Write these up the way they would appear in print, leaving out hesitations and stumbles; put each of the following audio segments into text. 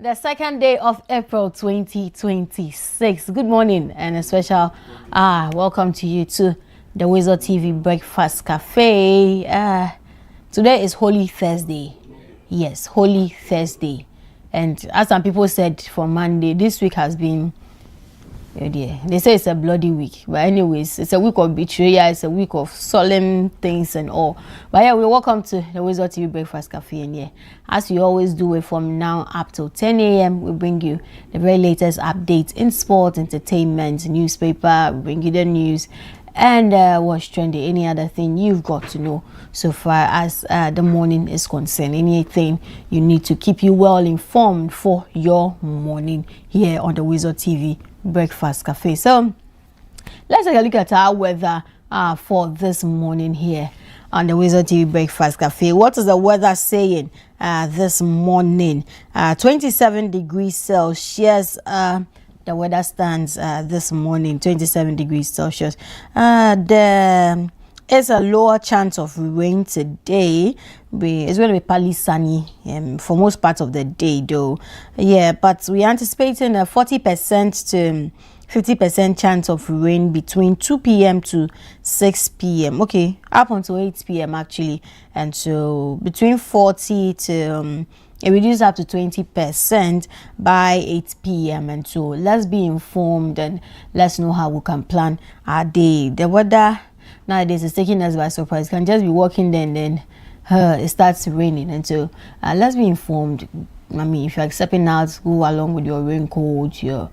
The second day of April 2026. Good morning and a special welcome to you to the WoezorTV Breakfast Cafe. Today is Holy Thursday. Yes, Holy Thursday. And as some people said for Monday, this week has been, oh dear, they say it's a bloody week. But anyways, it's a week of betrayal, it's a week of solemn things and all. But yeah, we welcome to the WoezorTV Breakfast Cafe. And yeah, as we always do it from now up till 10 a.m., we bring you the very latest updates in sport, entertainment, newspaper, we bring you the news, and what's trending, any other thing you've got to know so far as the morning is concerned. Anything you need to keep you well informed for your morning here on the WoezorTV Breakfast Cafe. So let's take a look at our weather for this morning here on the WoezorTV Breakfast Cafe. What is the weather saying this morning? 27 degrees Celsius. The weather stands this morning, 27 degrees Celsius. There is a lower chance of rain today. It's going to be partly sunny for most parts of the day, though. Yeah, but we're anticipating a 40% to 50% chance of rain between 2 p.m. to 6 p.m. Okay, up until 8 p.m. actually. And so between 40 to... it reduces up to 20% by 8 p.m. And so let's be informed and let's know how we can plan our day. The weather nowadays is taking us by surprise. You can just be walking there and then it starts raining. And so let's be informed. I mean, if you're stepping out, go along with your raincoat, your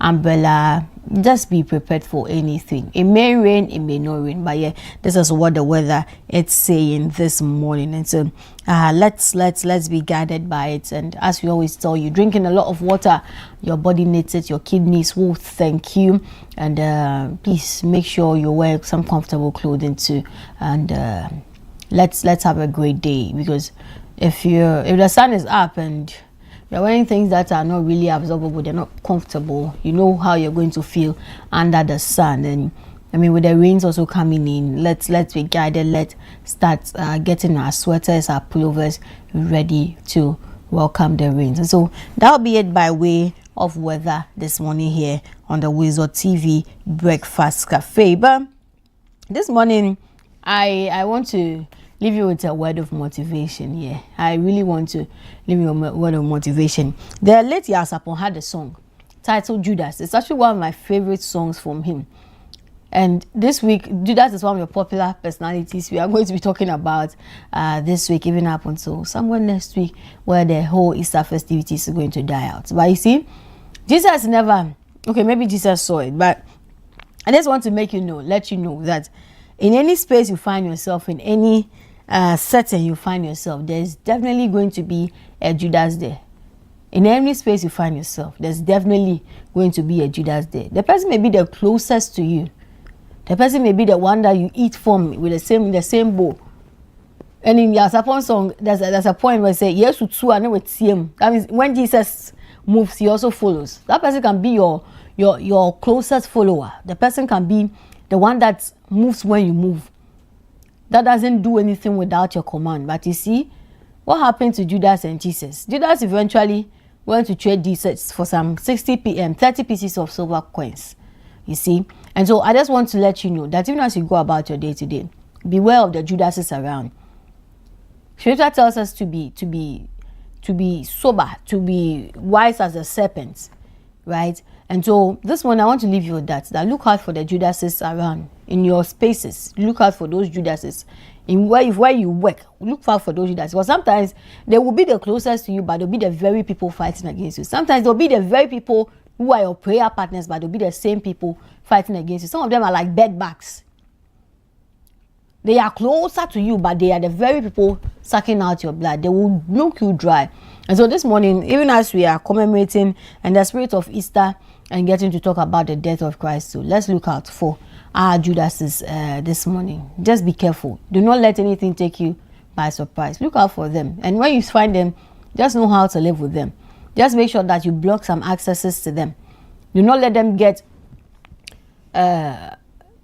umbrella. Just be prepared for anything. It may rain, it may not rain, but yeah, this is what the weather it's saying this morning. And so let's be guided by it. And as we always tell you, drinking a lot of water, your body needs it, your kidneys will thank you. And please make sure you wear some comfortable clothing too. And let's have a great day, because if the sun is up and you're wearing things that are not really absorbable, they're not comfortable, you know how you're going to feel under the sun. And I mean, with the rains also coming in, let's be guided. Let's start getting our sweaters, our pullovers ready to welcome the rains. And so that'll be it by way of weather this morning here on the WoezorTV Breakfast Cafe. But this morning, I want to leave you with a word of motivation. Yeah, I really want to leave you a word of motivation. The late Yasapon had a song titled Judas. It's actually one of my favorite songs from him. And this week, Judas is one of the popular personalities we are going to be talking about this week, even up until somewhere next week, where the whole Easter festivities are going to die out. But you see, Jesus never, okay, maybe Jesus saw it, but I just want to let you know that in any space you find yourself, in any setting you find yourself, there's definitely going to be a Judas there. In any space you find yourself, there's definitely going to be a Judas there. The person may be the closest to you. The person may be the one that you eat from with the same bowl. And in Yasapon song, there's a point where it says, yes, that means when Jesus moves, he also follows. That person can be your closest follower. The person can be the one that moves when you move. That doesn't do anything without your command. But you see, what happened to Judas and Jesus? Judas eventually went to trade Jesus for some 30 pieces of silver coins. You see? And so I just want to let you know that even as you go about your day today, beware of the Judases around. Scripture tells us to be sober, to be wise as a serpent, right? And so this one, I want to leave you with that look out for the Judases around in your spaces. Look out for those Judases in where you work. Look out for those Judases. Because sometimes they will be the closest to you, but they'll be the very people fighting against you. Sometimes they'll be the very people who are your prayer partners, but they'll be the same people fighting against you. Some of them are like bedbugs. They are closer to you, but they are the very people sucking out your blood. They will milk you dry. And so this morning, even as we are commemorating and the spirit of Easter and getting to talk about the death of Christ, so let's look out for our Judases this morning. Just be careful. Do not let anything take you by surprise. Look out for them. And when you find them, just know how to live with them. Just make sure that you block some accesses to them. Do not let them get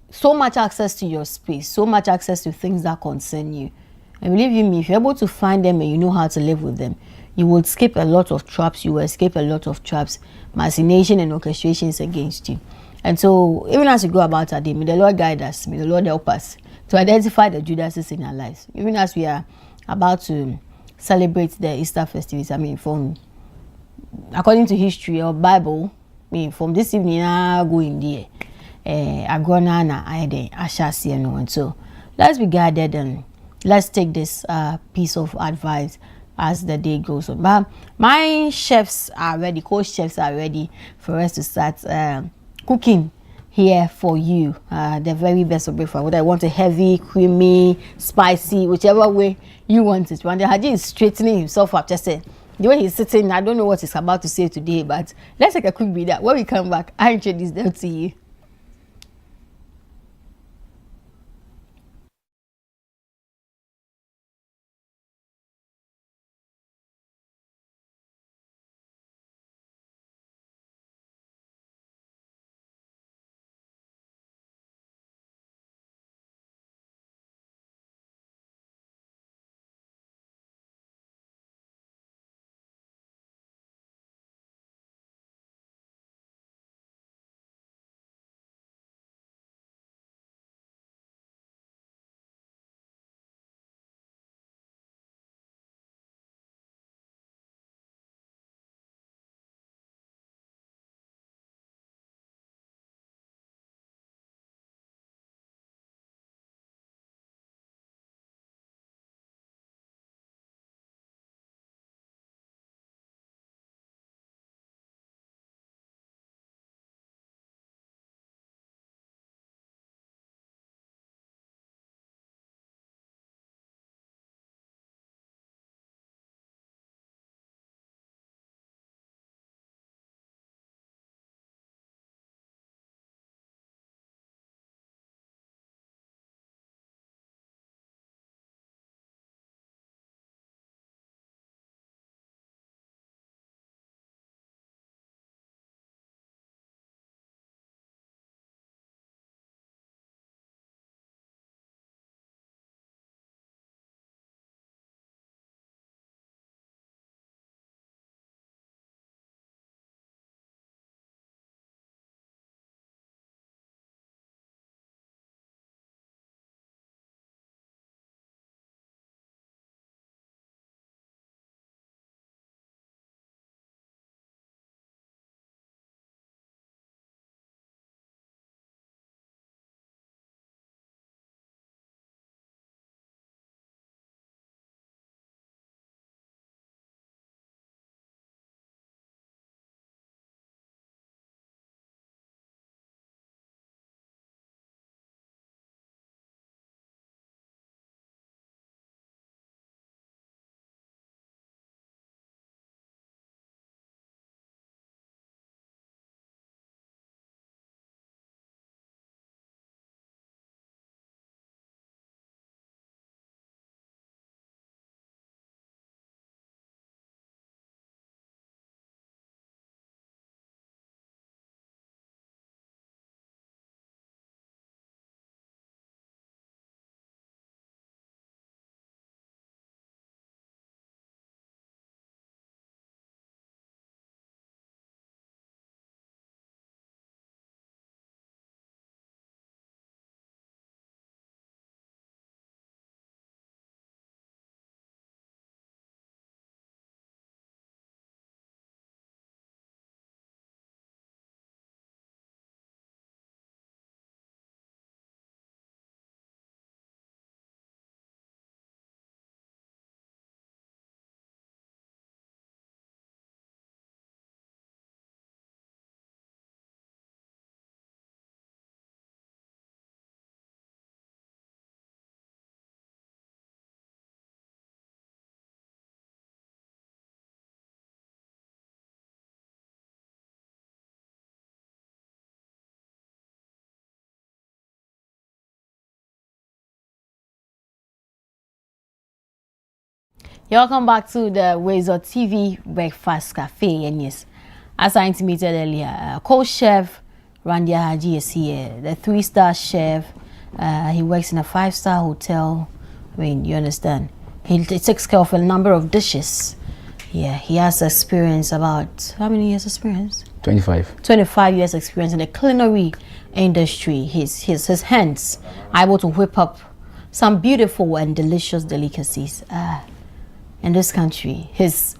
so much access to your space, so much access to things that concern you. And believe you me, if you're able to find them and you know how to live with them, you will skip a lot of traps, you will escape a lot of traps, machination and orchestrations against you. And so even as we go about our day, may the Lord guide us, may the Lord help us to identify the Judases in our lives. Even as we are about to celebrate the Easter festivities, I mean, from according to history or Bible, I mean, from this evening I go in there, Agronana I Ashasi and so let's be guided and let's take this piece of advice as the day goes on. But my chefs are ready, coach chefs are ready for us to start cooking here for you. The very best of breakfast. Whether I want a heavy, creamy, spicy, whichever way you want it. When the Haji is straightening himself up, just say the way he's sitting, I don't know what he's about to say today, but let's take a quick breather. When we come back, I introduce them to you. You're welcome back to the WoezorTV Breakfast Cafe. And yes, as I intimated earlier, co-chef Randy Haji is here, the 3-star chef. He works in a 5-star hotel. I mean, you understand. He takes care of a number of dishes. Yeah, he has experience about, how many years experience? 25. 25 years experience in the culinary industry. His hands are able to whip up some beautiful and delicious delicacies in this country. His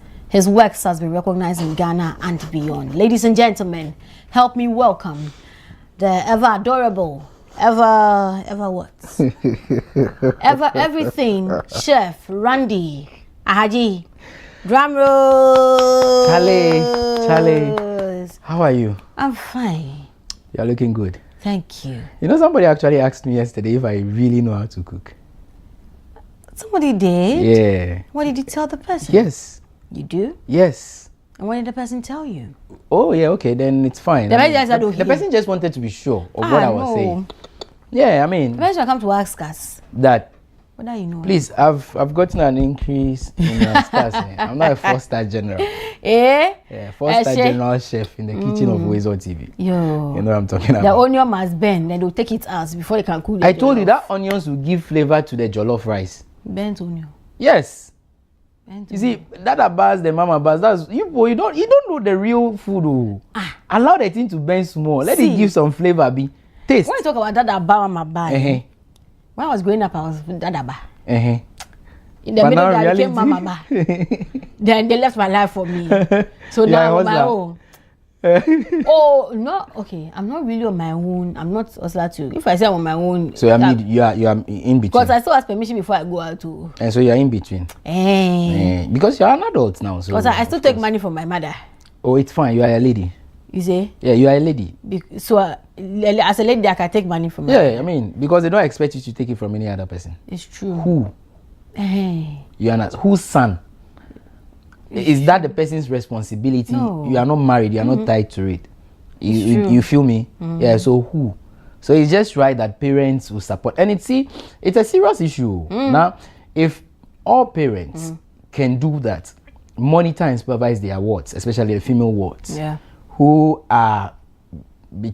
works has been recognized in Ghana and beyond. Ladies and gentlemen, help me welcome the ever adorable, ever what? ever everything chef Randy Ahaji. Drum roll. Charlie, how are you? I'm fine. You're looking good. Thank you. You know, somebody actually asked me yesterday if I really know how to cook. Somebody did? Yeah. What did you tell the person? Yes. You do? Yes. And what did the person tell you? Oh, yeah, okay, then it's fine. The person just wanted to be sure of what I was saying. Yeah, I mean. The person come to ask us. That. Whether you know. Please, I've gotten an increase in my stars. I'm not a 4-star general. Eh? Yeah, 4-star general chef in the kitchen of WoezorTV. Yo. You know what I'm talking about. The onion must bend, then they'll take it out before they can cook the I told you that onions will give flavor to the jollof rice. Bent onion. Yes. Bent you see, that bars, the mama bars, that's you don't know the real food. Oh. Allow the thing to bend small. Let it give some flavor, be taste. When you talk about that bar, my bar. When I was growing up, I was Dadaba. In the middle, I became Mama. Then they left my life for me. So now I'm on my own. Oh no, okay. I'm not really on my own. I'm not hustler too. If I say I'm on my own, so I mean you are in between. Because I still ask permission before I go out too. And so you are in between. Because you are an adult now. So because I still take money from my mother. Oh, it's fine. You are a lady. You say? Yeah, you are a lady. So as a lady, I can take money from. Yeah, I mean, because they don't expect you to take it from any other person. It's true. Who? You are not. Whose son? Is that the person's responsibility? No. You are not married. You are not tied to it. You feel me? Yeah. So who? So it's just right that parents will support. And it's a serious issue. Now, if all parents can do that, monitor and supervise their wards, especially the female wards. Yeah. Who are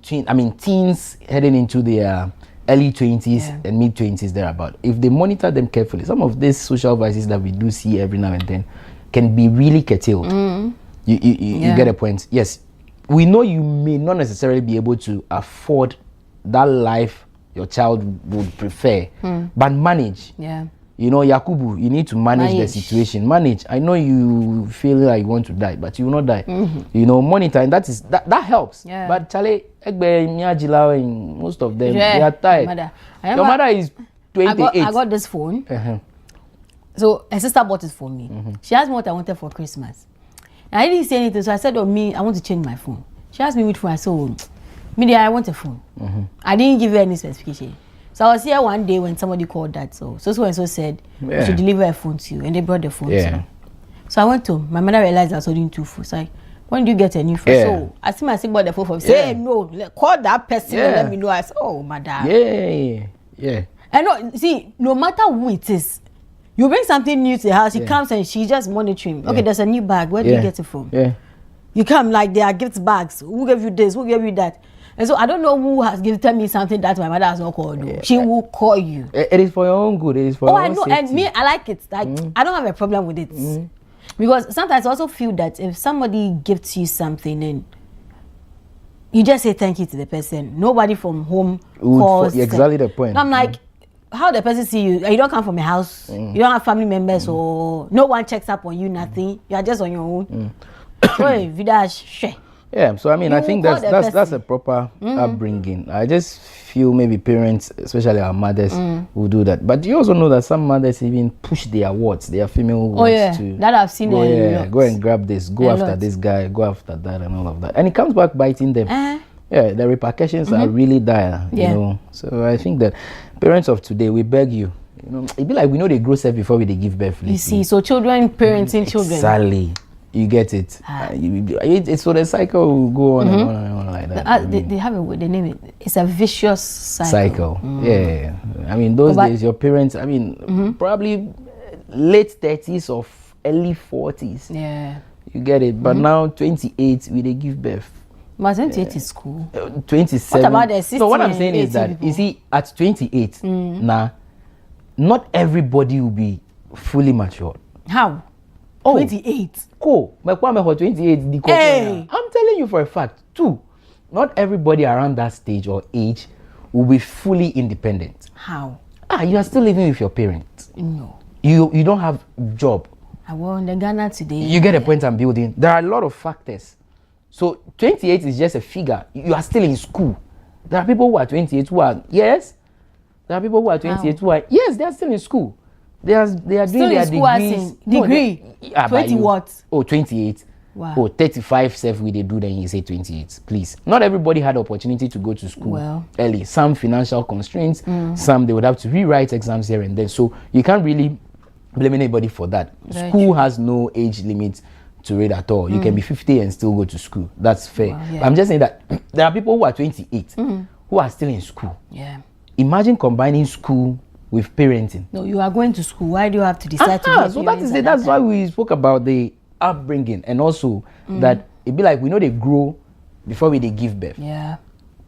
teens heading into their early 20s and mid 20s thereabout. If they monitor them carefully, some of these social vices that we do see every now and then can be really curtailed. You get a point. Yes, we know you may not necessarily be able to afford that life your child would prefer, but manage. Yeah. You know, Yakubu, you need to manage the situation. Manage. I know you feel like you want to die, but you will not die. You know, monitor, and that helps. Yeah. But Charlie, most of them, they are tired. Your mother is 28. I got this phone. So her sister bought it for me. She asked me what I wanted for Christmas. And I didn't say anything, so I said, I want to change my phone. She asked me which phone. I said, I want a phone. I didn't give her any specification. So I was here one day when somebody called that. So and so said, we should deliver a phone to you. And they brought the phone to me. So I went to my mother realized I was holding 2 phones. Like, when do you get a new phone? So I see my sister bought the phone for me. Say, no, call that person and let me know. I said, oh, madam. Yeah. And no, see, no matter who it is, you bring something new to the house, she comes and she's just monitoring. Okay, there's a new bag. Where do you get it from? You come like there are gift bags. Who gave you this? Who gave you that? And so I don't know who has gifted me something that my mother has not called you. She will call you. It is for your own good. It is for your own safety. And me, I like it. Like I don't have a problem with it. Because sometimes I also feel that if somebody gifts you something and you just say thank you to the person, nobody from home calls. Exactly the point. And I'm like, how the person see you? You don't come from a house. You don't have family members, or no one checks up on you. Nothing. You are just on your own. Yeah, so I mean, I think that's a proper upbringing. I just feel maybe parents, especially our mothers, will do that. But you also know that some mothers even push their wards, their female wards to that I've seen. Go and grab this, go after this guy, go after that, and all of that, and it comes back biting them. Yeah, the repercussions are really dire. You know, so I think that parents of today, we beg you. You know, it be like we know they grow self before they give birth. You see, so children parenting children. Exactly. You get it. It's so the cycle will go on and on and on like that. They have they name it. It's a vicious cycle. Yeah. I mean, those days, your parents, I mean, probably late 30s or early 40s. Yeah. You get it. But now, 28, they give birth. But 28 is cool. 27. What about the 60? So what I'm saying is that, people? You see, at 28, now, not everybody will be fully matured. How? 28. Cool. My kwame for 28. Hey. I'm telling you for a fact. 2, not everybody around that stage or age will be fully independent. How? You are still living with your parents. No. You don't have job. I want the Ghana today. You get a point I'm building. There are a lot of factors. So 28 is just a figure. You are still in school. There are people who are 28 who are, yes. There are people who are 28 who are, yes, they are still in school. They are doing still their degrees. Degree? 20 what? Oh, 28. Wow. Oh, 35 self we they do, then you say 28. Please. Not everybody had opportunity to go to school early. Some financial constraints, some they would have to rewrite exams here and there. So you can't really blame anybody for that. Very school true. has no age limit to read at all. You can be 50 and still go to school. That's fair. Wow, yeah. But I'm just saying that there are people who are 28 who are still in school. Yeah. Imagine combining school with parenting. No, you are going to school. Why do you have to decide to So that is it. That's why we spoke about the upbringing, and also that it be like we know they grow before they give birth. Yeah.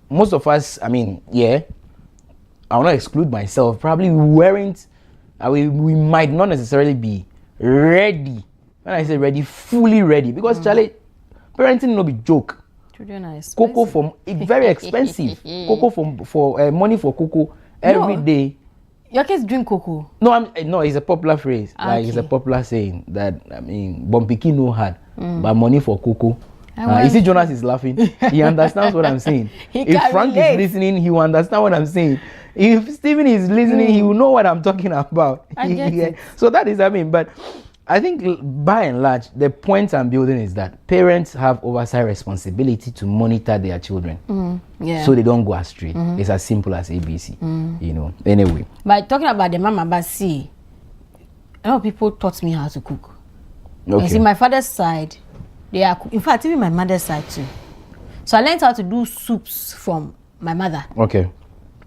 Most of us, I mean, I will not exclude myself. Probably we weren't. We might not necessarily be ready. When I say ready, fully ready, because Charlie, parenting no be joke. Children are expensive. Cocoa from very expensive. Cocoa for money for cocoa every day. Your kids drink cocoa? No, it's a popular phrase. Okay. Like it's a popular saying that Bompiki no hard, but money for cocoa. You see, Jonas is laughing. He understands what I'm saying. If Frank is listening, he will understand what I'm saying. If Steven is listening, he will know what I'm talking about. I get it. So that is, but I think by and large, the point I'm building is that parents have oversight responsibility to monitor their children, so they don't go astray. It's as simple as ABC, Anyway. But talking about the mama, but see, a lot of people taught me how to cook. Okay. You see, my father's side, they are, in fact, even my mother's side too. So I learned how to do soups from my mother. Okay.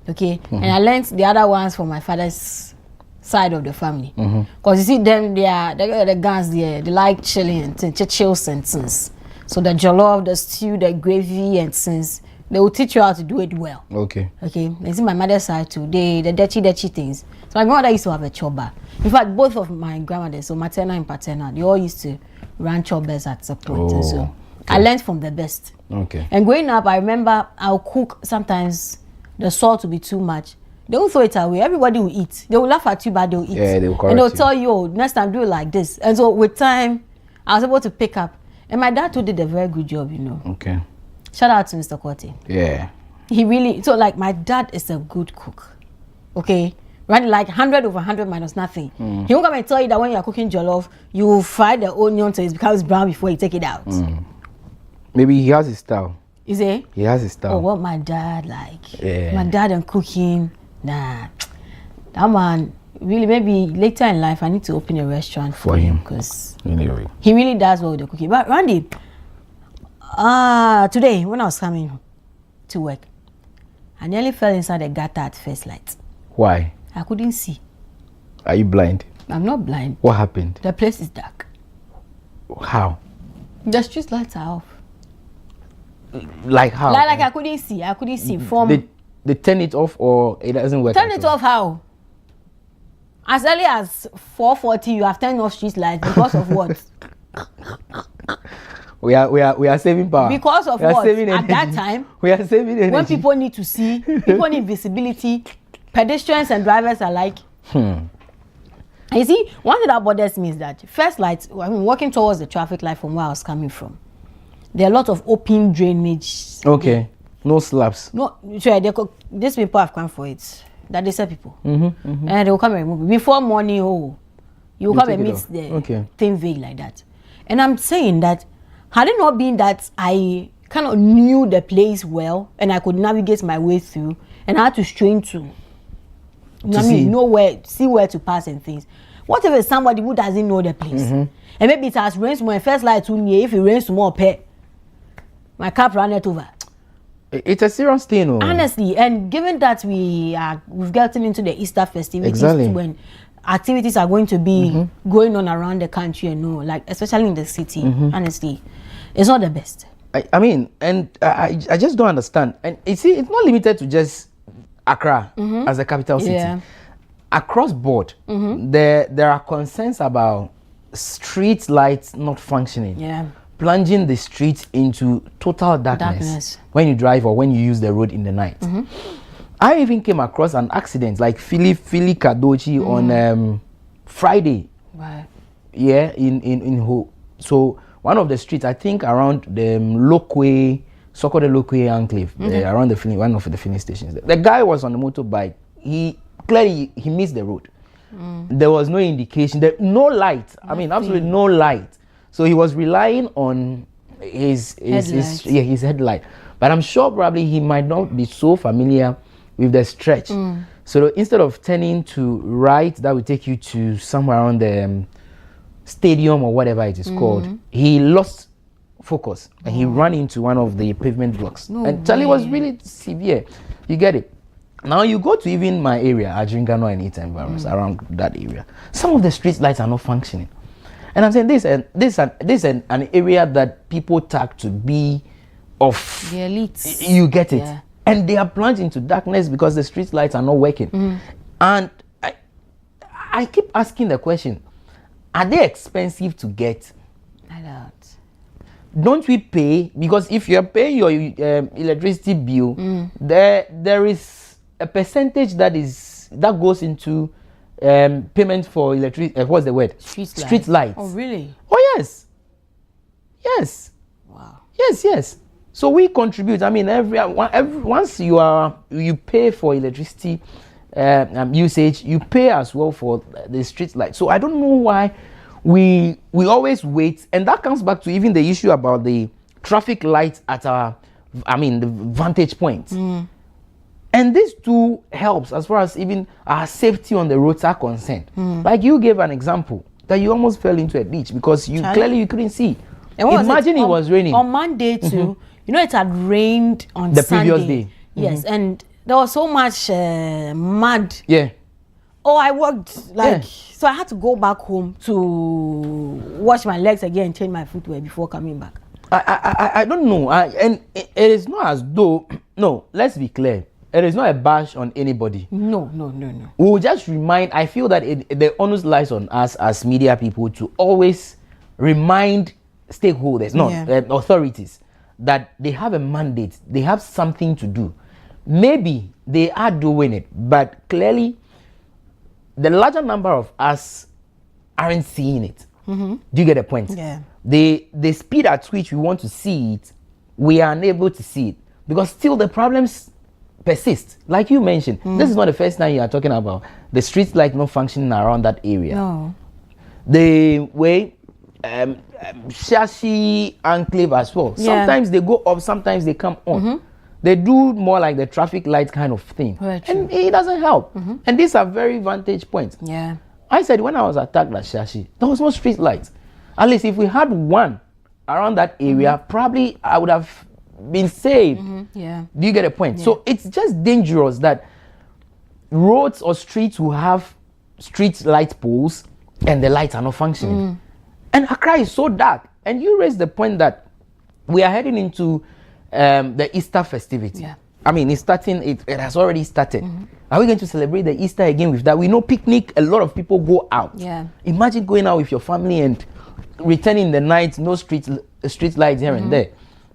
And I learned the other ones from my father's side of the family. Because you see them, the guys there, they like chilling and chills and things. So the jollof, the stew, the gravy and things, they will teach you how to do it well. Okay. You see my mother's side too, the dirty things. So my grandmother used to have a chopper. In fact, both of my grandmothers, so maternal and paternal, they all used to run choppers at some point. So I learned from the best. And growing up, I remember I'll cook sometimes the salt will be too much. They won't throw it away. Everybody will eat. They will laugh at you, but they'll eat. Yeah, they will correct you. And they'll tell you, next time do it like this. And so with time, I was able to pick up. And my dad too did a very good job, Shout out to Mr. Korte. Yeah. He really, so like my dad is a good cook. Right? Like 100 over 100 minus nothing. He won't come and tell you that when you're cooking jollof, you fry the onion till it becomes brown before you take it out. Maybe he has his style. Is he? He has his style. Oh, what my dad like. Yeah. My dad and cooking. Nah, that man, really, maybe later in life, I need to open a restaurant for him. Because he really does well with the cooking. But Randy, today, when I was coming to work, I nearly fell inside the gutter at first light. Why? I couldn't see. Are you blind? I'm not blind. What happened? The place is dark. How? The street lights are off. Like how? Like I couldn't see. From... They turn it off or it doesn't work? Turn it off how? As early as 4:40, you have turned off street lights because of what? We are saving power. Because of what? At that time, we are saving energy. When people need to see, people need visibility, pedestrians and drivers are like. You see, one thing that bothers me is that first light, walking towards the traffic light from where I was coming from, there are a lot of open drainage. Okay. No slabs. No, sure. These people have come for it. That they said people, and they will come and remove it before morning. You will come and meet the thin veil like that. And I'm saying that had it not been that I kind of knew the place well and I could navigate my way through, and I had to strain to know where to pass and things. What if it's somebody who doesn't know the place, and maybe it has rained more? First light too near. If it rains more, my car ran it over. It's a serious thing, honestly. And given that we've gotten into the Easter festivities, when activities are going to be going on around the country, like especially in the city, honestly, it's not the best. I just don't understand. And you see, it's not limited to just Accra as a capital city. Across board, there are concerns about street lights not functioning. Yeah. Plunging the streets into total darkness when you drive or when you use the road in the night. I even came across an accident like Philly Kadochi on Friday. Right. Yeah, in Ho. So one of the streets, I think around the Lokwe, Sokode Lokwe Enclave, around one of the filling stations. The guy was on the motorbike. He clearly missed the road. There was no indication, no light. I mean, absolutely no light. So he was relying on his headlight. But I'm sure probably he might not be so familiar with the stretch. So instead of turning to right, that would take you to somewhere around the stadium or whatever it is called. He lost focus and he ran into one of the pavement blocks. And Charlie was really severe. You get it? Now you go to even my area, Adringano and its environs, around that area. Some of the street lights are not functioning. And I'm saying this is an area that people tag to be of the elites. You get it? Yeah. And they are plunged into darkness because the street lights are not working. And I keep asking the question, are they expensive to get? I don't. Don't we pay? Because if you're paying your electricity bill, there is a percentage that goes into payment for electricity. What's the word? Street lights. Oh, really? Oh, yes. Yes. Wow. Yes. So we contribute. I mean, once you pay for electricity usage, you pay as well for the street light. So I don't know why we always wait, and that comes back to even the issue about the traffic lights at the vantage point. And this too helps as far as even our safety on the roads are concerned. Like you gave an example that you almost fell into a ditch because clearly you couldn't see. Imagine it was raining on Monday too. You know, it had rained on the Sunday. previous day. Yes, and there was so much mud. Yeah. Oh, I walked so I had to go back home to wash my legs again and change my footwear before coming back. I don't know. And it is not as though, no, let's be clear. It is not a bash on anybody. No. We will just remind, I feel that the onus lies on us as media people to always remind stakeholders, authorities, that they have a mandate, they have something to do. Maybe they are doing it, but clearly the larger number of us aren't seeing it. Do you get the point? Yeah. The speed at which we want to see it, we are unable to see it because still the problems persist. Like you mentioned, this is not the first time you are talking about the street light not functioning around that area. No. The way Shashi Enclave as well. Yeah. Sometimes they go up, sometimes they come on. They do more like the traffic light kind of thing. And it doesn't help. And these are very vantage points. Yeah. I said when I was attacked at Shashi, there was no street lights. At least if we had one around that area, probably I would have been saved. Yeah. Do you get a point? Yeah. So it's just dangerous that roads or streets will have street light poles and the lights are not functioning. And Accra is so dark. And you raised the point that we are heading into the Easter festivity. Yeah. I mean, it's starting. It has already started. Are we going to celebrate the Easter again with that? We know picnic. A lot of people go out. Yeah. Imagine going out with your family and returning in the night. No street lights here and there.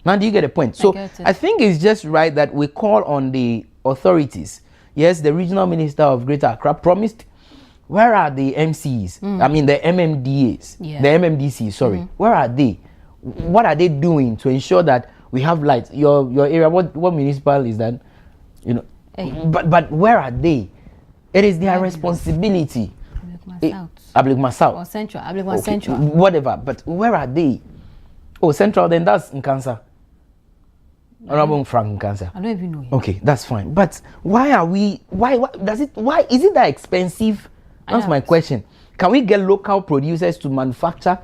Now, do you get a point? So I think it's just right that we call on the authorities. Yes, the regional minister of Greater Accra promised. Where are the MCs? I mean, the MMDAs. Yeah. The MMDCs. Sorry. Where are they? What are they doing to ensure that we have lights? Your area, what municipal is that? You know, but where are they? It is their responsibility. Abligma South. Or Central. Abligma Central. Whatever. But where are they? Oh, Central. Then that's in Cancer. Honorable Frank Cancer. I don't even know him. Okay, that's fine. But why are we? Why is it that expensive? That's my question. Can we get local producers to manufacture?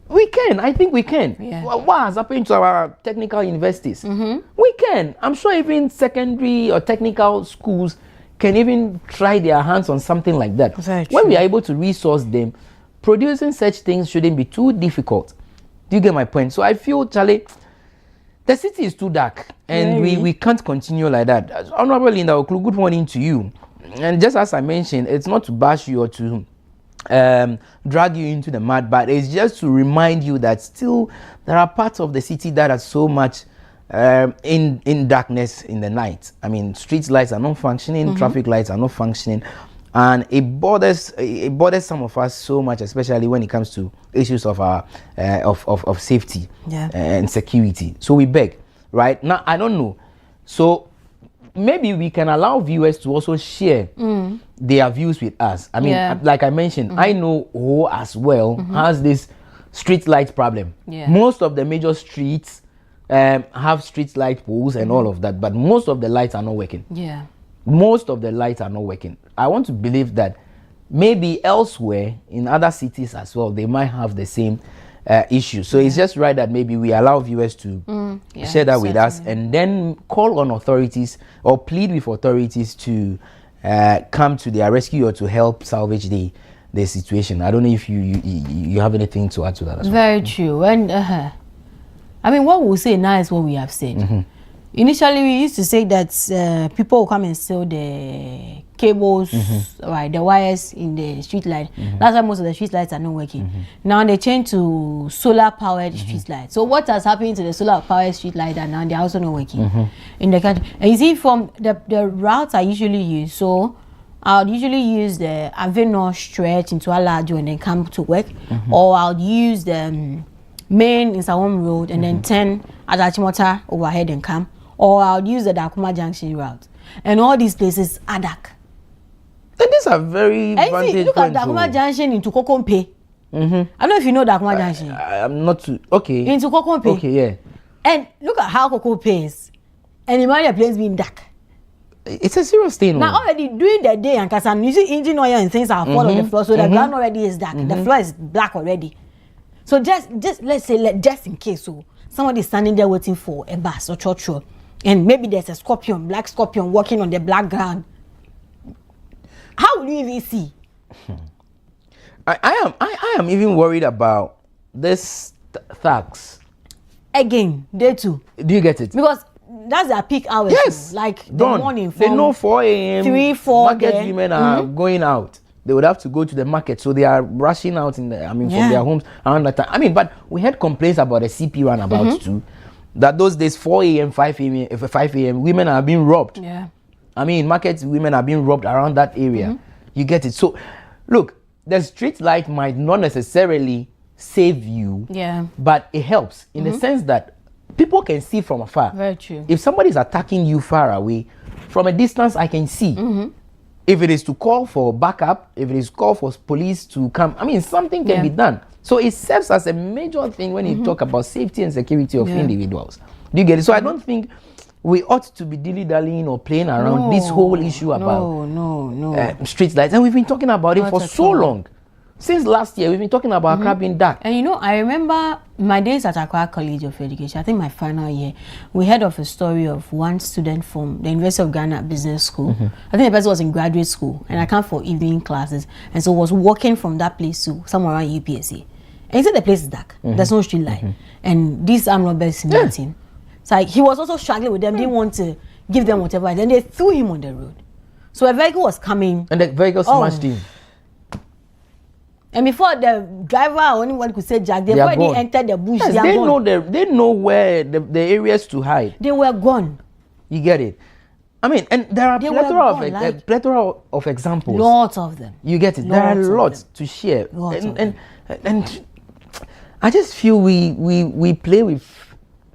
We can. I think we can. Yeah. What has happened to our technical universities? We can. I'm sure even secondary or technical schools can even try their hands on something like that. When we are able to resource them, producing such things shouldn't be too difficult. Do you get my point? So I feel, Charlie, the city is too dark and we can't continue like that. Honorable Linda Okulu, good morning to you. And just as I mentioned, it's not to bash you or to drag you into the mud, but it's just to remind you that still there are parts of the city that are so much in darkness in the night. I mean, street lights are not functioning, traffic lights are not functioning, and it bothers some of us so much, especially when it comes to issues of our of safety and security. So we beg, right now, I don't know, so maybe we can allow viewers to also share their views with us. I mean, like I mentioned, I know who as well has this street light problem. Most of the major streets have street light poles and all of that, but most of the lights are not working. Most of the lights are not working. I want to believe that maybe elsewhere in other cities as well, they might have the same issue. So it's just right that maybe we allow viewers to share that with us, and then call on authorities or plead with authorities to come to their rescue or to help salvage the situation. I don't know if you have anything to add to that as well. Very true. And I mean, what we say now is what we have said. Initially, we used to say that people will come and steal the cables, right, the wires in the street light. That's why most of the street lights are not working. Now they change to solar powered street lights. So what has happened to the solar powered street light that now they're also not working in the country? And you see, from the routes I usually use, so I'll usually use the Avenue stretch into Aladio and then come to work, or I'll use the main in Sawam Road and then turn at Achimota overhead and come, or I'll use the Dakuma Junction route. And all these places are dark. And these are very vantage look at Dakuma Junction into Kokompe. I don't know if you know Dakuma Junction. I'm not too okay. Into Kokompe. Okay, yeah. And look at how Kokompe is. And imagine the place being dark. It's a serious thing. Now already during the day and cause you see engine oil and things are fall on the floor, so the ground already is dark. The floor is black already. So just let's say just in case so somebody is standing there waiting for a bus or church, and maybe there's a scorpion, black scorpion walking on the black ground. How will you even see? I am even worried about this thugs. Again, they too. Do you get it? Because that's their peak hours. Yes. Too. Like the morning. They know 4 a.m. 3, 4. Market women are going out. They would have to go to the market, so they are rushing out from their homes around that time. I mean, but we had complaints about the CP runabout too. That those days 4 a.m., 5 a.m. women are being robbed. Yeah. I mean, market women are being robbed around that area. You get it. So, look, the street light might not necessarily save you. Yeah. But it helps in the sense that people can see from afar. Very true. If somebody is attacking you far away, from a distance I can see. If it is to call for backup, if it is call for police to come, I mean, something can be done. So it serves as a major thing when you talk about safety and security of individuals. Do you get it? So I don't think we ought to be dilly-dallying or playing around this whole issue about street lights. And we've been talking about it for so long. Since last year, we've been talking about Accra being dark. And you know, I remember my days at Accra College of Education, I think my final year, we heard of a story of one student from the University of Ghana Business School. I think the person was in graduate school and I come for evening classes, and so was walking from that place to somewhere around UPSA. And he said the place is dark. There's no street light. And these armed robbers in that team. So like, he was also struggling with them, didn't want to give them whatever. Then they threw him on the road. So a vehicle was coming. And the vehicle smashed him. And before the driver or anyone could say Jack, they already entered the bush. Yes, they know where the areas to hide. They were gone. You get it? I mean, and there are plethora of examples. Lots of them. You get it? There are lots to share. And I just feel we play with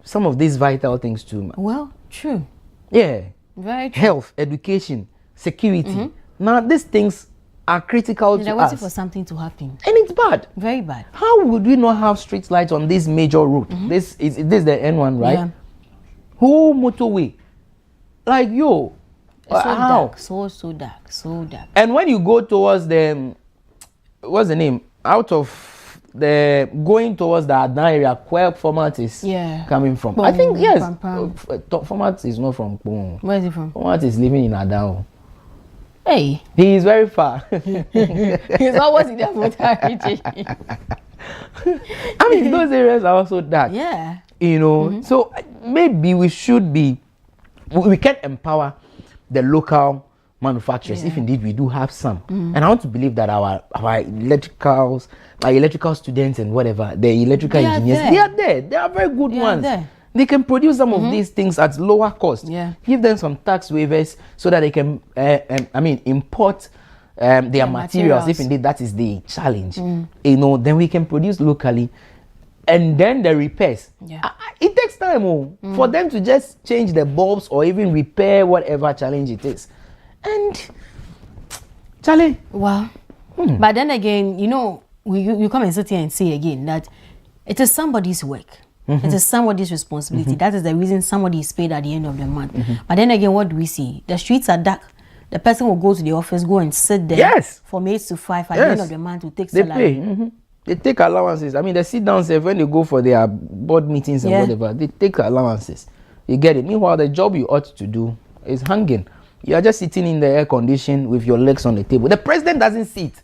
some of these vital things too. Well, true. Yeah. Very true. Health, education, security. Now these things are critical to us. They're waiting for something to happen. And it's bad. Very bad. How would we not have street lights on this major route? This is the N1, right? Yeah. Whole motorway. Like, yo. It's so how? dark. So dark. So dark. And when you go towards the, what's the name? Out of the, going towards the Adan area, where Format is coming from. I think, yes. Format is not from Pong. Where is he from? Format is living in Adan. Hey. He is very far. He's always in the motor. I mean, those areas are also dark. Yeah. You know, so maybe we should be, we can empower the local manufacturers, if indeed we do have some. And I want to believe that our electrical students and whatever, the electrical engineers, they are there. They are very good ones. They can produce some of these things at lower cost. Give them some tax waivers so that they can, import their materials, if indeed that is the challenge. You know, then we can produce locally. And then the repairs. It takes time for them to just change the bulbs or even repair whatever challenge it is. And Charlie. Well, but then again, you know, you come and sit here and say again that it is somebody's work. It is somebody's responsibility. That is the reason somebody is paid at the end of the month. But then again, what do we see? The streets are dark. The person will go to the office, go and sit there from 8 to 5 at the end of the month to take salary. They pay. They take allowances. I mean, they sit down when they go for their board meetings and whatever. They take allowances. You get it. Meanwhile, the job you ought to do is hanging. You are just sitting in the air condition with your legs on the table. The president doesn't sit.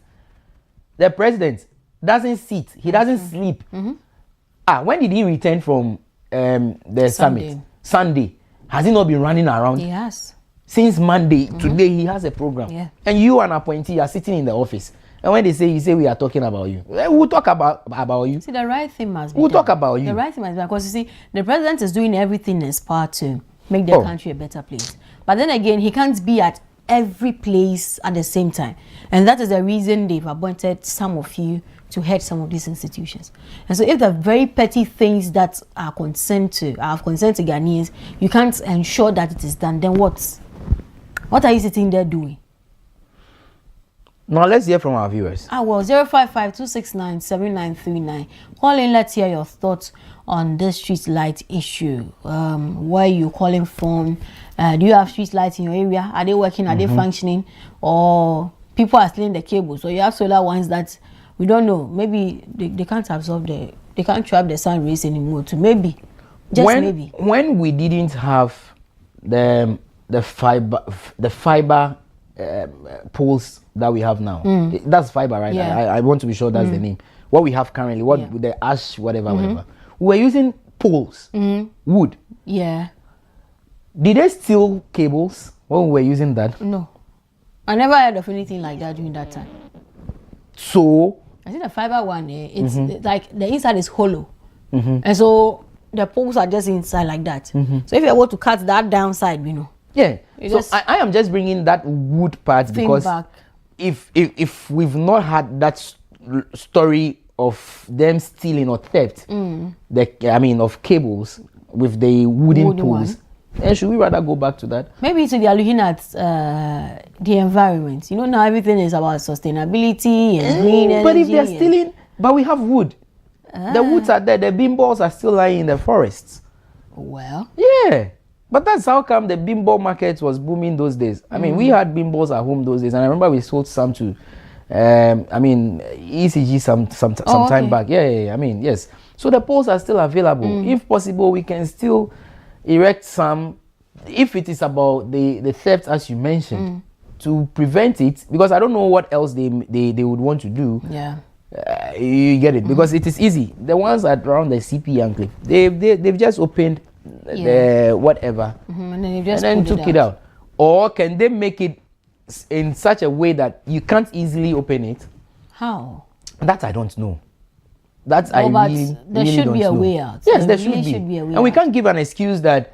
The president doesn't sit. He doesn't sleep. When did he return from the summit? Sunday. Has he not been running around? He has. Since Monday, today he has a program. And you, an appointee, are sitting in the office. And when they say, you say we are talking about you. We'll talk about you. See, the right thing must be We'll done. talk about you. The right thing must be done. Because you see, the president is doing everything in his part to make the country a better place. But then again, he can't be at every place at the same time. And that is the reason they've appointed some of you to head some of these institutions. And so if the very petty things that are of concern to Ghanaians, you can't ensure that it is done, then what are you sitting there doing? Now let's hear from our viewers. 055-269-7939. Call in, let's hear your thoughts on this street light issue. Where are you calling from? Do you have street lights in your area? Are they working? Are they functioning? Or people are stealing the cables? Or you have solar ones that we don't know. Maybe they can't absorb they can't trap the sun rays anymore. So maybe, maybe. When we didn't have the fiber poles that we have now, that's fiber, right? I want to be sure that's the name. What we have currently, with the ash, whatever. We were using poles, wood. Yeah. Did they steal cables when we were using that? No, I never heard of anything like that during that time. So I think the fiber one, it's like the inside is hollow, and so the poles are just inside like that. So if you were to cut that downside, you know. Yeah. So I am just bringing that wood part because back. if we've not had that story of them stealing or theft, of cables with the wooden poles, then should we rather go back to that? Maybe so they are looking at the environment. You know, now everything is about sustainability and green energy. But if they're stealing, but we have wood. The woods are there. The bean balls are still lying in the forests. Well. Yeah. But that's how come the bean ball market was booming those days. I mean, we had bean balls at home those days, and I remember we sold some to, ECG some time back. Yeah. I mean, yes. So the poles are still available. If possible, we can still erect some. If it is about the theft, as you mentioned, to prevent it, because I don't know what else they would want to do. Yeah. You get it, because it is easy. The ones around the CP enclave, they've just opened the whatever and then, took it out. Or can they make it in such a way that you can't easily open it? How? That I don't know. That I really there should be a way out. Yes, there should be a way out. And we can't give an excuse that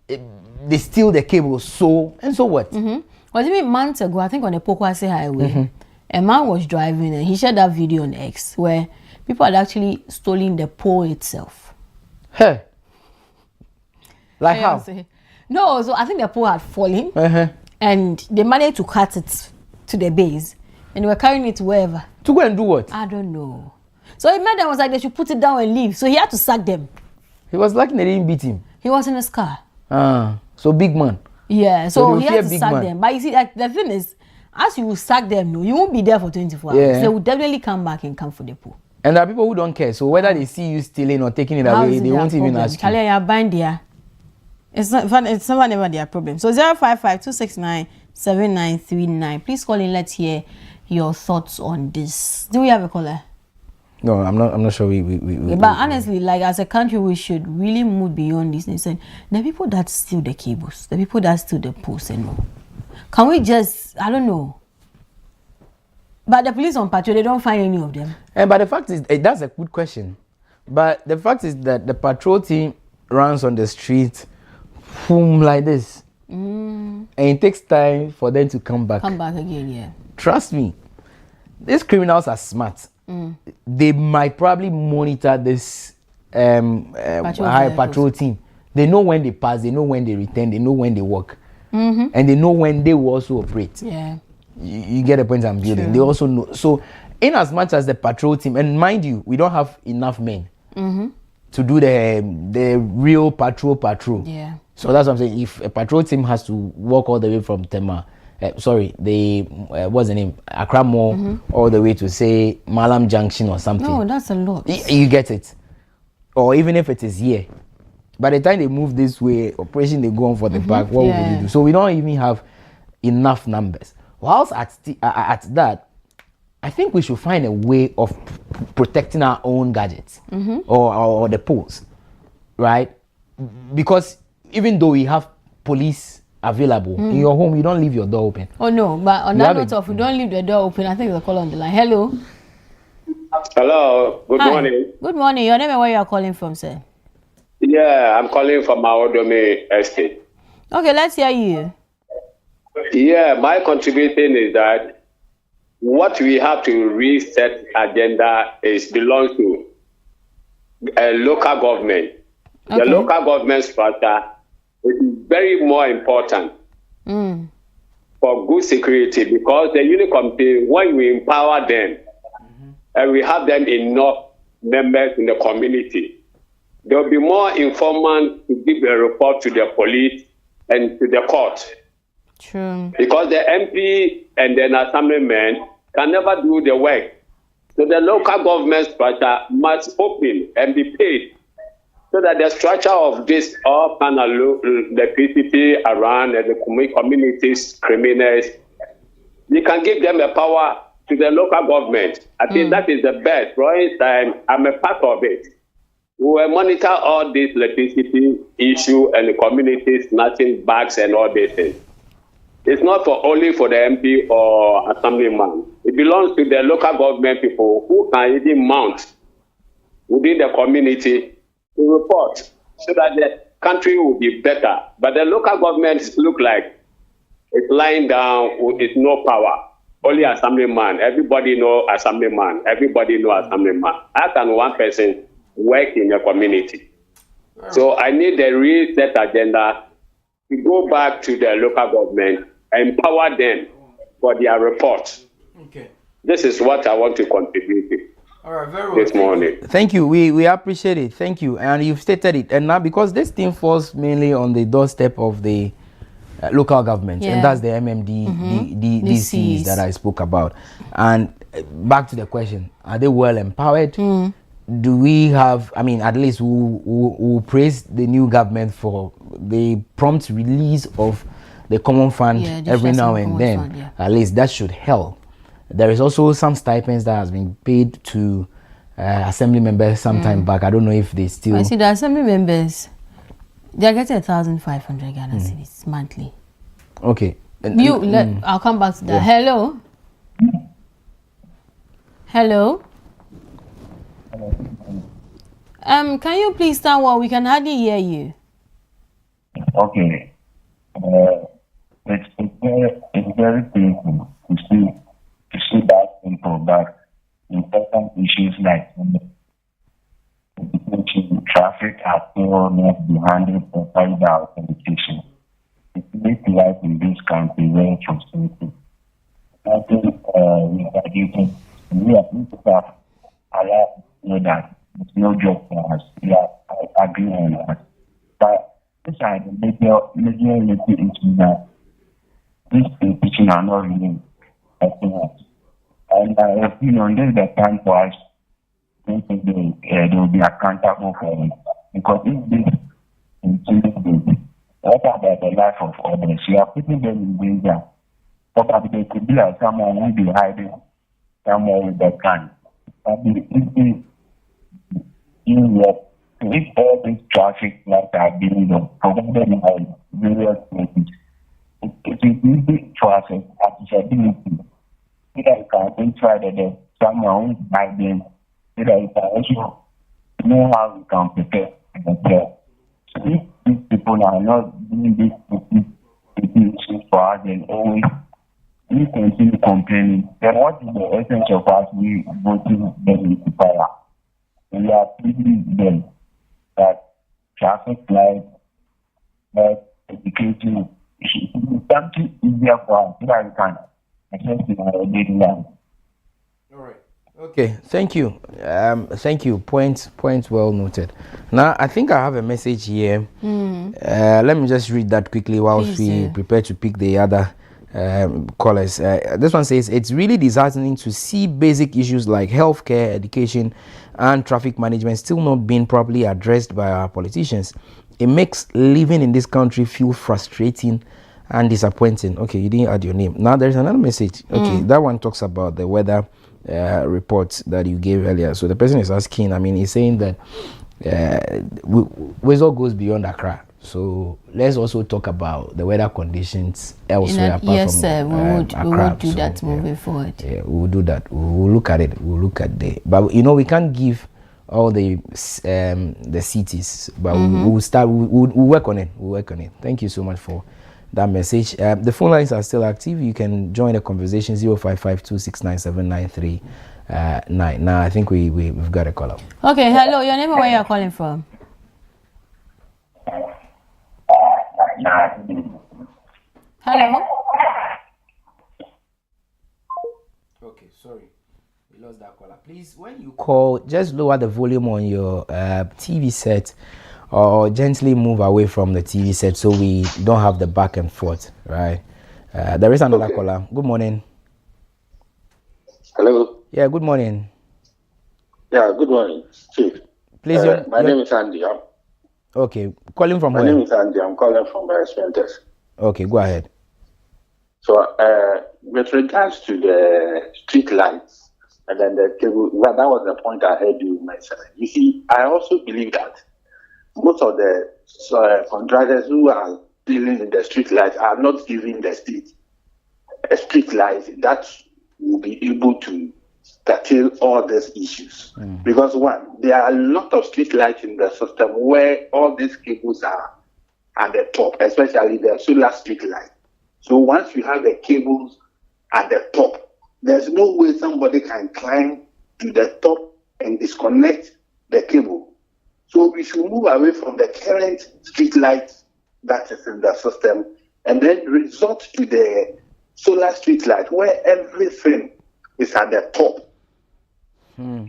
they steal the cables. So what? Was it months ago? I think on the Pokwase Highway, a man was driving and he shared that video on X where people had actually stolen the pole itself. Hey. Like how? No, so I think the pole had fallen and they managed to cut it to the base and they were carrying it wherever. To go and do what? I don't know. So he made them was like they should put it down and leave. So he had to sack them. He was lucky they didn't beat him. He was in his car. So big man. Yeah, so he had to sack them. But you see, like, the thing is, as you sack them, you won't be there for 24 hours. So they will definitely come back and come for the pole. And there are people who don't care. So whether they see you stealing or taking it away, they won't even ask you. Charlie, you're buying there. It's never their problem. So 055-269-7939. Please call in. Let's hear your thoughts on this. Do we have a caller? No, I'm not sure. But honestly, like as a country, we should really move beyond this. And the people that steal the cables, the people that steal the posts, and all. Can we just, I don't know. But the police on patrol, they don't find any of them. But the fact is, that's a good question. But the fact is that the patrol team runs on the street, boom, like this. And it takes time for them to come back. Come back again, yeah. Trust me, these criminals are smart. They might probably monitor this patrol team. They know when they pass, they know when they return, they know when they walk. And they know when they will also operate. Yeah. You get the point I'm building. True. They also know. So, in as much as the patrol team, and mind you, we don't have enough men to do the real patrol. Yeah. So that's what I'm saying. If a patrol team has to walk all the way from Tema, what's the name? Accra Mall, all the way to say Malam Junction or something. No, that's a lot. You get it. Or even if it is here. By the time they move this way, operation they go on for the back, what would you do? So we don't even have enough numbers. Whilst at that, I think we should find a way of protecting our own gadgets or the poles, right? Because even though we have police available in your home, you don't leave your door open. Oh no, but on that note of you don't leave the door open, I think there's a call on the line. Hello. Hello. Good morning. Good morning. Your name and where you are calling from, sir? Yeah, I'm calling from Maodome Estate. Okay, let's hear you. Yeah, my contribution is that what we have to reset agenda belongs to a local government. Okay. The local government structure is very more important for good security, because the unit committee, when we empower them and we have them enough members in the community, there will be more informants to give a report to the police and to the court. True. Because the MP and the assemblyman can never do the work. So the local government structure must open and be paid, so that the structure of this all panel, the PPP around and the communities, criminals, you can give them a power to the local government. I think that is the best. For instance, I'm a part of it. We will monitor all this electricity issue and the communities snatching bags and all these things. It's not only for the MP or assemblyman. It belongs to the local government people who can even mount within the community to report, so that the country will be better. But the local governments look like it's lying down with no power. Only assemblyman. Everybody know assemblyman. Everybody know assemblyman. How can one person work in a community? So I need the reset agenda to go back to the local government and empower them for their reports. Okay. This is what I want to contribute to. All right, very well. This morning. Thank you. We appreciate it. Thank you. And you've stated it. And now, because this thing falls mainly on the doorstep of the local government, and that's the MMD DCs that I spoke about. And back to the question, are they well empowered? Do we have, I mean, at least we'll praise the new government for the prompt release of the common fund every now and then. At least that should help. There is also some stipends that has been paid to assembly members sometime back. I don't know if they still... I see the assembly members, they're getting 1,500 Ghana cedis monthly. Okay. I'll come back to that. Hello? Hello? Can you please stand well? We can hardly hear you. Okay. It's very painful to see that people, but important issues like traffic are still not be handled properly by our politicians. It makes life in this country very frustrating. I think we are people that allow that there's no job for us. We are agreeing on that. But these are the major issues that these politicians are not really helping us. And this is the time for us to think they will be accountable for it. Because if this continues, what about the life of others? You are putting them in danger. Probably they could be like someone who will be hiding somewhere with their gun. If all these traffic lights are being provided by various places, it is easy for accessibility. So that you can identify that there's someone who's by them, so that you can also know how you can prepare themselves. So if these people are not doing this issues for us and always we continue complaining, then what is the essence of us we voting them into power? We are pleading them that traffic lights, that education should be something easier for us so that we can access to our daily life. All right. Okay, thank you. Thank you. Point well noted. Now, I think I have a message here. Let me just read that quickly whilst we prepare to pick the other callers. This one says, it's really disheartening to see basic issues like healthcare, education, and traffic management still not being properly addressed by our politicians. It makes living in this country feel frustrating and disappointing. Okay, you didn't add your name. Now, there's another message. Okay, that one talks about the weather report that you gave earlier. So the person is asking, I mean, he's saying that Wezor goes beyond Accra. So let's also talk about the weather conditions elsewhere. Yes, sir. We would do that moving forward. Yeah, we will do that. We will look at it. We'll look at but you know, we can't give all the cities, but we'll start. We'll work on it. We'll work on it. Thank you so much for that message. The phone lines are still active. You can join the conversation 0552697939. Now I think we've got a caller. Okay, hello. Your name and where you're calling from? Hello. Okay, sorry, we lost that caller. Please, when you call, just lower the volume on your TV set, or gently move away from the TV set so we don't have the back and forth, right? There is another caller. Good morning. Hello. Yeah, good morning. Yeah, good morning, Chief. Please, my name is Andy. Okay, calling from where? My name is Andy. I'm calling from Spenters. Okay, go ahead. So, with regards to the street lights and then the cable, that was the point I heard you mention. You see, I also believe that most of the contractors who are dealing with the street lights are not giving the state a street light that will be able to tackle all these issues. Because one, there are a lot of street lights in the system where all these cables are at the top, especially the solar street light. So once you have the cables at the top, there's no way somebody can climb to the top and disconnect the cable. So we should move away from the current street lights that is in the system and then resort to the solar street light where everything is at the top.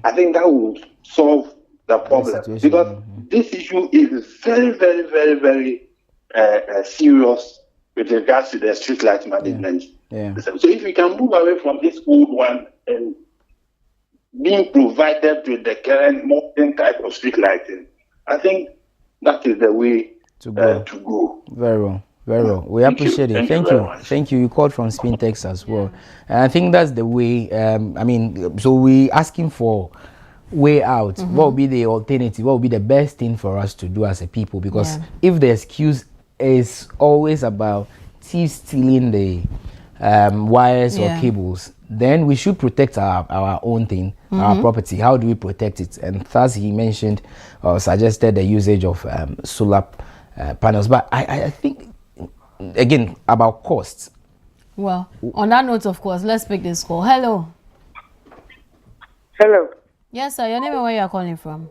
I think that would solve the problem because this issue is very, very, very, very serious with regards to the street light management. Yeah. So if we can move away from this old one and being provided with the current modern type of street lighting, I think that is the way to go. Very well. Very well. We appreciate it. Thank you. Thank you. You called from Spintex as well. And I think that's the way. I mean, so we asking for way out. What would be the alternative? What would be the best thing for us to do as a people? Because if the excuse is always about thieves stealing the wires or cables, then we should protect our own thing, our property. How do we protect it? And thus he mentioned or suggested the usage of solar panels. But I think, again, about costs. Well, on that note, of course, let's pick this call. Hello. Hello. Yes, sir. Your name and where you are calling from?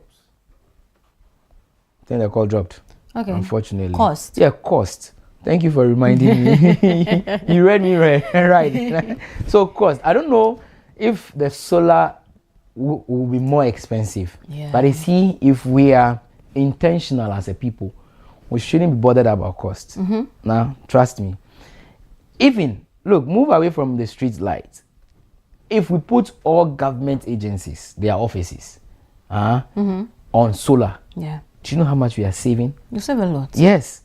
I think the call dropped. Okay. Unfortunately. Cost. Yeah, cost. Thank you for reminding me. You read me right. So cost. I don't know if the solar will be more expensive. Yeah. But you see, if we are intentional as a people, we shouldn't be bothered about costs. Now, trust me. Even, look, move away from the street lights. If we put all government agencies, their offices, on solar, do you know how much we are saving? You save a lot. Yes.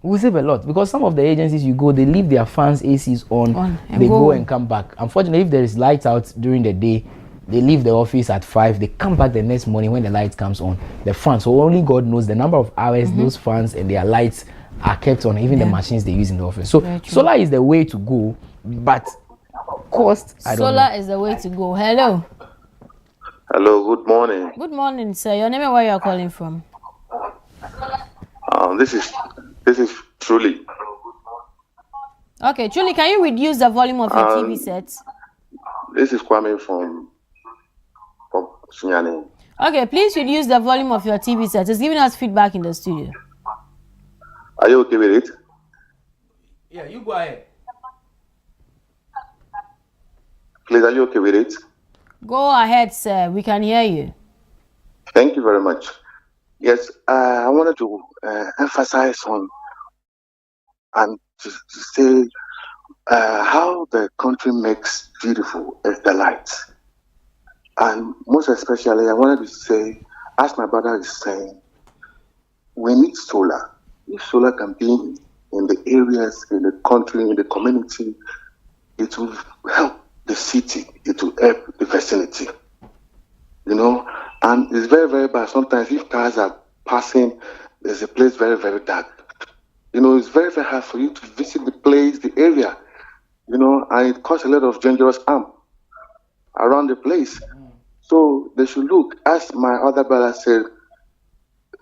We save a lot because some of the agencies you go, they leave their fans, ACs on and they go and come back. Unfortunately, if there is lights out during the day, they leave the office at 5, they come back the next morning when the light comes on, the fans. So only God knows the number of hours those fans and their lights are kept on, even the machines they use in the office. So solar is the way to go, but cost, I don't know. Solar is the way to go. Hello. Hello, good morning. Good morning, sir. Your name and where you are calling from? This is Truly. Okay, Truly, can you reduce the volume of your TV set? This is Kwame from Sunyani. Okay, please reduce the volume of your TV set. It's giving us feedback in the studio. Are you okay with it? Yeah, you go ahead. Please, are you okay with it? Go ahead, sir. We can hear you. Thank you very much. Yes, I wanted to emphasize on and to say how the country makes beautiful is the lights. And most especially, I wanted to say, as my brother is saying, we need solar. If solar can be in the areas, in the country, in the community, it will help the city, it will help the vicinity. You know, and it's very, very bad. Sometimes if cars are passing, there's a place very, very dark. You know, it's very, very hard for you to visit the place, the area, you know, and it causes a lot of dangerous harm around the place. So they should look, as my other brother said,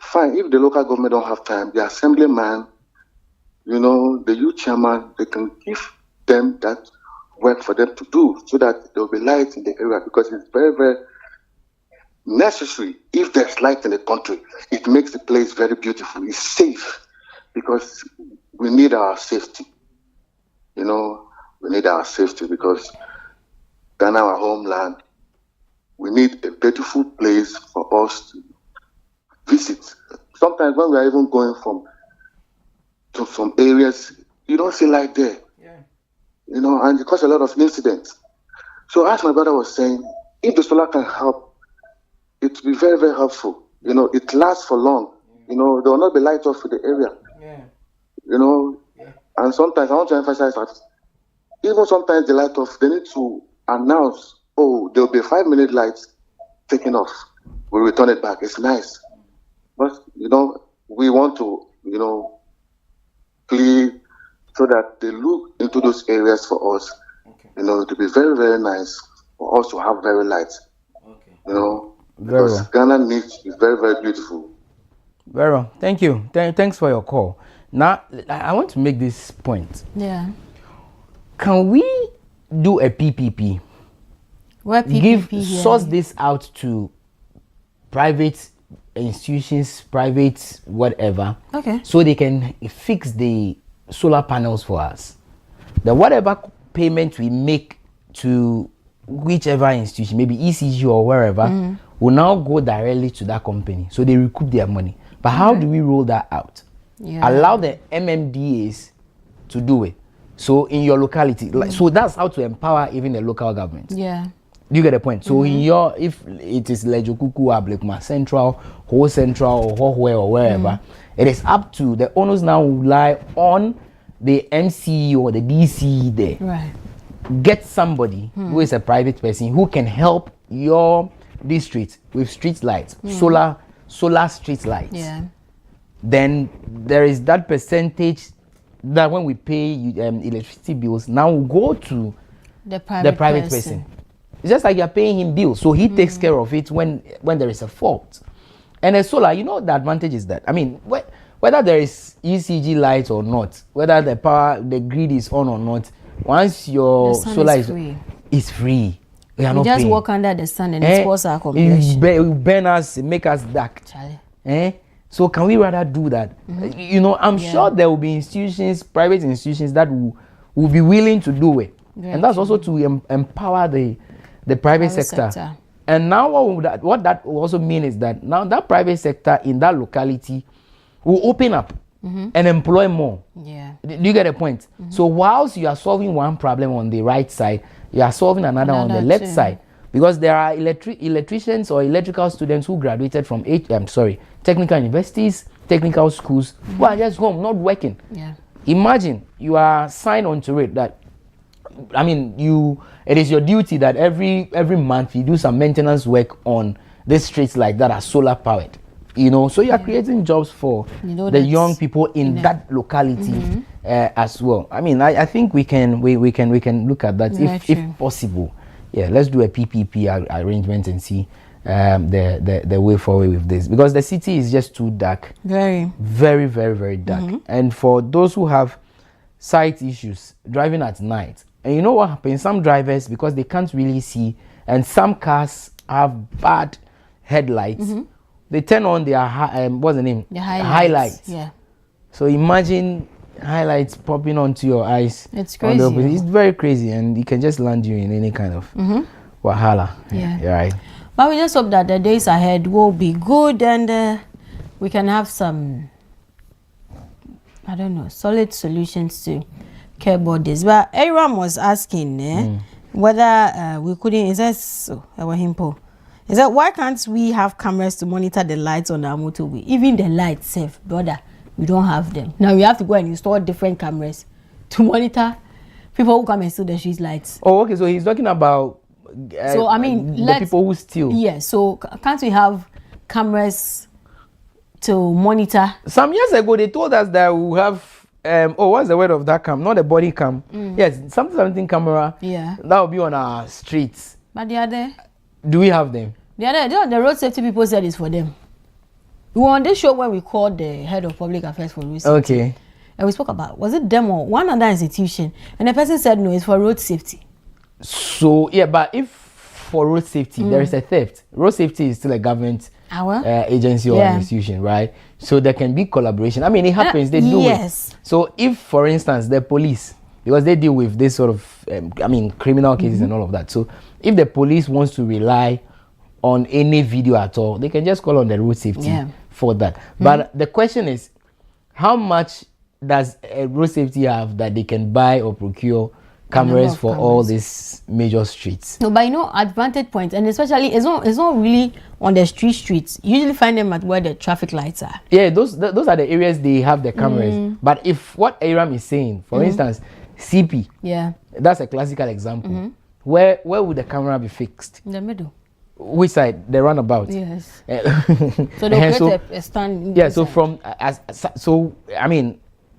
fine, if the local government don't have time, the assemblyman, you know, the youth chairman, they can give them that work for them to do so that there will be light in the area, because it's very, very necessary. If there's light in the country, it makes the place very beautiful. It's safe, because we need our safety. You know, we need our safety because Ghana, our homeland, we need a beautiful place for us to visit. Sometimes when we are even going to some areas, you don't see light there. Yeah. You know, and it causes a lot of incidents. So as my brother was saying, if the solar can help, it will be very, very helpful. You know, it lasts for long. You know, there will not be light off in the area. Yeah. You know, and sometimes I want to emphasize that even sometimes the light off, they need to announce, oh, there will be 5-minute lights taken off. We'll return it back. It's nice. But, you know, we want to, you know, plead so that they look into those areas for us. Okay. You know, to be very, very nice for us to have very light. Okay. You know, very because well. Ghana needs is very, very beautiful. Very well. Thank you. Thanks for your call. Now, I want to make this point. Yeah. Can we do a PPP? Where PPP source this out to private institutions, private whatever. Okay. So they can fix the solar panels for us. Then whatever payment we make to whichever institution, maybe ECG or wherever, will now go directly to that company. So they recoup their money. But how do we roll that out? Yeah. Allow the MMDAs to do it. So in your locality, so that's how to empower even the local government. Yeah. Do you get the point? So in your, if it is Lejokuku, Ablekuma Central, Whole Central, or Hohwe or wherever, it is up to the owners now rely on the MC or the DC there. Right. Get somebody who is a private person who can help your district with street lights, solar street lights. Yeah. Then there is that percentage that when we pay electricity bills, now will go to the private person. It's just like you're paying him bills, so he takes care of it when there is a fault. And a solar, you know, the advantage is that, I mean, whether there is ECG light or not, whether the grid is on or not, once your solar is free. We just paying. Walk under the sun and expose our complexion. It will burn us, make us dark. So can we rather do that? You know, I'm sure there will be institutions, private institutions that will be willing to do it. Very and that's also to empower the private sector. And now what that will also mean is that now that private sector in that locality will open up and employ more. Yeah. Do you get a point? So whilst you are solving one problem on the right side, you are solving another on the left side. Because there are electricians or electrical students who graduated from technical universities, technical schools, who are just home, not working. Yeah. Imagine you are signed onto it that, I mean, it is your duty that every month you do some maintenance work on these streets like that are solar powered. You know, so you are creating jobs for the young people in that locality as well. I mean, I think we can look at that if possible. Yeah, let's do a PPP arrangement and see the way forward with this, because the city is just too dark. Very, very, very, very dark. And for those who have sight issues, driving at night, and you know what happens? Some drivers, because they can't really see, and some cars have bad headlights, they turn on their what's the name? The highlights. Yeah. So imagine highlights popping onto your eyes. It's crazy. It's very crazy, and it can just land you in any kind of wahala. Yeah. Right. But we just hope that the days ahead will be good, and we can have some, I don't know, solid solutions to care about this. But Aram was asking whether we couldn't. Is that why can't we have cameras to monitor the lights on our motorway? Even the lights, safe, brother, we don't have them. Now we have to go and install different cameras to monitor people who come and steal the street lights. Oh, okay. So he's talking about. So I mean, the people who steal. Yeah. So can't we have cameras to monitor? Some years ago, they told us that we have. What's the word of that cam? Not a body cam. Yes, something camera. Yeah. That will be on our streets. But they are there. Do we have them? They are there. The road safety people said it's for them. We were on this show when we called the head of public affairs for road safety. Okay. And we spoke about, was it them or one other institution? And the person said no, it's for road safety. So yeah, but if for road safety there is a theft, road safety is still a government agency or institution, right? So there can be collaboration. I mean, it happens. They do it. So if, for instance, the police, because they deal with this sort of, criminal cases and all of that. So if the police wants to rely on any video at all, they can just call on the road safety for that. But the question is, how much does a road safety have that they can buy or procure cameras for all these major streets? No, but you know, advantage points, and especially it's not really on the streets. You usually find them at where the traffic lights are. Yeah, those are the areas they have the cameras. But if what Aram is saying, for instance, CP, that's a classical example. Where would the camera be fixed? In the middle. Which side? The roundabout. Yes. So they create a stand. Yeah. So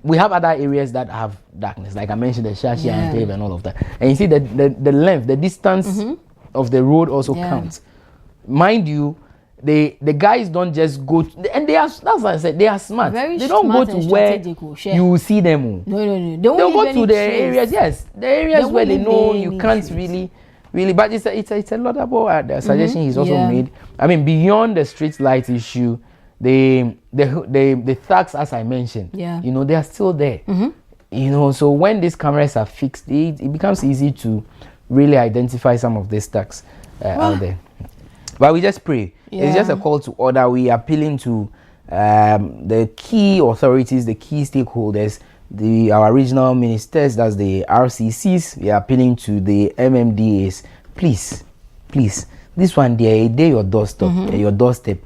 we have other areas that have darkness, like I mentioned, the Shashi Enclave and all of that. And you see the length, the distance of the road also counts. Mind you, the guys don't just go to, and that's what I said, they are smart. They don't go to where you see them. No. They'll go to the areas, the areas where they know you can't really, but it's a laudable suggestion he's also made. I mean, beyond the street light issue, the thugs, as I mentioned, you know, they are still there. You know, so when these cameras are fixed, it becomes easy to really identify some of these thugs out there. But we just pray. It's just a call to order. We are appealing to the key authorities, the key stakeholders, our regional ministers, that's the RCCs. We are appealing to the MMDAs. Please, this one day your doorstep,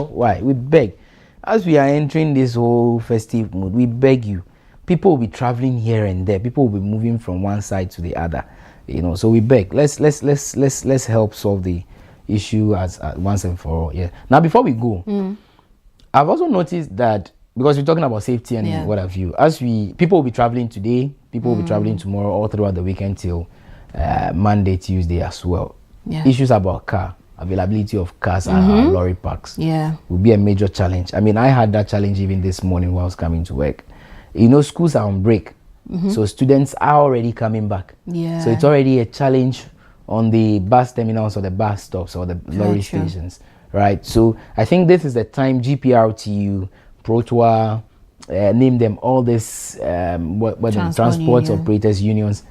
why? We beg. As we are entering this whole festive mood, we beg you. People will be traveling here and there. People will be moving from one side to the other. You know, so we beg. Let's help solve the issue as once and for all. Yeah. Now, before we go, I've also noticed that, because we're talking about safety and what have you, people will be traveling today, people will be traveling tomorrow, all throughout the weekend till Monday, Tuesday as well. Issues about car availability of cars and lorry parks will be a major challenge. I mean, I had that challenge even this morning while I was coming to work. You know, schools are on break, so students are already coming back. So it's already a challenge on the bus terminals or the bus stops or the lorry stations, right? So I think this is the time GPRTU, Protoa, name them, all this transport operators unions,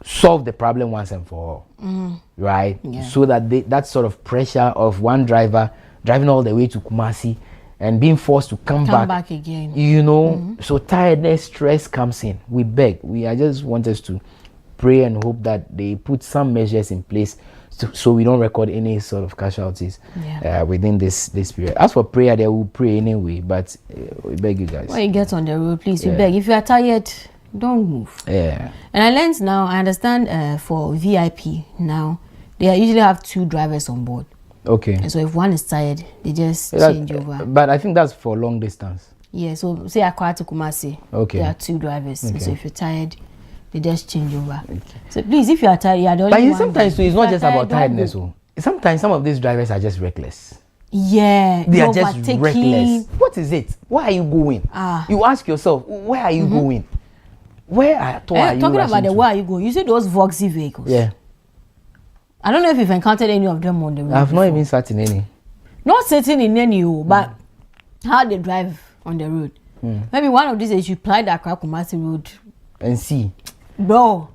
solve the problem once and for all, right? So that that sort of pressure of one driver driving all the way to Kumasi and being forced to come back again, you know, so tiredness, stress comes in. We beg. I just want us to pray and hope that they put some measures in place so we don't record any sort of casualties within this period. As for prayer, they will pray anyway, but we beg you guys. When you get on the road, please, we beg. If you are tired, don't move. And I learned now, I understand for VIP now, they usually have 2 drivers on board. Okay. And so if one is tired, they just change over. But I think that's for long distance. Yeah, so say Accra to Kumasi. Okay. There are 2 drivers. Okay. So if you're tired, they just change over. Okay. So please, if you are tired, you are the only one. But sometimes it's not just about tiredness. Sometimes some of these drivers are just reckless. Yeah, they are just reckless. What is it? Where are you going? You ask yourself, where are you going? Where are you talking about the where are you going? You see those Voxy vehicles. Yeah. I don't know if you've encountered any of them on the road. I've not even sat in any. Not sitting in any, but how they drive on the road. Maybe one of these days you apply the Accra Kumasi road and see, bro.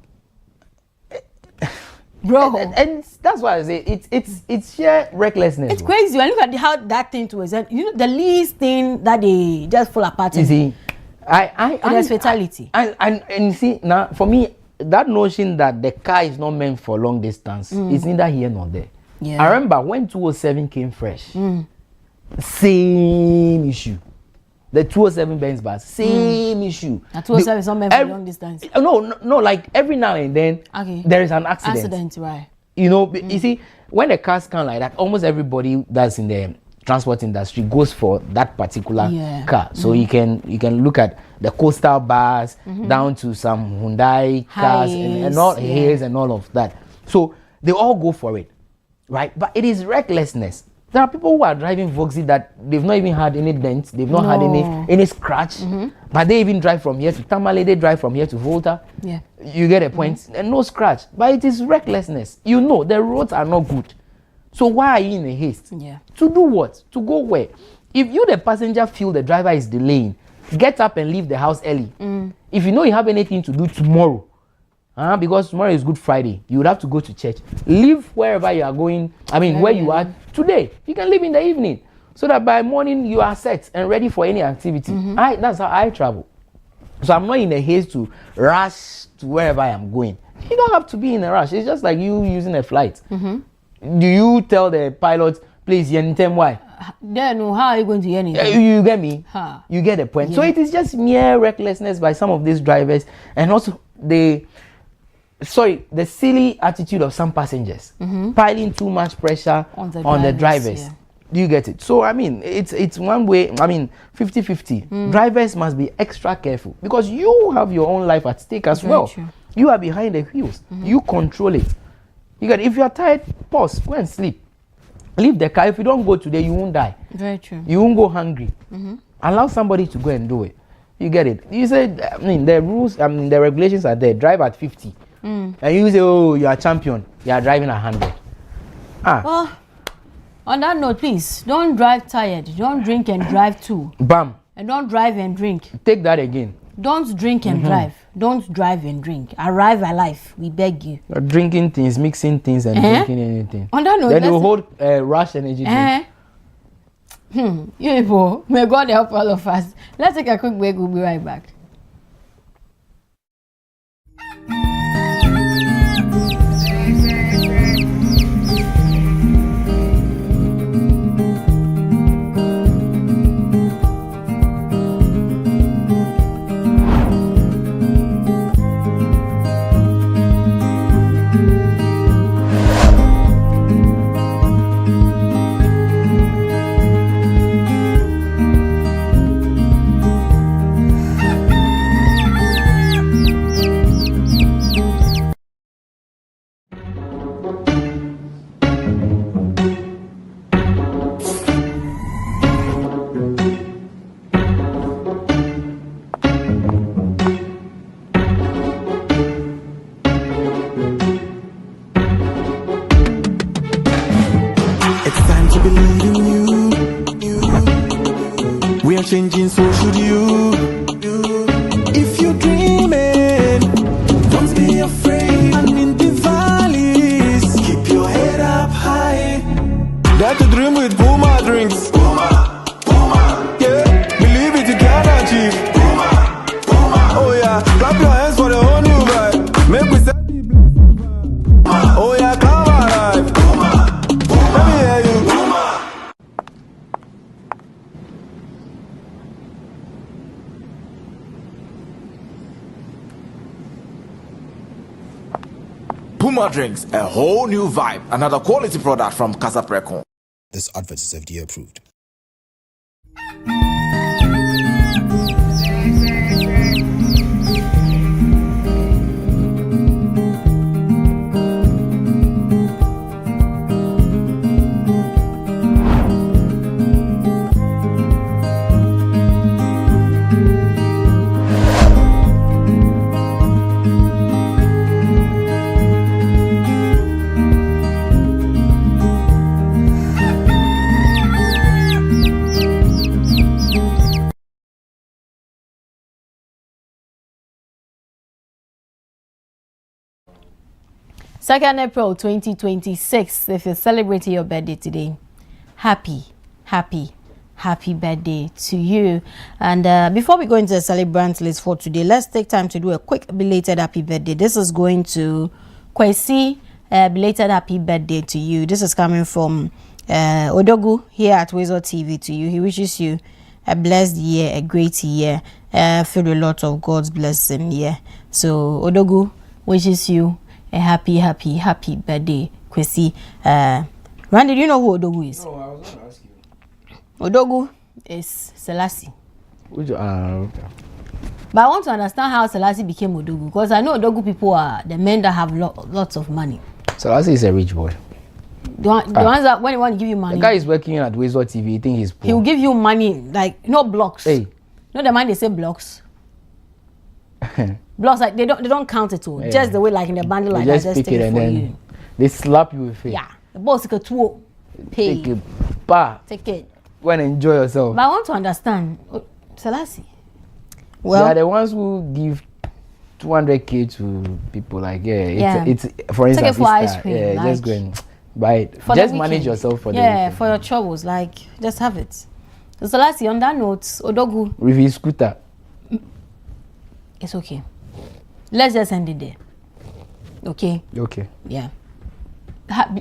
And that's why I say it's sheer recklessness. It's crazy when you look at how that thing was. You know, the least thing that they just fall apart. You see, there's fatality. And you see now, for me, that notion that the car is not meant for long distance is neither here nor there. Yeah. I remember when 207 came fresh, same issue. The 207 Benz bus, same issue. The 207 is not meant for long distance. No, like every now and then there is an accident. Right. You know, you see, when the cars come like that, almost everybody that's in the transport industry goes for that particular car. So you can look at the coastal bus down to some Hyundai cars and all Hayes and all of that. So they all go for it, right? But it is recklessness. There are people who are driving Voxy that they've not even had any dents, they've not had any scratch, but they even drive from here to Tamale, they drive from here to Volta. Yeah. You get a point, and no scratch. But it is recklessness. You know, the roads are not good. So why are you in a haste? Yeah. To do what? To go where? If you, the passenger, feel the driver is delaying, get up and leave the house early. If you know you have anything to do tomorrow, because tomorrow is Good Friday, you would have to go to church. Leave wherever you are going. I mean, where you are today. You can leave in the evening, so that by morning you are set and ready for any activity. That's how I travel. So I'm not in a haste to rush to wherever I am going. You don't have to be in a rush. It's just like you using a flight. Do you tell the pilot, please, why? Then how are you going to hear anything? You get me? You get the point. So it is just mere recklessness by some of these drivers, and also the silly attitude of some passengers, piling too much pressure on the drivers. Yeah. Do you get it? So I mean, it's one way. I mean, 50-50. Drivers must be extra careful because you have your own life at stake as well. True. You are behind the wheels. You control it. You get it? If you are tired, pause, go and sleep. Leave the car. If you don't go today, you won't die. Very true. You won't go hungry. Allow somebody to go and do it. You get it? You say, I mean, the rules, the regulations are there. Drive at 50. And you say, oh, you are champion. You are driving 100. Well, on that note, please, don't drive tired. Don't drink and drive too. Bam. And don't drive and drink. Take that again. Don't drink and drive. Don't drive and drink. Arrive alive. We beg you. You're drinking things, mixing things, and drinking anything. On that note, then you hold rush energy drink. You people, may God help all of us. Let's take a quick break. We'll be right back. Changing, so should you. If you're dreaming, don't be afraid. And in the valleys, keep your head up high. Dare to dream with Puma drinks. Puma, Puma. Yeah, believe it, you can achieve. Puma, Puma. Oh yeah, clap your hands for the whole new vibe. Make we set the blessing. Oh yeah, come alive. Puma, Puma. Let me hear you. Puma drinks, a whole new vibe. Another quality product from Casa Precon. This advert is FDA approved. Second April 2026. If you're celebrating your birthday today, happy birthday to you. And before we go into the celebrant list for today, let's take time to do a quick belated happy birthday. This is going to Kwesi. Belated happy birthday to you. This is coming from Odogu here at WoezorTV to you. He wishes you a blessed year, a great year, filled with a lot of God's blessing. Yeah. So Odogu wishes you a happy birthday, Kwesi. Randy, do you know who Odogu is? No, I was going to ask you. Odogu is Selassie. Okay. But I want to understand how Selassie became Odogu, because I know Odogu people are the men that have lots of money. Selassie is a rich boy. The ones that when he want to give you money, the guy is working at WoezorTV. You think he's poor? He will give you money like blocks. Hey, the man they say blocks. Blocks, like they don't count it all. Yeah. Just the way like in the bundle like that, just take it for you. They slap you with it. Yeah. The boss like a two pay. Take it. Pa. Take it. Go and enjoy yourself. But I want to understand, Selassie. Well, they are the ones who give 200k to people. Like it's for instance, take it for ice cream. Yeah, like, just go and buy it. Just manage yourself for the weekend. For your troubles. Like just have it. So Selassie, on that note, Odogu with his scooter. It's okay. Let's just end it there. Okay? Okay. Yeah.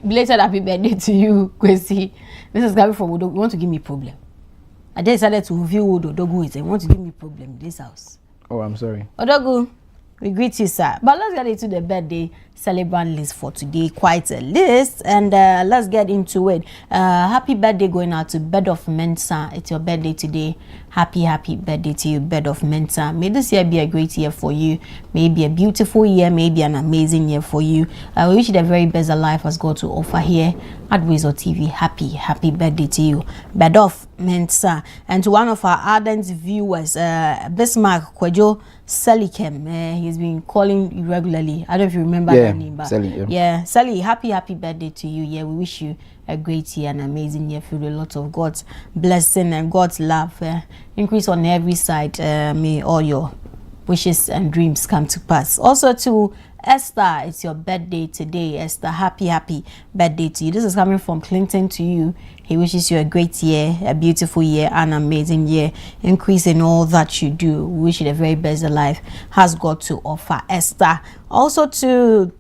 Belated happy birthday to you, Kwesi. This is coming from Odogu. You want to give me problem? I decided to reveal who Odogu is. You want to give me problem in this house. Oh, I'm sorry. Odogu, we greet you, sir. But let's get into the birthday celebrant list for today. Quite a list. And let's get into it. Happy birthday going out to Bed of Mensa. It's your birthday today. Happy birthday to you, Bed of Mensa. May this year be a great year for you. Maybe a beautiful year. Maybe an amazing year for you. We wish you the very best that life has got to offer here at WoezorTV. Happy birthday to you, Bed of Mensa. And to one of our ardent viewers, Bismarck Kwejo Selikem. He's been calling you regularly. I don't know if you remember that name, but Sally, happy birthday to you. Yeah, we wish you a great year, an amazing year filled with a lot of God's blessing and God's love. Increase on every side. May all your wishes and dreams come to pass. Also to Esther, it's your birthday today. Esther, happy birthday to you. This is coming from Clinton to you. He wishes you a great year, a beautiful year, an amazing year. Increase in all that you do. We wish you the very best that life has got to offer. Esther. Also to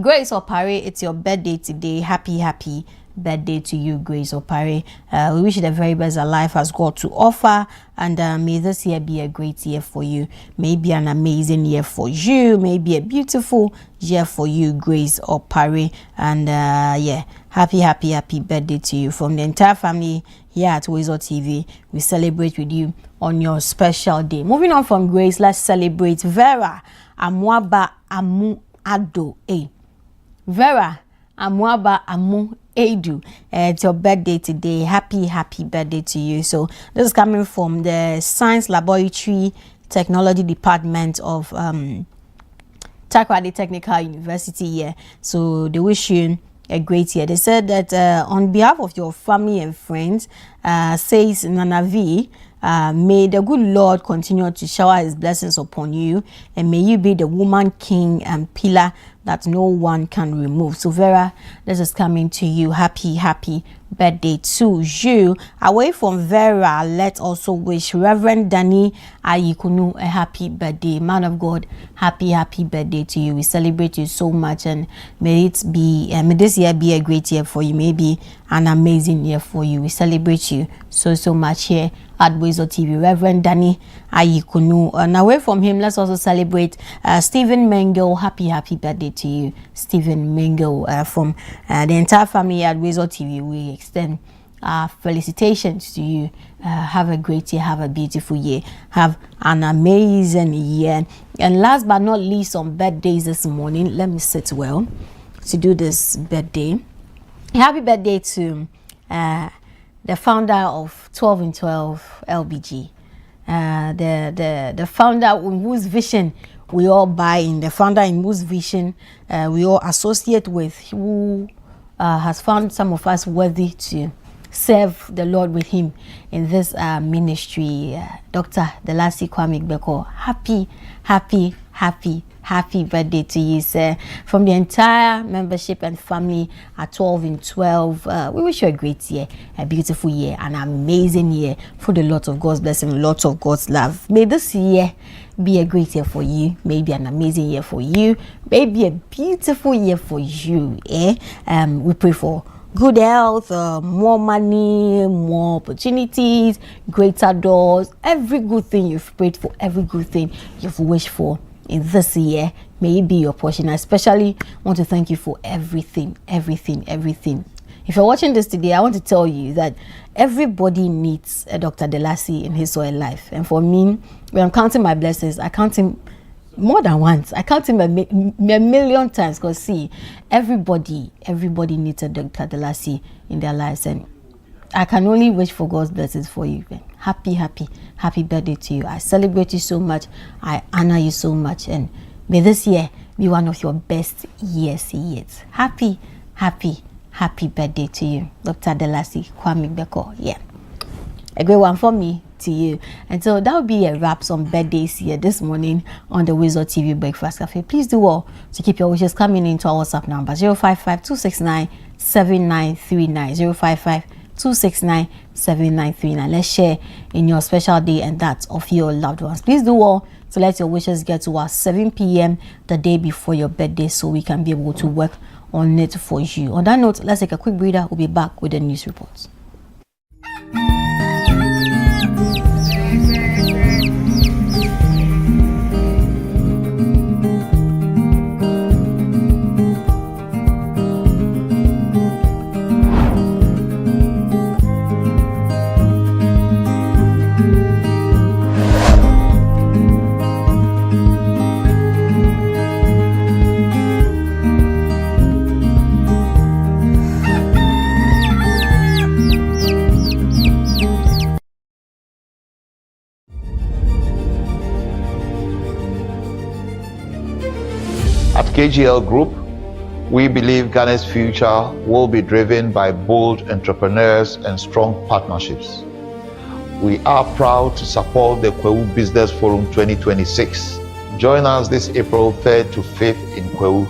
Grace Opare, it's your birthday today. Happy birthday to you, Grace Opare. We wish you the very best that life has got to offer, and may this year be a great year for you. Maybe an amazing year for you. Maybe a beautiful year for you, Grace Opare. And happy birthday to you from the entire family here at WoezorTV. We celebrate with you on your special day. Moving on from Grace, let's celebrate Vera Amwaba Amu Ado. Vera Amwaba Amu Edu. It's your birthday today. Happy birthday to you. So this is coming from the Science Laboratory Technology Department of Takoradi Technical University here. So they wish you a great year. They said that on behalf of your family and friends, says Nana V, may the good Lord continue to shower his blessings upon you, and may you be the woman king and pillar that no one can remove. So Vera, this is coming to you. Happy birthday to you. Away from Vera, let's also wish Reverend Danny Ayikunu a happy birthday. Man of God, happy birthday to you. We celebrate you so much, and may it be may this year be a great year for you. Maybe an amazing year for you. We celebrate you so much here at WoezorTV, Reverend Danny Ayikunu. And away from him, let's also celebrate Stephen Mengel. Happy birthday to you, Stephen Mengel. From the entire family at WoezorTV, we extend felicitations to you. Have a great year, have a beautiful year, have an amazing year. And last but not least, on birthdays this morning, let me sit well to do this birthday. Happy birthday to the founder of 12 in 12 LBG, the founder whose vision we all buy in, the founder in whose vision we all associate with, who has found some of us worthy to serve the Lord with him in this ministry, Dr. Delasi Kwame Beko. Happy birthday to you, sir. From the entire membership and family at 12 in 12, we wish you a great year, a beautiful year, an amazing year, full of lots of God's blessing, lots of God's love. May this year be a great year for you, maybe an amazing year for you, maybe a beautiful year for you. We pray for good health, more money, more opportunities, greater doors, every good thing you've prayed for, every good thing you've wished for in this year, may it be your portion. I especially want to thank you for everything. If you're watching this today, I want to tell you that everybody needs a Dr. Delasi in his or her life. And for me, when I'm counting my blessings, I count him more than once. I count him a million times, because see, everybody needs a Dr. Delasi in their lives, and I can only wish for God's blessings for you. Happy birthday to you. I celebrate you so much. I honor you so much, and may this year be one of your best years yet. Happy birthday to you, Dr. Delasi Kwame Beko. Yeah, a great one for me to you. And so that will be a wrap on birthdays here this morning on the WoezorTV Breakfast Cafe. Please do all to keep your wishes coming into our WhatsApp number 055-269-7939 055-269-7939. Let's share in your special day and that of your loved ones. Please do all to let your wishes get to us 7 p.m. the day before your birthday, so we can be able to work on it for you. On that note, let's take a quick breather. We'll be back with the news reports. At KGL Group, we believe Ghana's future will be driven by bold entrepreneurs and strong partnerships. We are proud to support the Kwewu Business Forum 2026. Join us this April 3rd to 5th in Kwewu,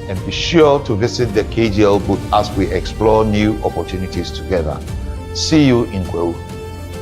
and be sure to visit the KGL booth as we explore new opportunities together. See you in Kwewu.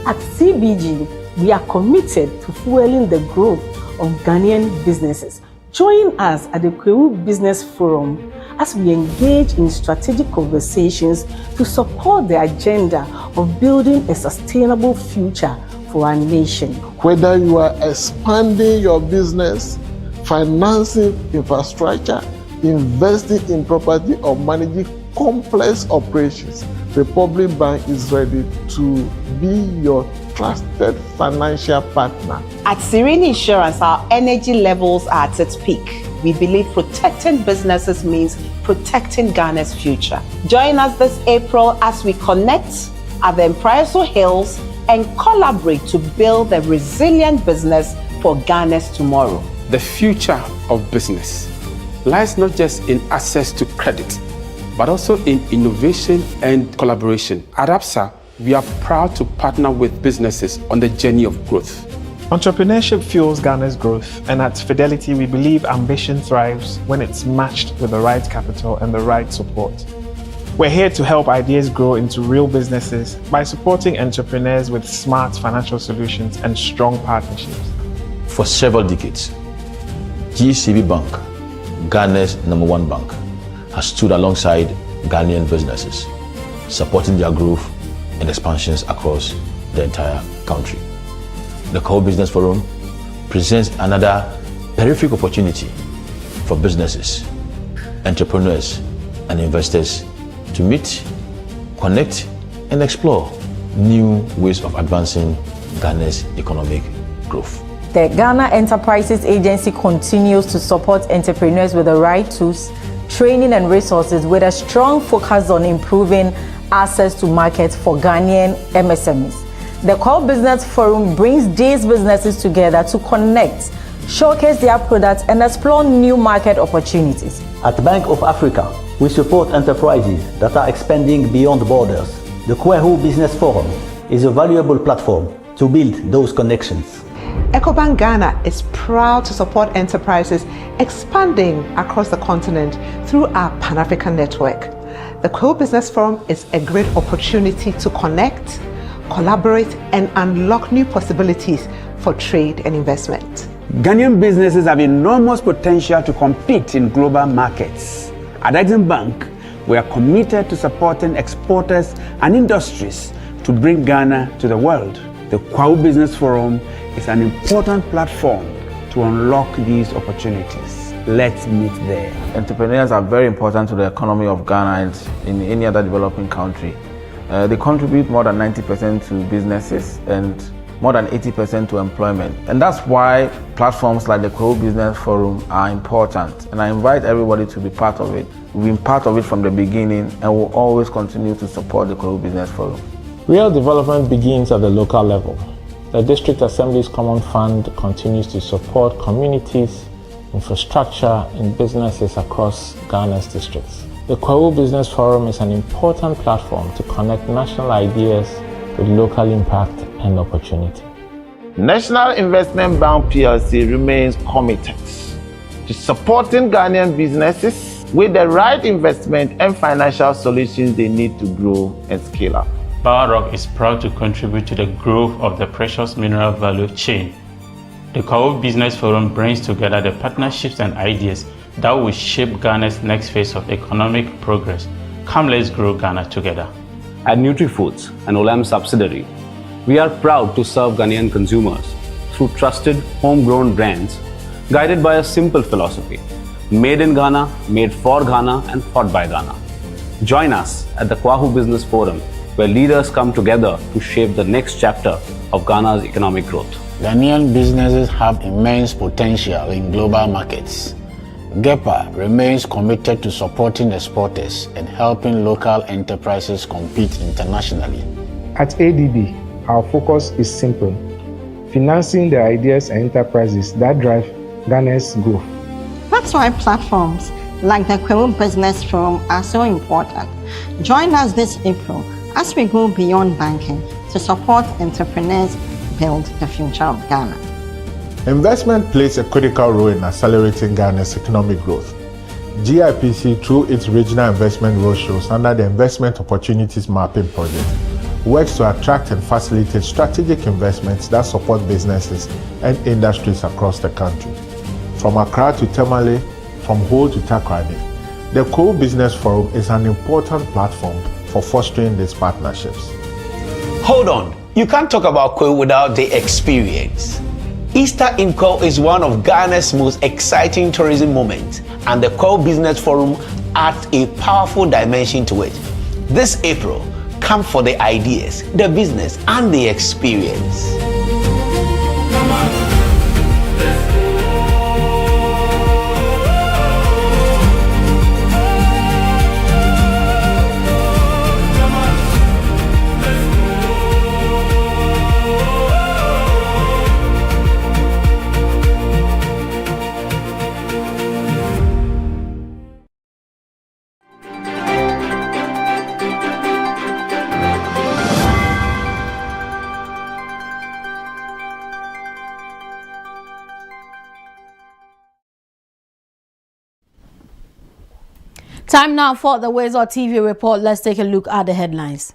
At CBG, we are committed to fueling the growth of Ghanaian businesses. Join us at the Kwewu Business Forum as we engage in strategic conversations to support the agenda of building a sustainable future for our nation. Whether you are expanding your business, financing infrastructure, investing in property, or managing complex operations, Republic Bank is ready to be your trusted financial partner. At Serene Insurance, our energy levels are at its peak. We believe protecting businesses means protecting Ghana's future. Join us this April as we connect at the Empress Hills and collaborate to build a resilient business for Ghana's tomorrow. The future of business lies not just in access to credit, but also in innovation and collaboration. At ABSA, we are proud to partner with businesses on the journey of growth. Entrepreneurship fuels Ghana's growth, and at Fidelity, we believe ambition thrives when it's matched with the right capital and the right support. We're here to help ideas grow into real businesses by supporting entrepreneurs with smart financial solutions and strong partnerships. For several decades, GCB Bank, Ghana's #1 bank, has stood alongside Ghanaian businesses, supporting their growth and expansions across the entire country. The Core Business Forum presents another terrific opportunity for businesses, entrepreneurs, and investors to meet, connect, and explore new ways of advancing Ghana's economic growth. The Ghana Enterprises Agency continues to support entrepreneurs with the right tools, training, and resources with a strong focus on improving access to markets for Ghanaian MSMEs. The Core Business Forum brings these businesses together to connect, showcase their products, and explore new market opportunities. At Bank of Africa, we support enterprises that are expanding beyond borders. The Core Business Forum is a valuable platform to build those connections. EcoBank Ghana is proud to support enterprises expanding across the continent through our Pan-African network. The Core Business Forum is a great opportunity to connect, collaborate, and unlock new possibilities for trade and investment. Ghanaian businesses have enormous potential to compete in global markets. At Exim Bank, we are committed to supporting exporters and industries to bring Ghana to the world. The Core Business Forum is an important platform to unlock these opportunities. Let's meet there. Entrepreneurs are very important to the economy of Ghana and in any other developing country. They contribute more than 90% to businesses and more than 80% to employment. And that's why platforms like the Core Business Forum are important. And I invite everybody to be part of it. We've been part of it from the beginning and will always continue to support the Core Business Forum. Real development begins at the local level. The District Assembly's Common Fund continues to support communities, infrastructure, and businesses across Ghana's districts. The Core Business Forum is an important platform to connect national ideas with local impact and opportunity. National Investment Bank PLC remains committed to supporting Ghanaian businesses with the right investment and financial solutions they need to grow and scale up. Rock is proud to contribute to the growth of the precious mineral value chain. The Core Business Forum brings together the partnerships and ideas that will shape Ghana's next phase of economic progress. Come, let's grow Ghana together. At NutriFoods, an Olam subsidiary, we are proud to serve Ghanaian consumers through trusted homegrown brands guided by a simple philosophy: made in Ghana, made for Ghana, and thought by Ghana. Join us at the Core Business Forum, where leaders come together to shape the next chapter of Ghana's economic growth. Ghanaian businesses have immense potential in global markets. GEPA remains committed to supporting exporters and helping local enterprises compete internationally. At ADB, our focus is simple: financing the ideas and enterprises that drive Ghana's growth. That's why platforms like the Core Business Forum are so important. Join us this April as we go beyond banking to support entrepreneurs build the future of Ghana. Investment plays a critical role in accelerating Ghana's economic growth. GIPC, through its regional investment roadshows under the Investment Opportunities Mapping Project, works to attract and facilitate strategic investments that support businesses and industries across the country. From Accra to Tamale, from Ho to Takrady, the Core Business Forum is an important platform for fostering these partnerships. Hold on, you can't talk about Core without the experience. Easter in Core is one of Ghana's most exciting tourism moments, and the Core Business Forum adds a powerful dimension to it. This April, come for the ideas, the business, and the experience. Time now for the WoezorTV report. Let's take a look at the headlines.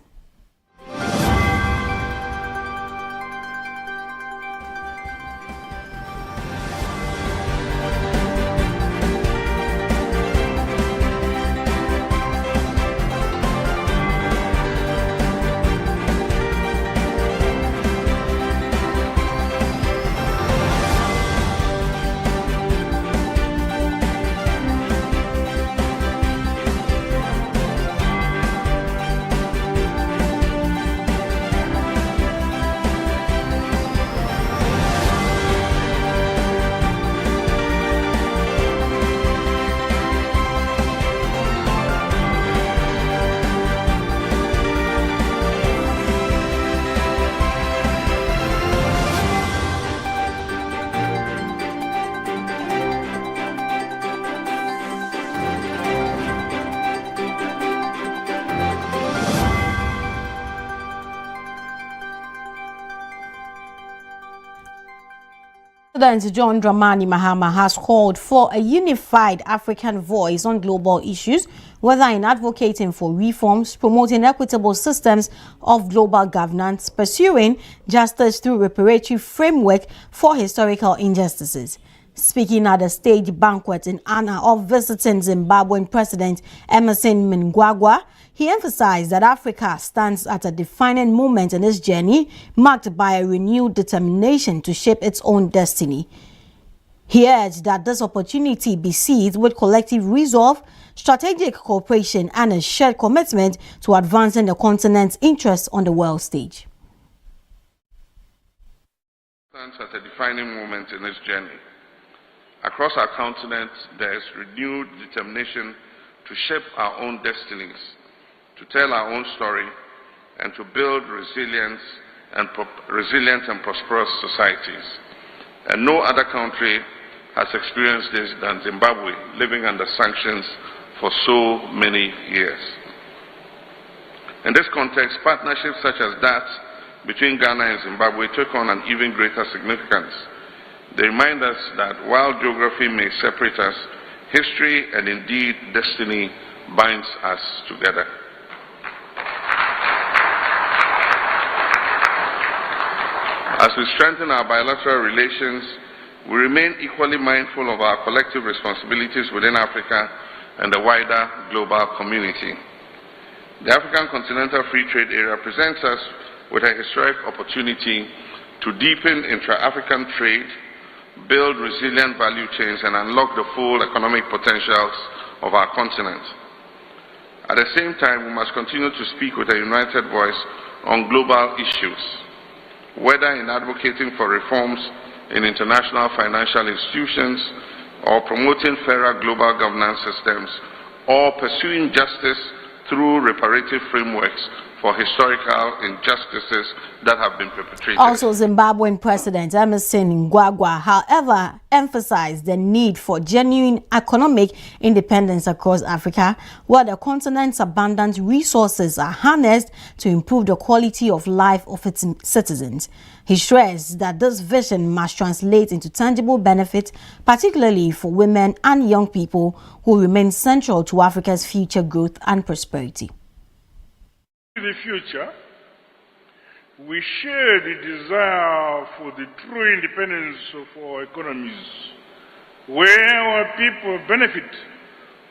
President John Dramani Mahama has called for a unified African voice on global issues, whether in advocating for reforms, promoting equitable systems of global governance, pursuing justice through reparatory framework for historical injustices. Speaking at a state banquet in honor of visiting Zimbabwean President Emmerson Mnangagwa, he emphasized that Africa stands at a defining moment in its journey, marked by a renewed determination to shape its own destiny. He urged that this opportunity be seized with collective resolve, strategic cooperation, and a shared commitment to advancing the continent's interests on the world stage. Stands at a defining moment in its journey. Across our continent, there is renewed determination to shape our own destinies, to tell our own story, and to build resilient and prosperous societies. And no other country has experienced this than Zimbabwe, living under sanctions for so many years. In this context, partnerships such as that between Ghana and Zimbabwe took on an even greater significance. They remind us that while geography may separate us, history and indeed destiny binds us together. As we strengthen our bilateral relations, we remain equally mindful of our collective responsibilities within Africa and the wider global community. The African Continental Free Trade Area presents us with a historic opportunity to deepen intra-African trade, build resilient value chains, and unlock the full economic potentials of our continent. At the same time, we must continue to speak with a united voice on global issues, whether in advocating for reforms in international financial institutions, or promoting fairer global governance systems, or pursuing justice through reparative frameworks for historical injustices that have been perpetrated. Also, Zimbabwean President Emmerson Mnangagwa, however, emphasized the need for genuine economic independence across Africa, where the continent's abundant resources are harnessed to improve the quality of life of its citizens. He stressed that this vision must translate into tangible benefits, particularly for women and young people who remain central to Africa's future growth and prosperity. In the future, we share the desire for the true independence of our economies, where our people benefit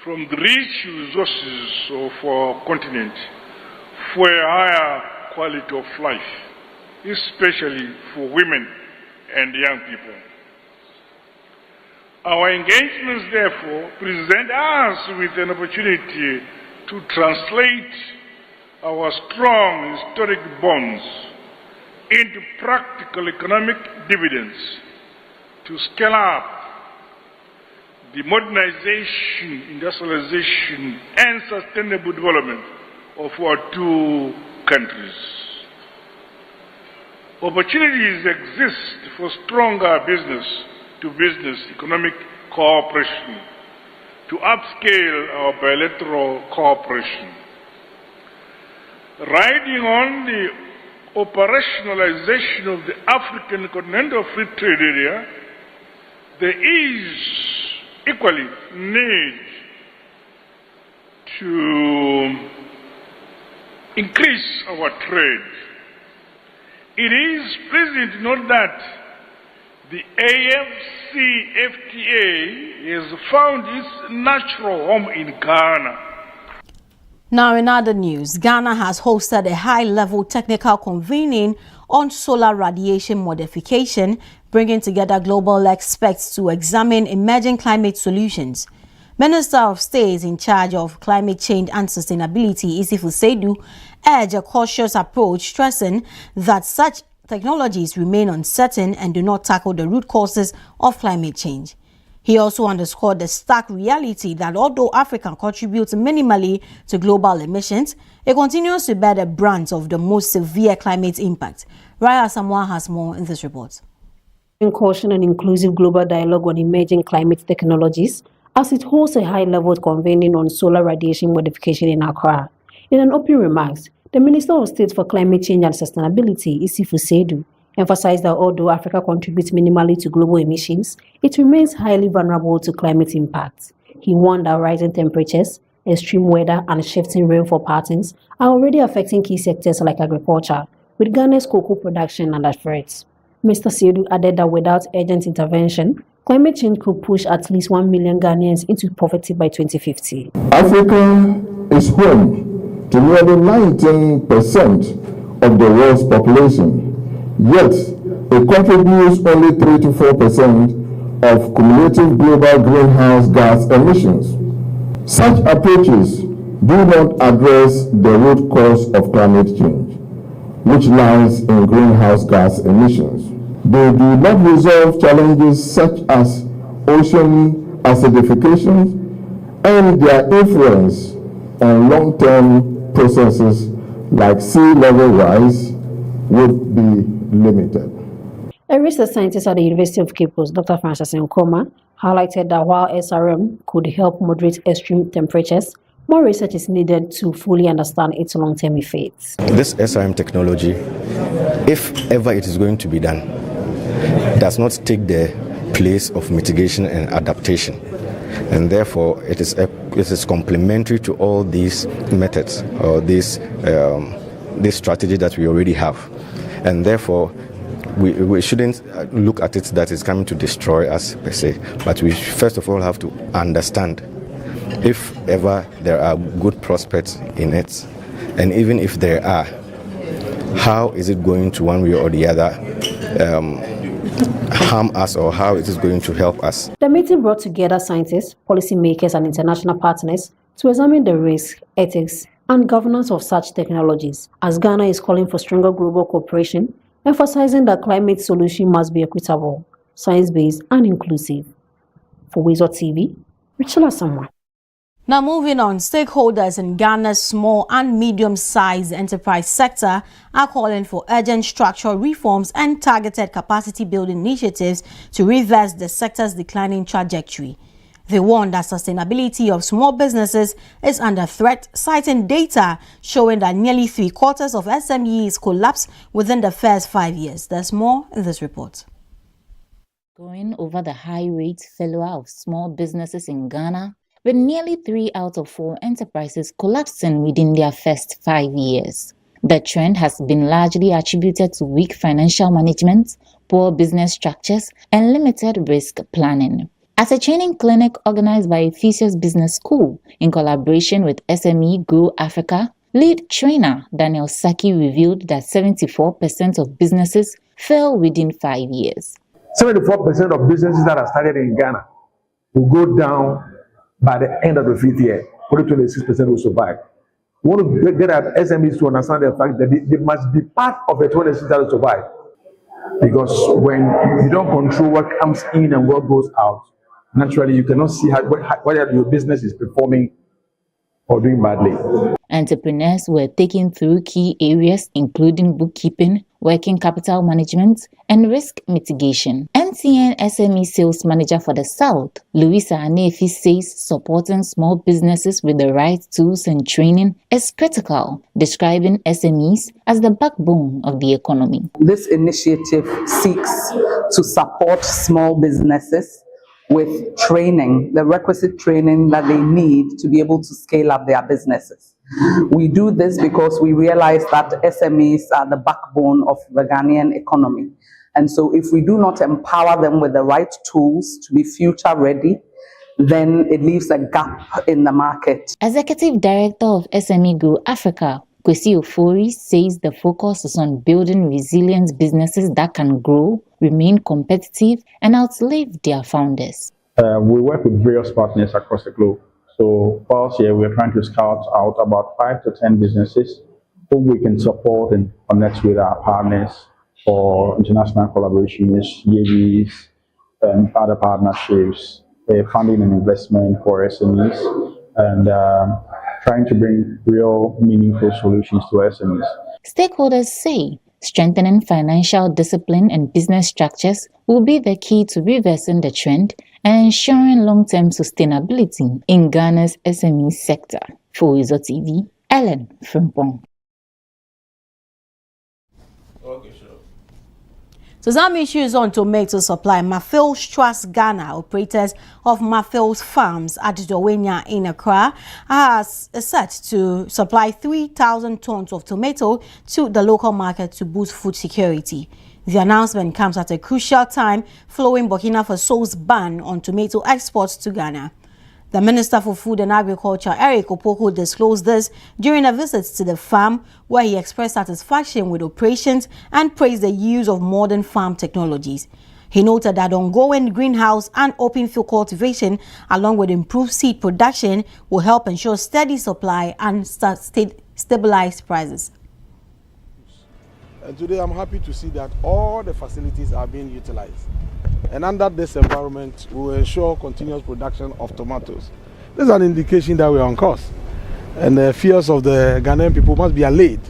from the rich resources of our continent for a higher quality of life, especially for women and young people. Our engagements, therefore, present us with an opportunity to translate our strong historic bonds into practical economic dividends, to scale up the modernization, industrialization, and sustainable development of our two countries. Opportunities exist for stronger business-to-business economic cooperation, to upscale our bilateral cooperation. Riding on the operationalization of the African Continental Free Trade Area, there is equally need to increase our trade. It is pleasing to note that the AFCFTA has found its natural home in Ghana. Now, in other news, Ghana has hosted a high-level technical convening on solar radiation modification, bringing together global experts to examine emerging climate solutions. Minister of State in charge of climate change and sustainability, Isifu Seidu, urged a cautious approach, stressing that such technologies remain uncertain and do not tackle the root causes of climate change. He also underscored the stark reality that although Africa contributes minimally to global emissions, it continues to bear the brunt of the most severe climate impact. Raya Samoa has more in this report. Caution and inclusive global dialogue on emerging climate technologies as it holds a high-level convening on solar radiation modification in Accra. In an opening remarks, the Minister of State for Climate Change and Sustainability, Isifu Seidu, emphasized that although Africa contributes minimally to global emissions, it remains highly vulnerable to climate impacts. He warned that rising temperatures, extreme weather, and shifting rainfall patterns are already affecting key sectors like agriculture, with Ghana's cocoa production under threat. Mr. Siedu added that without urgent intervention, climate change could push at least 1 million Ghanaians into poverty by 2050. Africa is home to nearly 19% of the world's population, yet it contributes only 3 to 4% of cumulative global greenhouse gas emissions. Such approaches do not address the root cause of climate change, which lies in greenhouse gas emissions. They do not resolve challenges such as ocean acidification and their influence on long-term processes like sea level rise would be limited. A research scientist at the University of Cape Coast, Dr. Francis Nkoma, highlighted that while SRM could help moderate extreme temperatures, more research is needed to fully understand its long-term effects. This SRM technology, if ever it is going to be done, does not take the place of mitigation and adaptation. And therefore, it is complementary to all these methods or this strategy that we already have. And therefore, we shouldn't look at it that it's coming to destroy us per se, but we first of all have to understand if ever there are good prospects in it, and even if there are, how is it going to one way or the other harm us, or how it is going to help us. The meeting brought together scientists, policymakers, and international partners to examine the risk, ethics, and governance of such technologies, as Ghana is calling for stronger global cooperation, emphasizing that climate solution must be equitable, science-based, and inclusive. For WoezorTV, Richela Samuel. Now moving on, stakeholders in Ghana's small and medium-sized enterprise sector are calling for urgent structural reforms and targeted capacity-building initiatives to reverse the sector's declining trajectory. They warn that sustainability of small businesses is under threat, citing data showing that nearly 3/4 of SMEs collapsed within the first 5 years. There's more in this report. Going over the high rate failure of small businesses in Ghana, with nearly 3 out of 4 enterprises collapsing within their first 5 years. The trend has been largely attributed to weak financial management, poor business structures, and limited risk planning. At a training clinic organized by Ephesians Business School in collaboration with SME Grow Africa, lead trainer Daniel Saki revealed that 74% of businesses fail within 5 years. 74% of businesses that are started in Ghana will go down by the end of the 5th year. Only 26% will survive. We want to get our SMEs to understand the fact that they must be part of the 26% that will survive. Because when you don't control what comes in and what goes out, naturally you cannot see whether your business is performing or doing badly. Entrepreneurs were taken through key areas including bookkeeping, working capital management, and risk mitigation. MTN SME Sales Manager for the South, Louisa Anefi, says supporting small businesses with the right tools and training is critical, describing SMEs as the backbone of the economy. This initiative seeks to support small businesses with training, the requisite training that they need to be able to scale up their businesses. We do this because we realize that SMEs are the backbone of the Ghanaian economy. And so if we do not empower them with the right tools to be future ready, then it leaves a gap in the market. Executive Director of SME Grow Africa, Kwesi Ofori, says the focus is on building resilient businesses that can grow, remain competitive, and outlive their founders. We work with various partners across the globe. So whilst here, we're trying to scout out about 5 to 10 businesses whom we can support and connect with our partners for international collaborations, JVs, and other partnerships, funding and investment for SMEs, and trying to bring real meaningful solutions to SMEs. Stakeholders say strengthening financial discipline and business structures will be the key to reversing the trend and ensuring long-term sustainability in Ghana's SME sector. For WoezorTV, Ellen Frimpong. So some issues on tomato supply. Mafil's Trust Ghana, operators of Mafil's farms at Dowenya in Accra, has set to supply 3,000 tons of tomato to the local market to boost food security. The announcement comes at a crucial time following Burkina Faso's ban on tomato exports to Ghana. The Minister for Food and Agriculture, Eric Opoko, disclosed this during a visit to the farm, where he expressed satisfaction with operations and praised the use of modern farm technologies. He noted that ongoing greenhouse and open field cultivation, along with improved seed production, will help ensure steady supply and stabilize prices. And today I'm happy to see that all the facilities are being utilized. And under this environment, we will ensure continuous production of tomatoes. This is an indication that we are on course. And the fears of the Ghanaian people must be allayed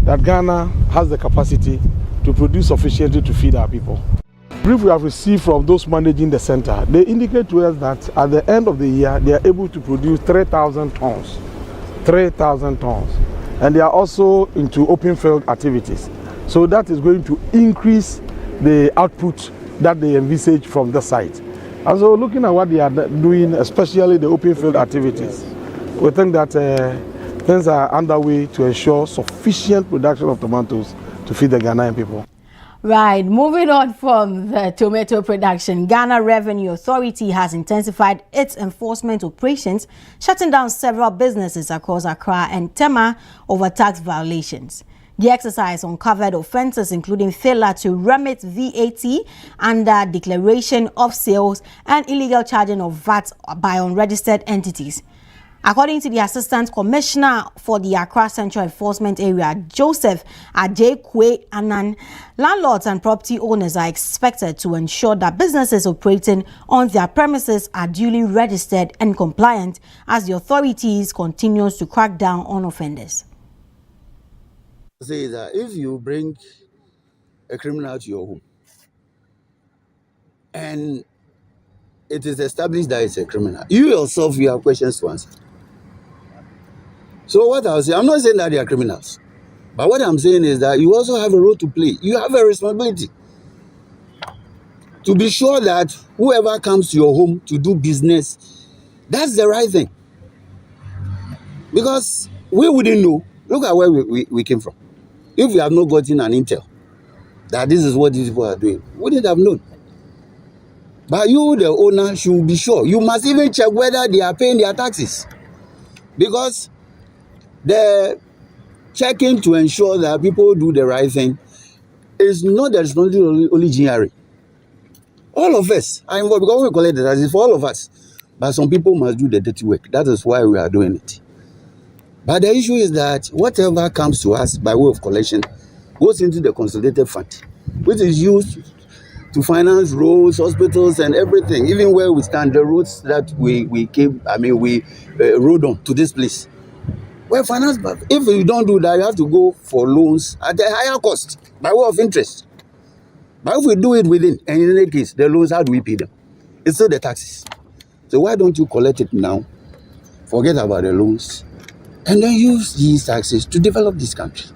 that Ghana has the capacity to produce sufficiently to feed our people. The brief we have received from those managing the center, they indicate to us that at the end of the year, they are able to produce 3,000 tons. 3,000 tons. And they are also into open field activities. So that is going to increase the output that they envisage from the site. And so looking at what they are doing, especially the open field activities, we think that things are underway to ensure sufficient production of tomatoes to feed the Ghanaian people. Right, moving on from the tomato production, Ghana Revenue Authority has intensified its enforcement operations, shutting down several businesses across Accra and Tema over tax violations. The exercise uncovered offences including failure to remit VAT under declaration of sales and illegal charging of VAT by unregistered entities. According to the Assistant Commissioner for the Accra Central Enforcement Area, Joseph Ajekwe Anan, landlords and property owners are expected to ensure that businesses operating on their premises are duly registered and compliant as the authorities continues to crack down on offenders. Say that if you bring a criminal to your home and it is established that it's a criminal, you yourself, you have questions to answer. So what I'll say, I'm not saying that they are criminals, but what I'm saying is that you also have a role to play. You have a responsibility to be sure that whoever comes to your home to do business, that's the right thing. Because we wouldn't know. Look at where we came from. If we have not gotten an intel that this is what these people are doing, we wouldn't have known. But you, the owner, should be sure. You must even check whether they are paying their taxes. Because the checking to ensure that people do the right thing is not the responsibility only GRA. All of us are involved because we collect the taxes for all of us. But some people must do the dirty work. That is why we are doing it. But the issue is that whatever comes to us by way of collection goes into the consolidated fund, which is used to finance roads, hospitals, and everything. Even where we stand, the roads that we rode on to this place. Well, finance, but if you don't do that, you have to go for loans at a higher cost by way of interest. But if we do it within, and in any case, the loans, how do we pay them? It's still the taxes. So why don't you collect it now? Forget about the loans. And then use these taxes to develop this country.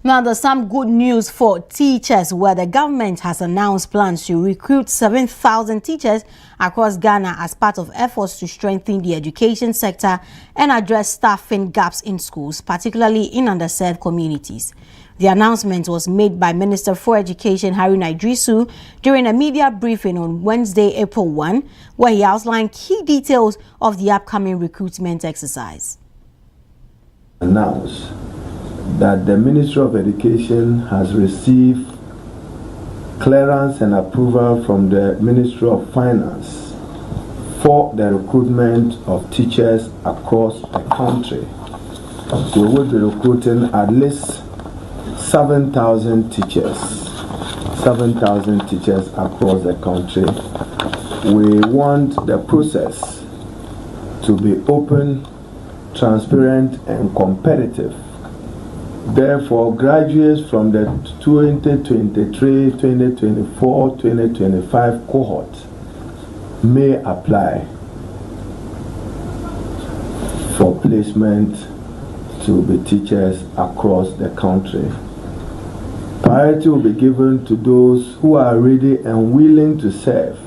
Now, there's some good news for teachers, where the government has announced plans to recruit 7,000 teachers across Ghana as part of efforts to strengthen the education sector and address staffing gaps in schools, particularly in underserved communities. The announcement was made by Minister for Education Haruna Idrisu during a media briefing on Wednesday, April 1, where he outlined key details of the upcoming recruitment exercise. Announce that the Ministry of Education has received clearance and approval from the Ministry of Finance for the recruitment of teachers across the country. We will be recruiting at least 7,000 teachers. 7,000 teachers across the country. We want the process to be open, transparent, and competitive. Therefore, graduates from the 2023, 2024, 2025 cohort may apply for placement to be teachers across the country. Priority will be given to those who are ready and willing to serve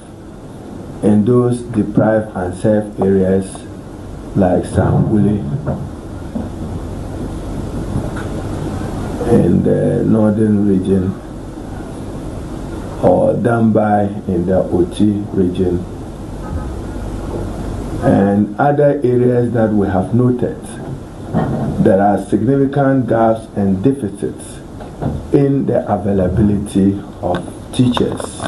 in those deprived and served areas like Sambuli in the northern region or Dambai in the Oti region and other areas that we have noted there are significant gaps and deficits in the availability of teachers.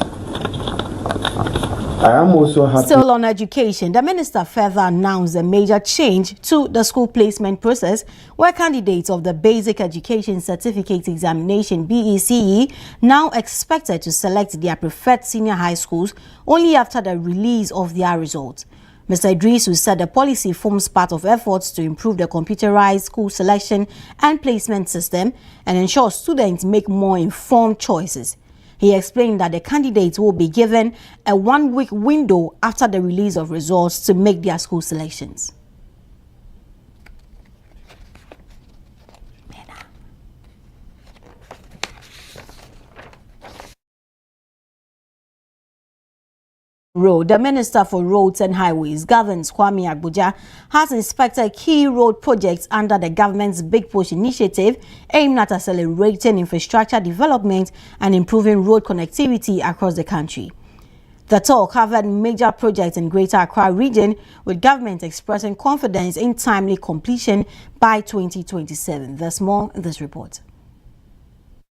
I am also happy. Still on education, the minister further announced a major change to the school placement process where candidates of the Basic Education Certificate Examination BECE now expected to select their preferred senior high schools only after the release of their results. Mr. Idrisu said the policy forms part of efforts to improve the computerized school selection and placement system and ensure students make more informed choices. He explained that the candidates will be given a 1-week window after the release of results to make their school selections. The Minister for Roads and Highways, Governs Kwame Agbuja, has inspected key road projects under the government's Big Push initiative aimed at accelerating infrastructure development and improving road connectivity across the country. The tour covered major projects in Greater Accra region, with government expressing confidence in timely completion by 2027. There's more in this report.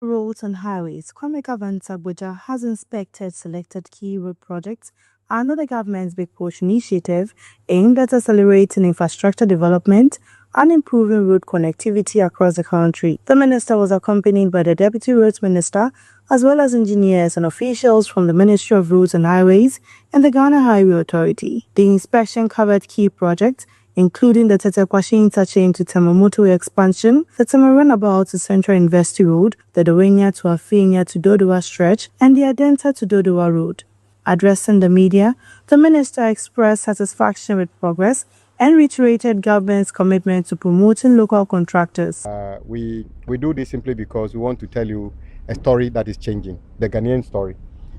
Roads and Highways, Kwame Agbuja has inspected selected key road projects under the government's Big Push initiative aimed at accelerating infrastructure development and improving road connectivity across the country. The minister was accompanied by the Deputy Roads Minister, as well as engineers and officials from the Ministry of Roads and Highways and the Ghana Highway Authority. The inspection covered key projects including the Tetekwashi interchange to Tema motorway expansion, the Tema runabout to Central University Road, the Dowenya to Afinya to Dodowa stretch, and the Adenta to Dodowa Road. Addressing the media, the minister expressed satisfaction with progress and reiterated government's commitment to promoting local contractors. We do this simply because we want to tell you a story that is changing, the Ghanaian story.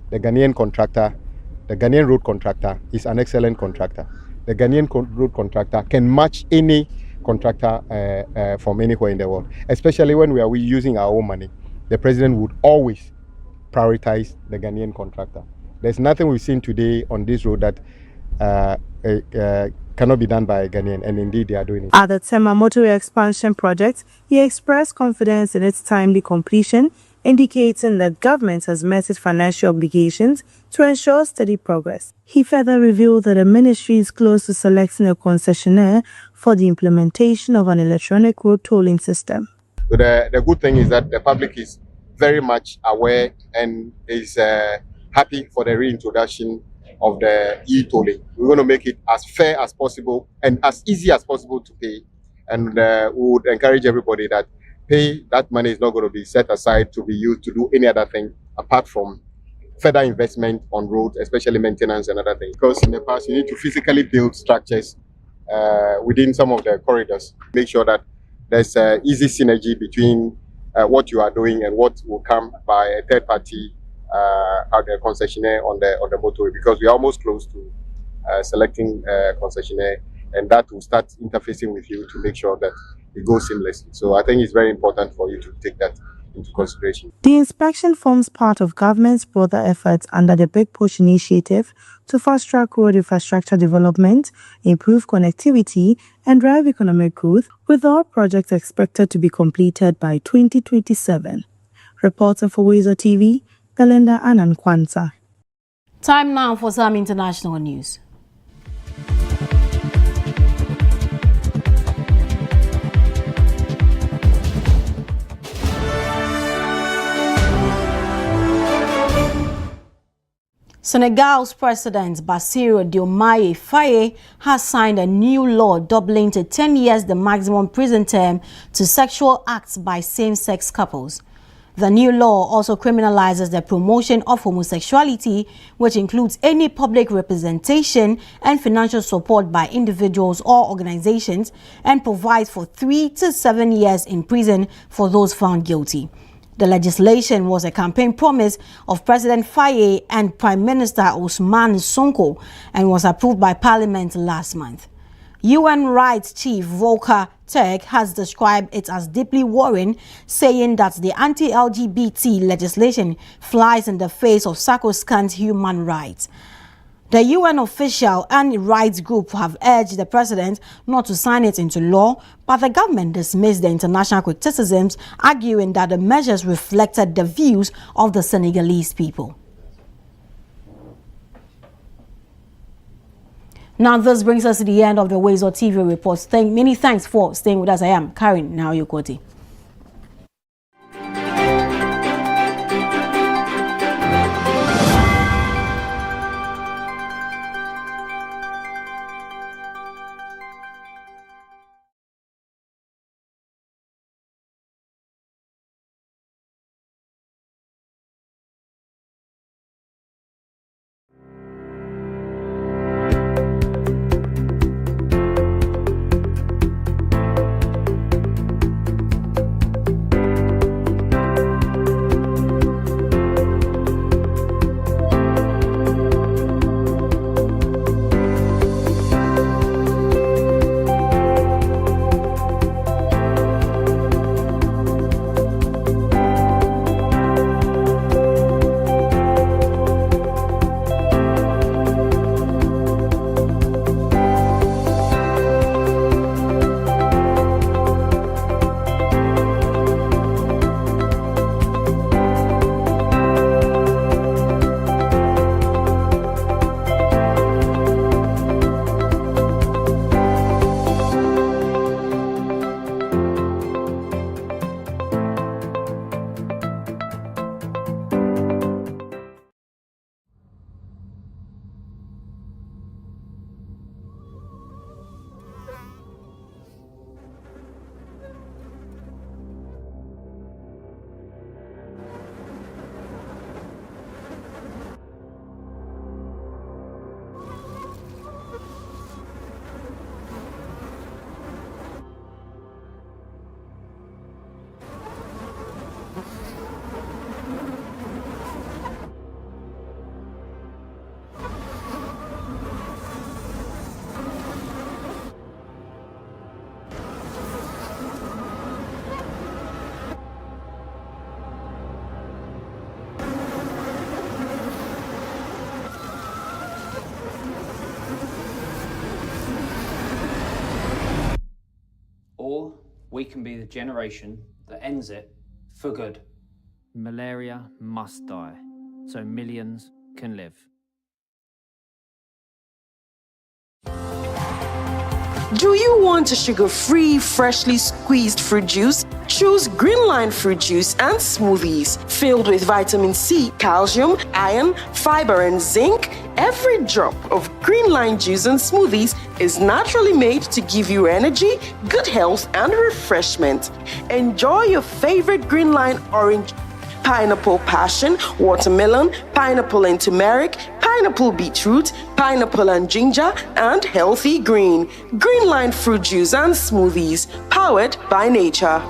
The Ghanaian contractor, the Ghanaian road contractor is an excellent contractor. The Ghanaian road contractor can match any contractor from anywhere in the world, especially when we are using our own money. The president would always prioritize the Ghanaian contractor. There's nothing we've seen today on this road that cannot be done by a Ghanaian, and indeed they are doing it. At the Tema motorway expansion project, he expressed confidence in its timely completion, indicating that government has met its financial obligations to ensure steady progress. He further revealed that the ministry is close to selecting a concessionaire for the implementation of an electronic road tolling system. So the good thing is that the public is very much aware and is happy for the reintroduction of the e-tolling. We're going to make it as fair as possible and as easy as possible to pay. And we would encourage everybody that that money is not going to be set aside to be used to do any other thing apart from further investment on roads, especially maintenance and other things. Because in the past, you need to physically build structures within some of the corridors. Make sure that there's easy synergy between what you are doing and what will come by a third party a concessionaire on the motorway, because we are almost close to selecting a concessionaire, and that will start interfacing with you to make sure that it goes seamlessly. So I think it's very important for you to take that into consideration. The inspection forms part of government's broader efforts under the Big Push initiative to fast-track road infrastructure development, improve connectivity, and drive economic growth, with all projects expected to be completed by 2027. Reporting for WoezorTV, Galenda Anankwanza. Time now for some international news. Senegal's President Bassirou Diomaye Faye has signed a new law doubling to 10 years the maximum prison term to sexual acts by same-sex couples. The new law also criminalizes the promotion of homosexuality, which includes any public representation and financial support by individuals or organizations, and provides for 3 to 7 years in prison for those found guilty. The legislation was a campaign promise of President Faye and Prime Minister Ousmane Sonko and was approved by Parliament last month. UN Rights Chief Volker Turk has described it as deeply worrying, saying that the anti-LGBT legislation flies in the face of sacrosanct human rights. The UN official and rights group have urged the president not to sign it into law, but the government dismissed the international criticisms, arguing that the measures reflected the views of the Senegalese people. Now this brings us to the end of the WoezorTV reports. Many thanks for staying with us. I am Karen Naoyokoti. Or we can be the generation that ends it for good. Malaria must die, so millions can live. Do you want a sugar-free, freshly squeezed fruit juice? Choose Greenline fruit juice and smoothies. Filled with vitamin C, calcium, iron, fiber, and zinc, every drop of Greenline juice and smoothies is naturally made to give you energy, good health, and refreshment. Enjoy your favorite Greenline orange, pineapple passion, watermelon, pineapple and turmeric, pineapple beetroot, pineapple and ginger, and healthy green. Greenline fruit juice and smoothies, powered by nature.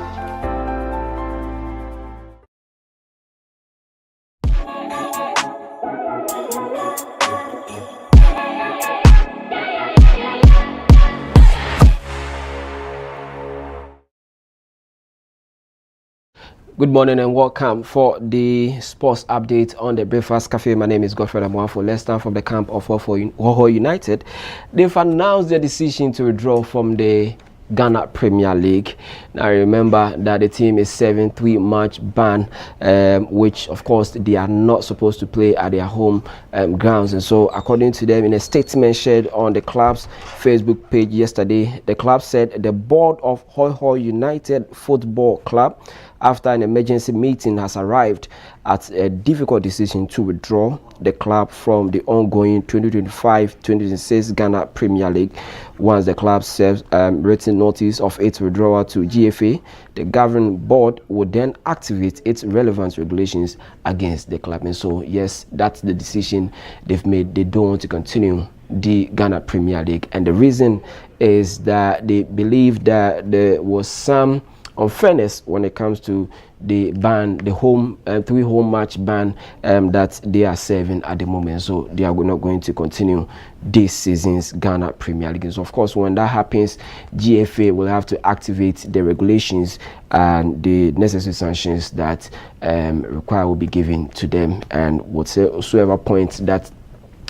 Good morning and welcome for the sports update on the Breakfast Cafe. My name is Godfrey Amoafo. Let's start from the camp of Woho United. They've announced their decision to withdraw from the Ghana Premier League. Now remember that the team is serving 3-match ban, which of course they are not supposed to play at their home grounds. And so according to them, in a statement shared on the club's Facebook page yesterday, the club said the board of Woho United Football Club, after an emergency meeting, has arrived at a difficult decision to withdraw the club from the ongoing 2025-2026 Ghana Premier League. Once the club serves written notice of its withdrawal to GFA, the governing board would then activate its relevant regulations against the club. And so, yes, that's the decision they've made. They don't want to continue the Ghana Premier League. And the reason is that they believe that there was some unfairness when it comes to the ban, the home 3 home match ban that they are serving at the moment. So they are not going to continue this season's Ghana Premier League. So of course, when that happens, GFA will have to activate the regulations and the necessary sanctions that require will be given to them, and whatsoever points that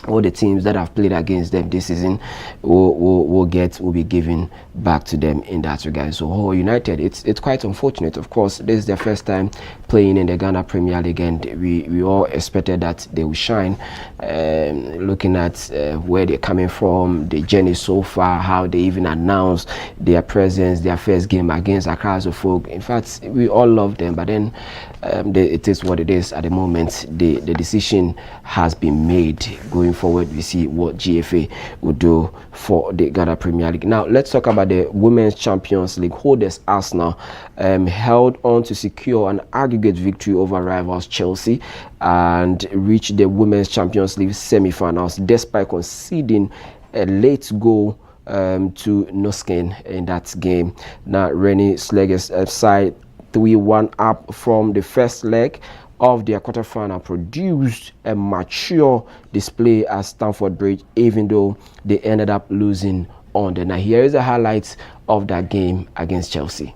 all the teams that have played against them this season will be given back to them in that regard. So Ho United, it's quite unfortunate. Of course, this is their first time playing in the Ghana Premier League, and we all expected that they will shine. Looking at where they're coming from, the journey so far, how they even announced their presence, their first game against Accra Folk. In fact, we all love them, but then it is what it is at the moment. The decision has been made. Going forward, we see what GFA will do for the Ghana Premier League. Now let's talk about the Women's Champions League holders. Arsenal held on to secure an aggregate victory over rivals Chelsea and reached the Women's Champions League semi-finals despite conceding a late goal to Nuskin in that game. Now Rennie Slegger's side 3-1 up from the first leg of their quarterfinal produced a mature display at Stamford Bridge, even though they ended up losing on the night. Here is the highlights of that game against Chelsea.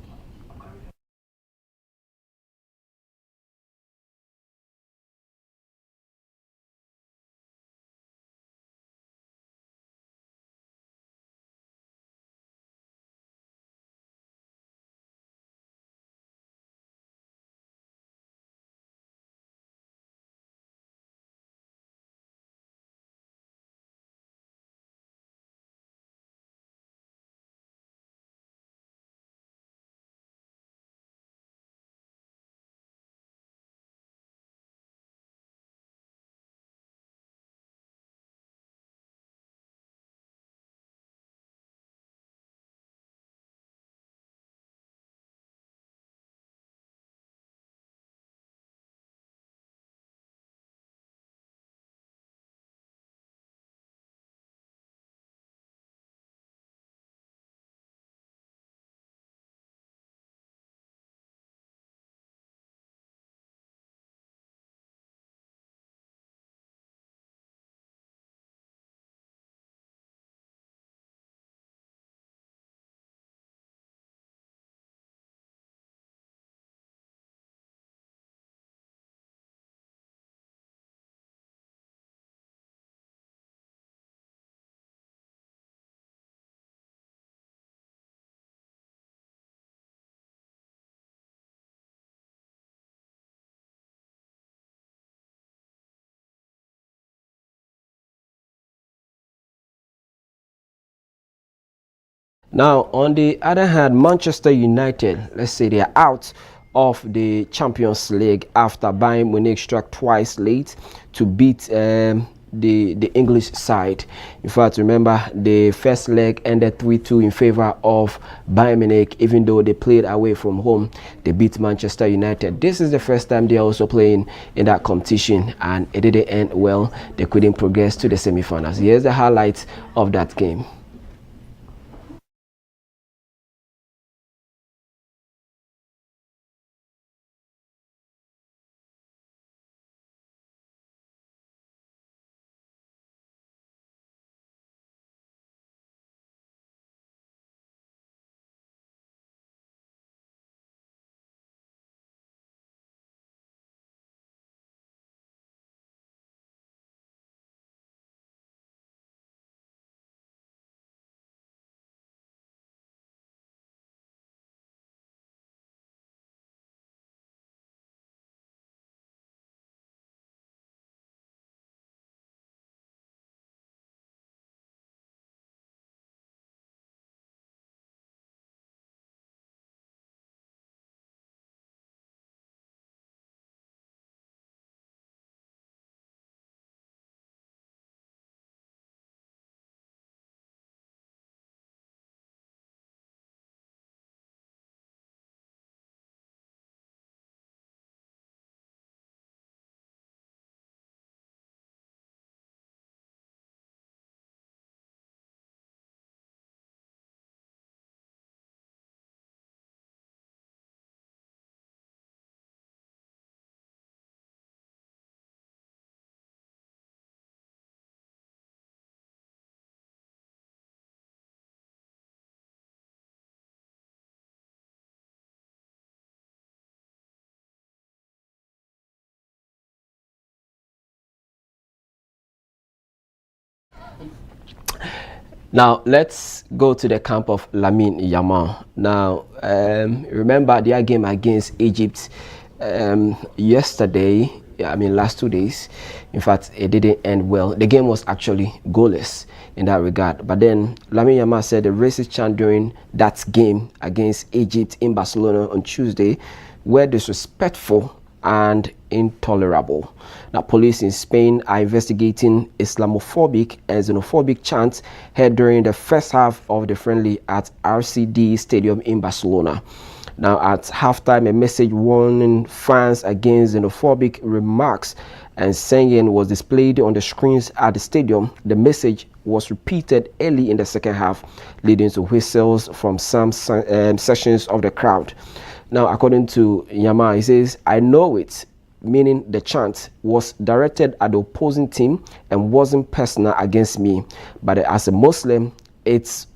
Now, on the other hand, Manchester United, let's say they are out of the Champions League after Bayern Munich struck twice late to beat the English side. In fact, remember the first leg ended 3-2 in favor of Bayern Munich. Even though they played away from home, they beat Manchester United. This is the first time they are also playing in that competition, and it didn't end well. They couldn't progress to the semi-finals. Here's the highlights of that game. Now let's go to the camp of Lamine Yamal. Now remember their game against Egypt yesterday. Last 2 days. In fact, it didn't end well. The game was actually goalless in that regard. But then Lamine Yamal said the racist chant during that game against Egypt in Barcelona on Tuesday were disrespectful and intolerable. Now, police in Spain are investigating Islamophobic and xenophobic chants heard during the first half of the friendly at RCD Stadium in Barcelona. Now, at halftime, a message warning fans against xenophobic remarks and singing was displayed on the screens at the stadium. The message was repeated early in the second half, leading to whistles from some sections of the crowd. Now, according to Yamal, he says, "I know it," meaning the chant was directed at the opposing team and wasn't personal against me. But as a Muslim, it's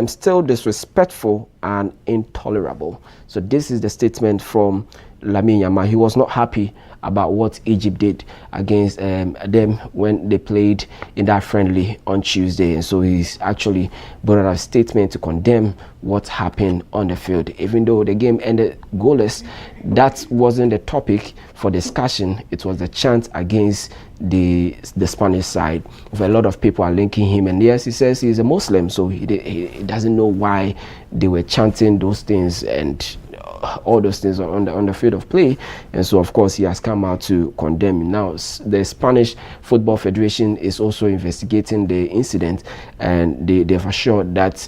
still disrespectful and intolerable. So this is the statement from Lamine Yamal. He was not happy about what Egypt did against them when they played in that friendly on Tuesday, and so he's actually brought out a statement to condemn what happened on the field. Even though the game ended goalless, that wasn't the topic for discussion. It was the chant against the Spanish side. A lot of people are linking him, and yes, he says he's a Muslim, so he doesn't know why they were chanting those things and all those things on the field of play. And so of course he has come out to condemn it. Now the Spanish Football Federation is also investigating the incident, and they've assured that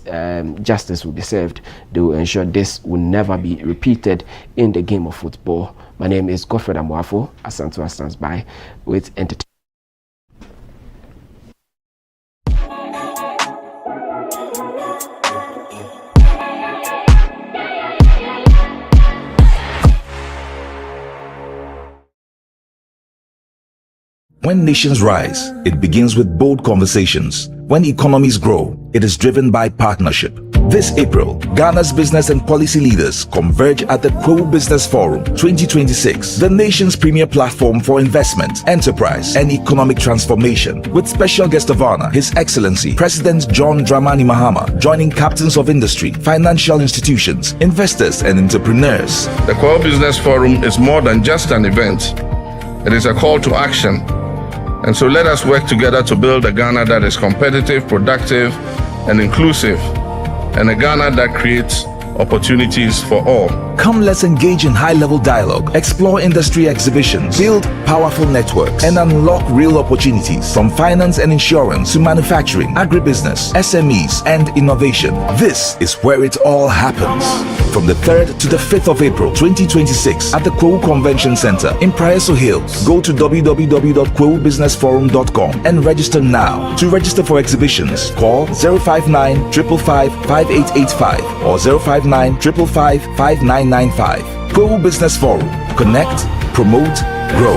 justice will be served. They will ensure this will never be repeated in the game of football. My name is Godfred Amuafo. Asantua stands by with entertainment. When nations rise, it begins with bold conversations. When economies grow, it is driven by partnership. This April, Ghana's business and policy leaders converge at the Pro Business Forum 2026, the nation's premier platform for investment, enterprise, and economic transformation, with special guest of honor, His Excellency President John Dramani Mahama, joining captains of industry, financial institutions, investors, and entrepreneurs. The Pro Business Forum is more than just an event. It is a call to action. And so let us work together to build a Ghana that is competitive, productive, and inclusive, and a Ghana that creates opportunities for all. Come, let's engage in high-level dialogue, explore industry exhibitions, build powerful networks, and unlock real opportunities from finance and insurance to manufacturing, agribusiness, SMEs, and innovation. This is where it all happens. From the 3rd to the 5th of April 2026 at the Kwo Convention Center in Praeso Hills. Go to www.kwobusinessforum.com and register now. To register for exhibitions, call 059 555 5885 or 059 555 5995. Kwo Business Forum. Connect, promote, grow.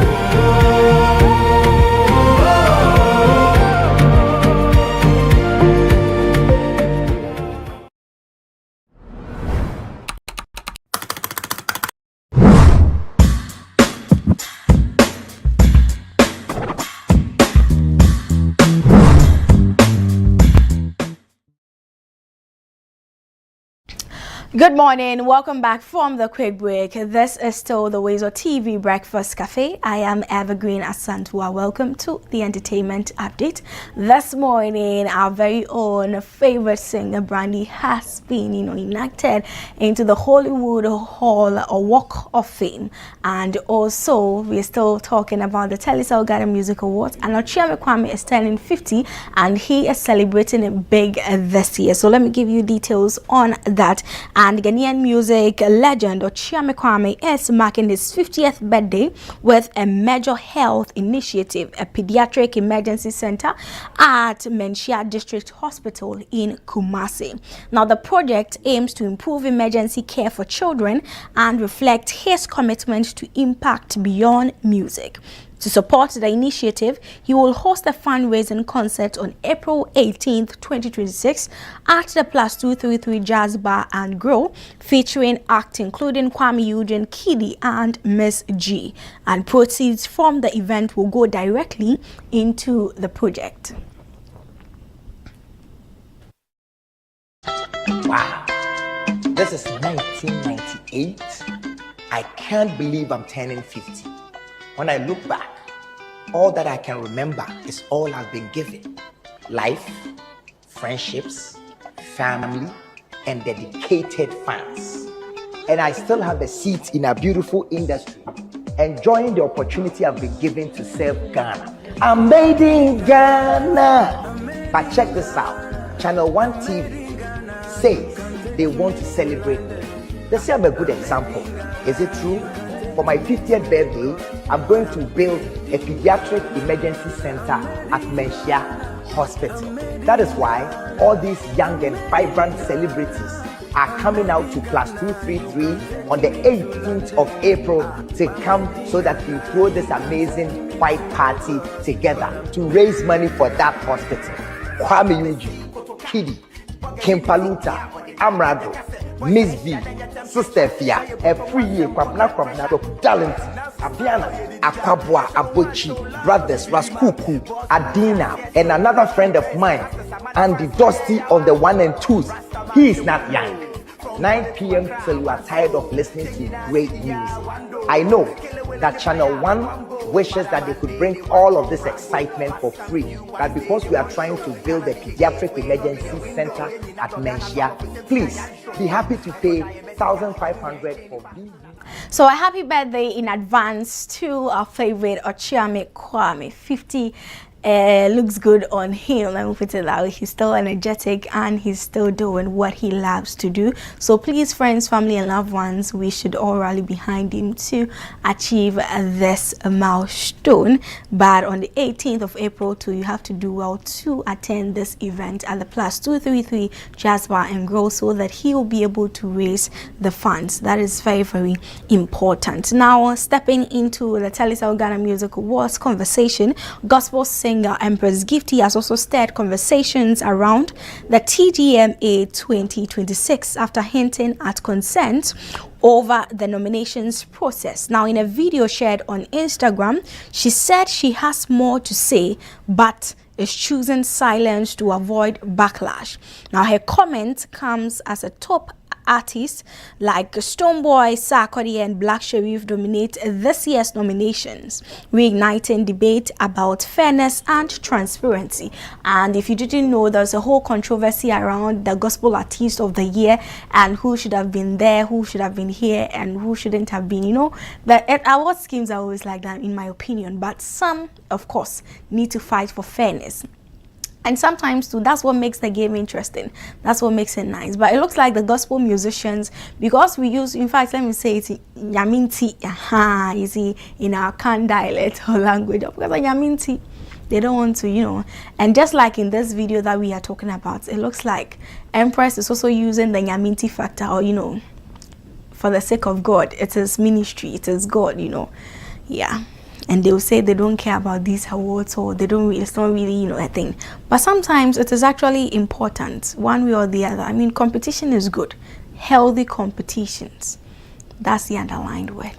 Good morning, welcome back from the quick break. This is still the WoezorTV Breakfast Cafe. I am Evergreen Asantua. Welcome to the entertainment update. This morning, our very own favorite singer Brandy has been, inducted into the Hollywood Hall or Walk of Fame. And also, we're still talking about the Telecel Ghana Music Awards. And Ochiame Kwame is turning 50, and he is celebrating it big this year. So let me give you details on that. And Ghanaian music legend Ochiame Kwame is marking his 50th birthday with a major health initiative, a pediatric emergency center at Menchia District Hospital in Kumasi. Now, the project aims to improve emergency care for children and reflect his commitment to impact beyond music. To support the initiative, he will host a fundraising concert on April 18th, 2026 at the Plus 233 Jazz Bar and Grill, featuring acts including Kwame Eugene Kidi and Miss G. And proceeds from the event will go directly into the project. Wow. This is 1998. I can't believe I'm turning 50. When I look back, all that I can remember is all I've been given. Life, friendships, family, and dedicated fans. And I still have a seat in a beautiful industry, enjoying the opportunity I've been given to serve Ghana. I'm made in Ghana. But check this out. Channel 1 TV says they want to celebrate me. They say I'm a good example. Is it true? For my 50th birthday, I'm going to build a pediatric emergency center at Menchia Hospital. That is why all these young and vibrant celebrities are coming out to Plus 233 on the 18th of April to come so that we throw this amazing white party together to raise money for that hospital. Kwame Yuji, Kidi, Kimpaluta, Amrado, Miss V, Sister Fia, a free year, Kwabna, Talent, Abiana, Akwabwa, Abochi, Brothers, Raskuku, Adina, and another friend of mine, Andy Dusty on the 1 and 2s. He is not young. 9 p.m. till you are tired of listening to great music. I know that Channel 1 wishes that they could bring all of this excitement for free, but because we are trying to build a pediatric emergency center at Menchia, please be happy to pay $1,500 for BB. So a happy birthday in advance to our favorite Ochiame Kwame. 50 looks good on him. Let me put it that way. He's still energetic and he's still doing what he loves to do. So please, friends, family and loved ones, we should all rally behind him to achieve this milestone. But on the 18th of April too, you have to do well to attend this event at the Plus 233 Jazz Bar and Grill so that he will be able to raise the funds. That is very, very important. Now, stepping into the Telesal Ghana Music Awards conversation, gospel singer Empress Gifty has also stirred conversations around the TGMA 2026 after hinting at consent over the nominations process. Now, in a video shared on Instagram, she said she has more to say, but is choosing silence to avoid backlash. Now, her comment comes as a top artists like Stonebwoy, Sarkodie and Black Sherif dominate this year's nominations, reigniting debate about fairness and transparency. And if you didn't know, there's a whole controversy around the Gospel Artist of the Year and who should have been there, who should have been here, and who shouldn't have been. You know, the award schemes are always like that, in my opinion, but some, of course, need to fight for fairness. And sometimes too, that's what makes the game interesting. That's what makes it nice. But it looks like the gospel musicians, because we use, in fact, let me say it's Yaminti, you see, in our Kan dialect or language, because Yaminti, they don't want to, you know. And just like in this video that we are talking about, it looks like Empress is also using the Yaminti factor, or, you know, for the sake of God. It is ministry, it is God, you know. Yeah. And they will say they don't care about these awards, or they don't really, it's not really, you know, a thing. But sometimes it is actually important, one way or the other. I mean, competition is good. Healthy competitions. That's the underlined word.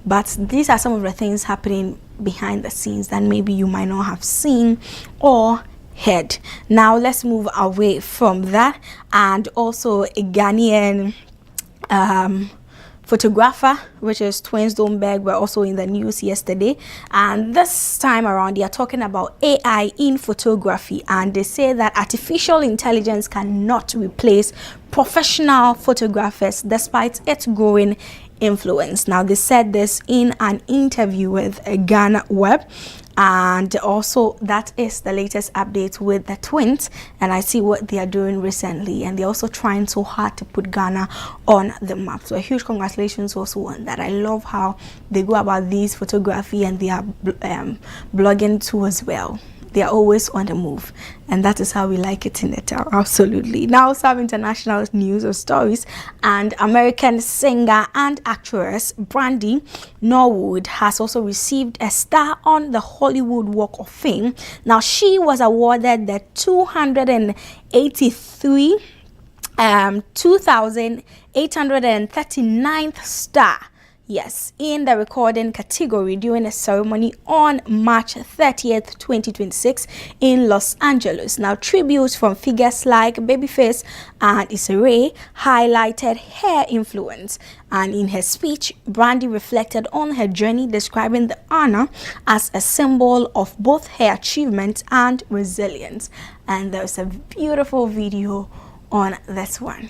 But these are some of the things happening behind the scenes that maybe you might not have seen or heard. Now, let's move away from that. And also a Ghanaian photographer, which is Twins Domberg, were also in the news yesterday, and this time around they are talking about AI in photography, and they say that artificial intelligence cannot replace professional photographers despite its growing influence. Now, they said this in an interview with Ghana Web, and also that is the latest update with the Twins, and I see what they are doing recently, and they're also trying so hard to put Ghana on the map. So a huge congratulations also on that. I love how they go about these photography, and they are blogging too as well. They are always on the move, and that is how we like it in the town. Absolutely. Now, some international news or stories, and American singer and actress Brandy Norwood has also received a star on the Hollywood Walk of Fame. Now, she was awarded the 2,839th star. Yes, in the recording category during a ceremony on March 30th, 2026 in Los Angeles. Now, tributes from figures like Babyface and Issa Rae highlighted her influence. And in her speech, Brandy reflected on her journey, describing the honor as a symbol of both her achievement and resilience. And there's a beautiful video on this one.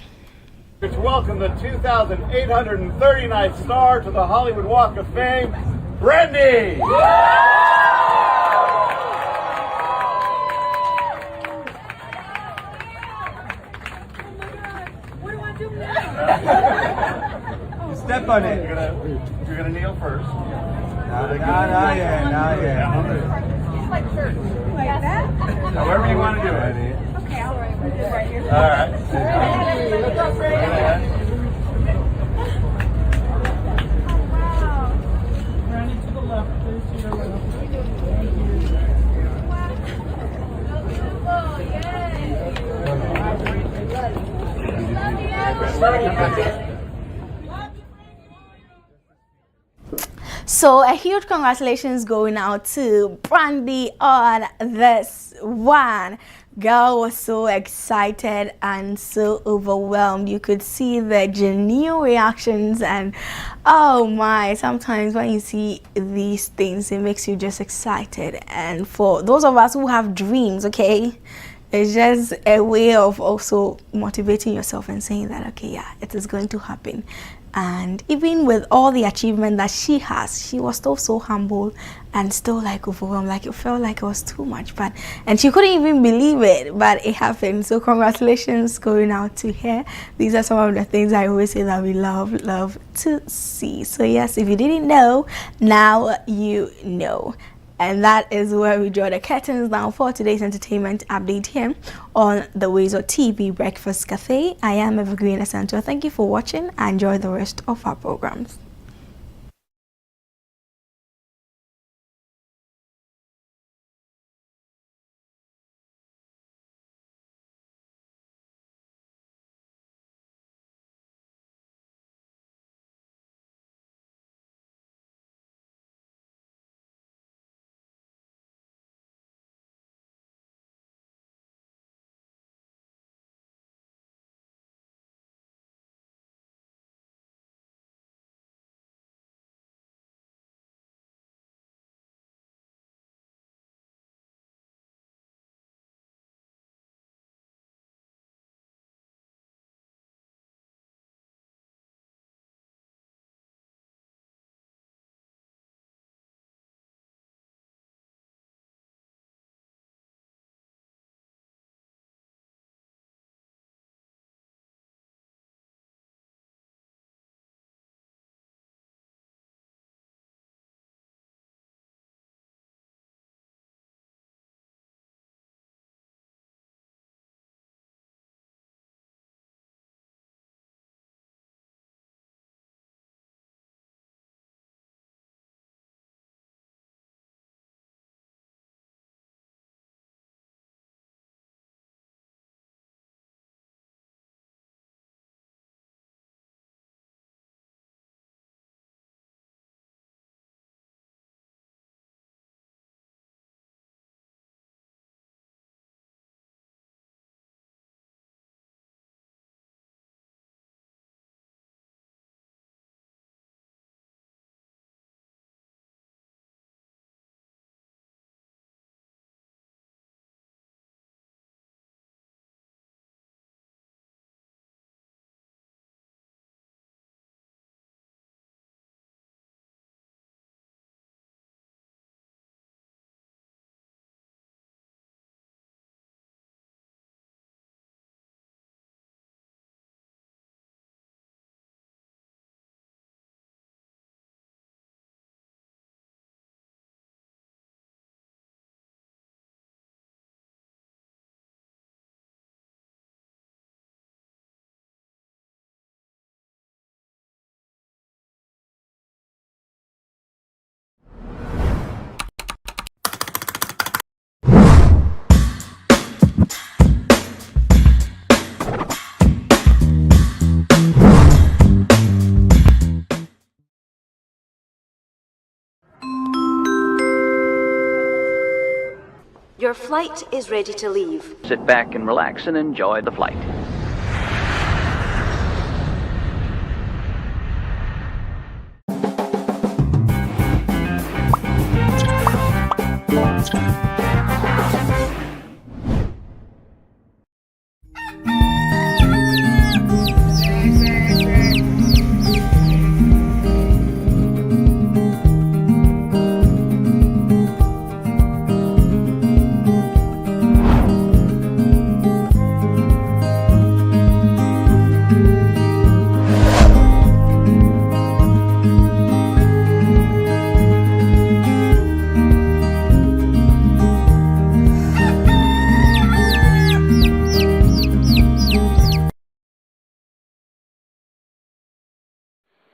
To welcome the 2,839th star to the Hollywood Walk of Fame, Brandy! You step on it. You're gonna kneel first. Not yet. Like church. Like that? However you want to do it. Okay, all right. We'll do it right here. All right. So a huge congratulations going out to Brandy on this one. Girl was so excited and so overwhelmed. You could see the genuine reactions, and oh my, sometimes when you see these things, it makes you just excited. And for those of us who have dreams, okay, it's just a way of also motivating yourself and saying that, okay, yeah, it is going to happen. And even with all the achievement that she has, she was still so humble and still like overwhelmed, like it felt like it was too much, and she couldn't even believe it, but it happened. So congratulations going out to her. These are some of the things I always say that we love to see. So yes, if you didn't know, now you know. And that is where we draw the curtains down for today's entertainment update here on the WoezorTV Breakfast Cafe. I am Evergreen Asanto. Thank you for watching and enjoy the rest of our programs. flight is ready to leave. Sit back and relax and enjoy the flight.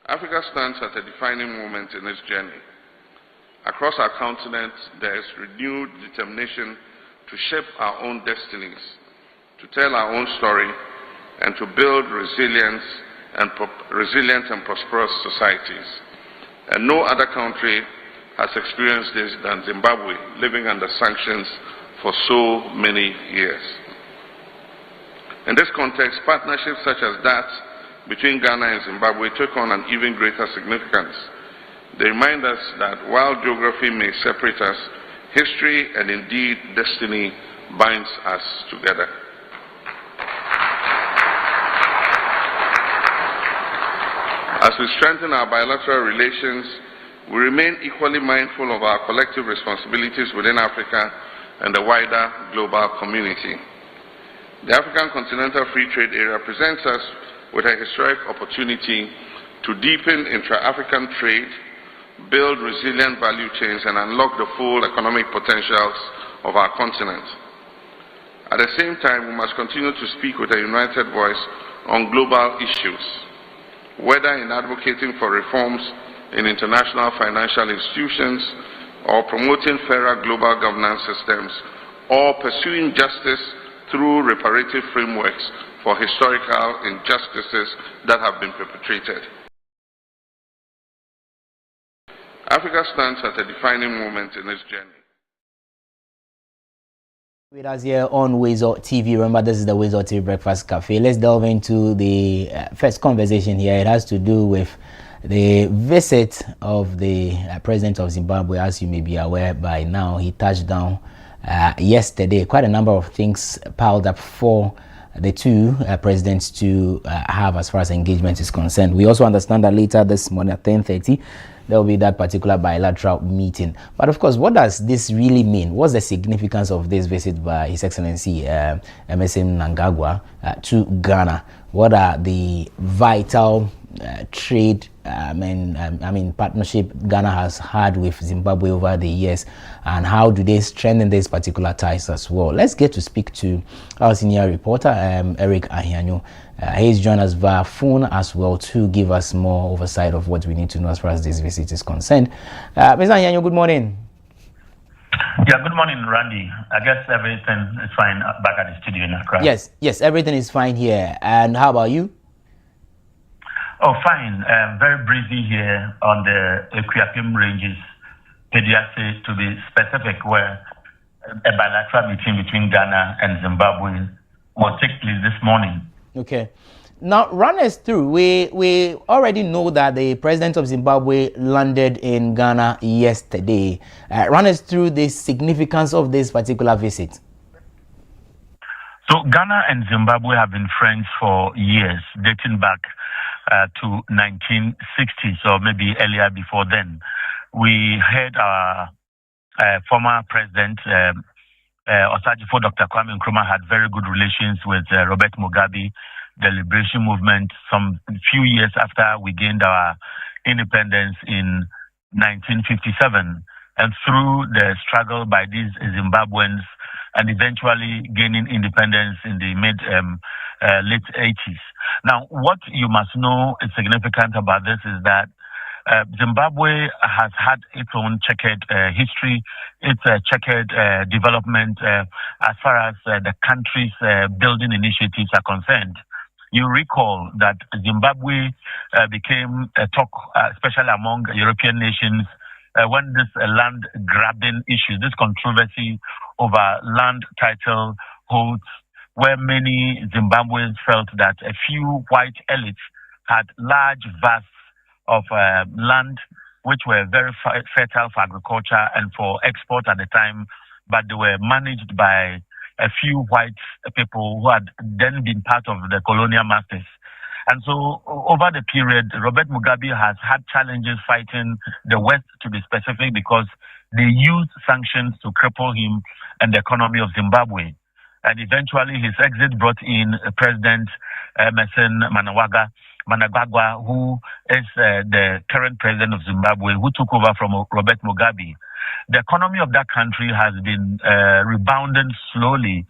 Africa stands at a defining moment in its journey. Across our continent, there is renewed determination to shape our own destinies, to tell our own story, and to build resilient and prosperous societies. And no other country has experienced this than Zimbabwe, living under sanctions for so many years. In this context, partnerships such as that between Ghana and Zimbabwe took on an even greater significance. They remind us that while geography may separate us, history and indeed destiny binds us together. As we strengthen our bilateral relations, we remain equally mindful of our collective responsibilities within Africa and the wider global community. The African Continental Free Trade Area presents us with a historic opportunity to deepen intra-African trade, build resilient value chains, and unlock the full economic potentials of our continent. At the same time, we must continue to speak with a united voice on global issues, whether in advocating for reforms in international financial institutions, or promoting fairer global governance systems, or pursuing justice through reparative frameworks for historical injustices that have been perpetrated. Africa stands at a defining moment in its journey. With us here on WoezorTV. Remember, this is the WoezorTV Breakfast Cafe. Let's delve into the first conversation here. It has to do with the visit of the President of Zimbabwe. As you may be aware by now, he touched down yesterday. Quite a number of things piled up for the two presidents to have as far as engagement is concerned. We also understand that later this morning at 10:30 there will be that particular bilateral meeting. But of course, what does this really mean? What's the significance of this visit by His Excellency Emerson Mnangagwa to Ghana? What are the vital trade partnership Ghana has had with Zimbabwe over the years, and how do they strengthen these particular ties as well? Let's get to speak to our senior reporter, Eric Ahianyo. He's joined us via phone as well to give us more oversight of what we need to know as far as this visit is concerned. Mr. Ahianyo, good morning. Yeah, good morning, Randy. I guess everything is fine back at the studio in Accra. Yes, everything is fine here. And how about you? Oh, fine. Very breezy here on the Equiapim ranges, Pediase to be specific, where a bilateral meeting between Ghana and Zimbabwe will take place this morning. Okay. Now, run us through. We already know that the president of Zimbabwe landed in Ghana yesterday. Run us through the significance of this particular visit. So Ghana and Zimbabwe have been friends for years, dating back to 1960s or maybe earlier before then. We heard our former president, Osajifo Dr. Kwame Nkrumah, had very good relations with Robert Mugabe, the liberation movement, some few years after we gained our independence in 1957. And through the struggle by these Zimbabweans and eventually gaining independence in the late 80s. Now, what you must know is significant about this is that Zimbabwe has had its own checkered history, its checkered development as far as the country's building initiatives are concerned. You recall that Zimbabwe became a talk, especially among European nations, when this land grabbing issue, this controversy over land title holds, where many Zimbabweans felt that a few white elites had large vast of land which were very fertile for agriculture and for export at the time, but they were managed by a few white people who had then been part of the colonial masters. And so over the period, Robert Mugabe has had challenges fighting the West, to be specific, because they used sanctions to cripple him and the economy of Zimbabwe. And eventually his exit brought in President Emmerson Mnangagwa, who is the current president of Zimbabwe, who took over from Robert Mugabe. The economy of that country has been rebounding slowly,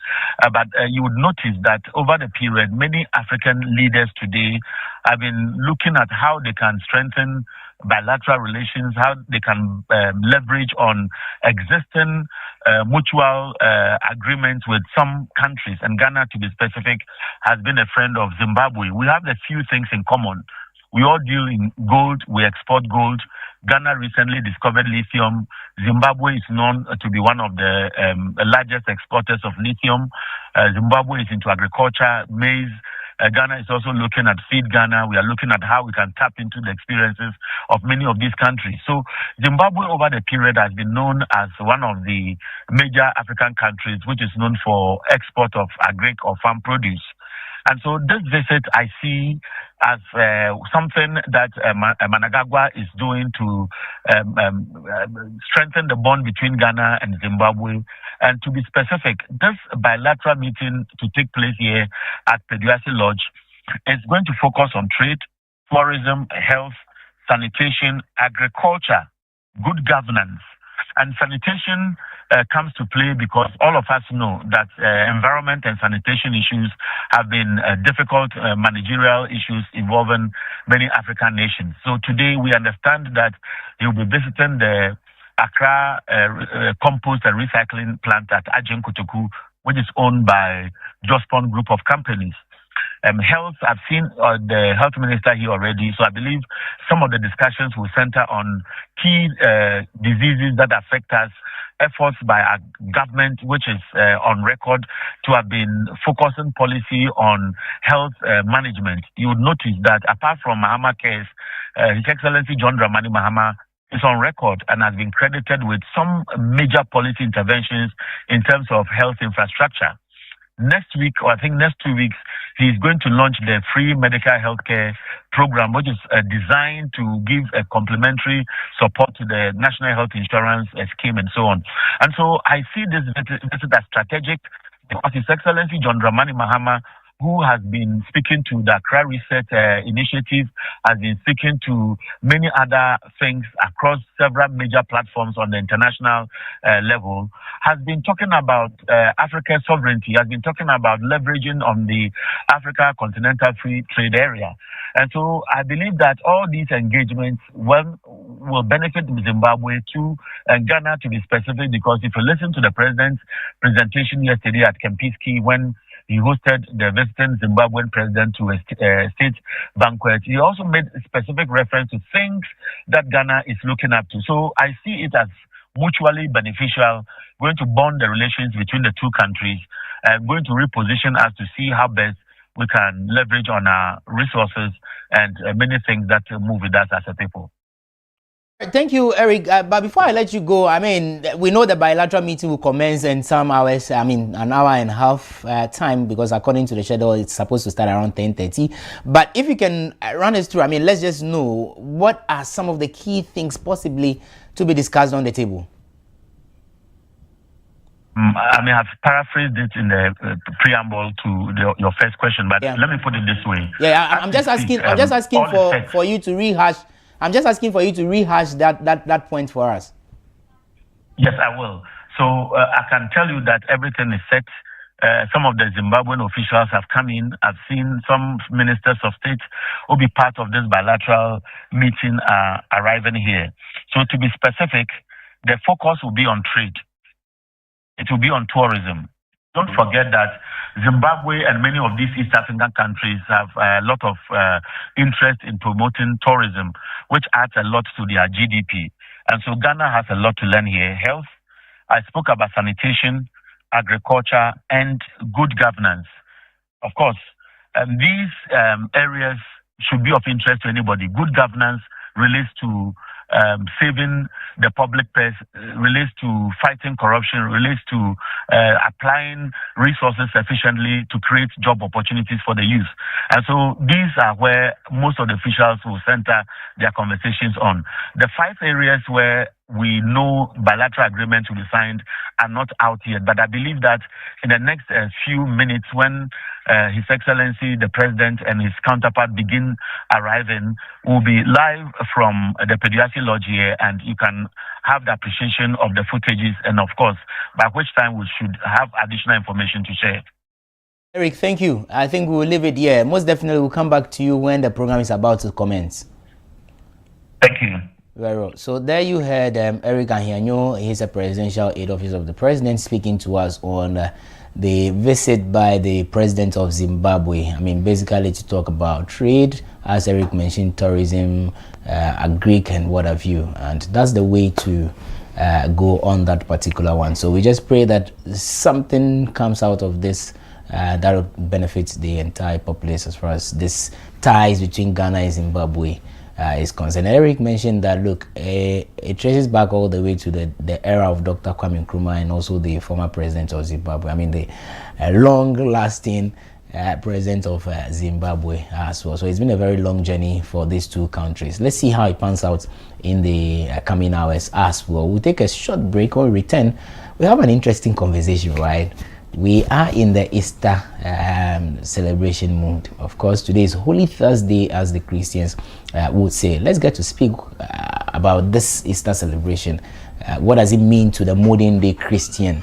but you would notice that over the period, many African leaders today have been looking at how they can strengthen bilateral relations, how they can leverage on existing mutual agreements with some countries. And Ghana, to be specific, has been a friend of Zimbabwe. We have a few things in common. We all deal in gold, we export gold. Ghana recently discovered lithium. Zimbabwe is known to be one of the largest exporters of lithium. Zimbabwe is into agriculture, maize. Ghana is also looking at Feed Ghana. We are looking at how we can tap into the experiences of many of these countries. So Zimbabwe over the period has been known as one of the major African countries which is known for export of agric or farm produce. And so this visit I see as something that Mnangagwa is doing to strengthen the bond between Ghana and Zimbabwe. And to be specific, this bilateral meeting to take place here at Peduasi Lodge is going to focus on trade, tourism, health, sanitation, agriculture, good governance. And sanitation comes to play because all of us know that environment and sanitation issues have been difficult managerial issues involving many African nations. So today we understand that he will be visiting the Accra compost and recycling plant at Ajin Kotoku, which is owned by Jospon Group of companies. Health, I've seen the health minister here already, so I believe some of the discussions will center on key diseases that affect us, efforts by our government, which is on record to have been focusing policy on health management. You would notice that apart from Mahama case, His Excellency John Dramani Mahama is on record and has been credited with some major policy interventions in terms of health infrastructure. Next week, or I think next 2 weeks, he's going to launch the free medical healthcare program, which is designed to give a complementary support to the National Health Insurance scheme and so on. And so I see this visit as strategic because His Excellency John Dramani Mahama, who has been speaking to the Accra Reset Initiative, has been speaking to many other things across several major platforms on the international level, has been talking about Africa's sovereignty, has been talking about leveraging on the Africa Continental Free Trade Area. And so I believe that all these engagements will benefit Zimbabwe too, and Ghana to be specific, because if you listen to the president's presentation yesterday at Kempinski when he hosted the visiting Zimbabwean president to a state banquet, he also made specific reference to things that Ghana is looking up to. So I see it as mutually beneficial, going to bond the relations between the two countries, and going to reposition us to see how best we can leverage on our resources and many things that move with us as a people. Thank you, Eric. But before I let you go, I mean, we know the bilateral meeting will commence in some hours, I mean, an hour and a half time, because according to the schedule, it's supposed to start around 10:30. But if you can run us through, I mean, let's just know, what are some of the key things possibly to be discussed on the table? I mean, I've paraphrased it in the preamble to your first question, but let me put it this way. Yeah, I'm just asking for you to rehash. I'm just asking for you to rehash that point for us. Yes, I will. So I can tell you that everything is set. Some of the Zimbabwean officials have come in. I've seen some ministers of state who will be part of this bilateral meeting arriving here. So to be specific, the focus will be on trade. It will be on tourism. Don't forget that Zimbabwe and many of these East African countries have a lot of interest in promoting tourism, which adds a lot to their GDP. And so Ghana has a lot to learn here. Health, I spoke about sanitation, agriculture, and good governance. Of course, these areas should be of interest to anybody. Good governance relates to saving the public purse, relates to fighting corruption, relates to applying resources efficiently to create job opportunities for the youth. And so these are where most of the officials will center their conversations on. The 5 areas where we know bilateral agreements will be signed are not out yet, but I believe that in the next few minutes, when His Excellency, the President, and his counterpart begin arriving, we'll be live from the Pediatric Lodge here, and you can have the appreciation of the footages, and of course, by which time we should have additional information to share. Eric, thank you. I think we will leave it here. Most definitely, we'll come back to you when the program is about to commence. Thank you. Very well. So there you heard Eric Ahianyo. He's a presidential aide officer of the president, speaking to us on the visit by the president of Zimbabwe. I mean, basically to talk about trade, as Eric mentioned, tourism, agric, and what have you. And that's the way to go on that particular one. So we just pray that something comes out of this that will benefit the entire populace as far as this ties between Ghana and Zimbabwe is concerned. Eric mentioned that, look, it traces back all the way to the era of Dr. Kwame Nkrumah and also the former president of Zimbabwe. I mean, the long-lasting president of Zimbabwe as well. So it's been a very long journey for these two countries. Let's see how it pans out in the coming hours as well. We'll take a short break. When we return, we have an interesting conversation, right? We are in the Easter celebration mood. Of course, today is Holy Thursday, as the Christians would say. Let's get to speak about this Easter celebration. What does it mean to the modern day Christian?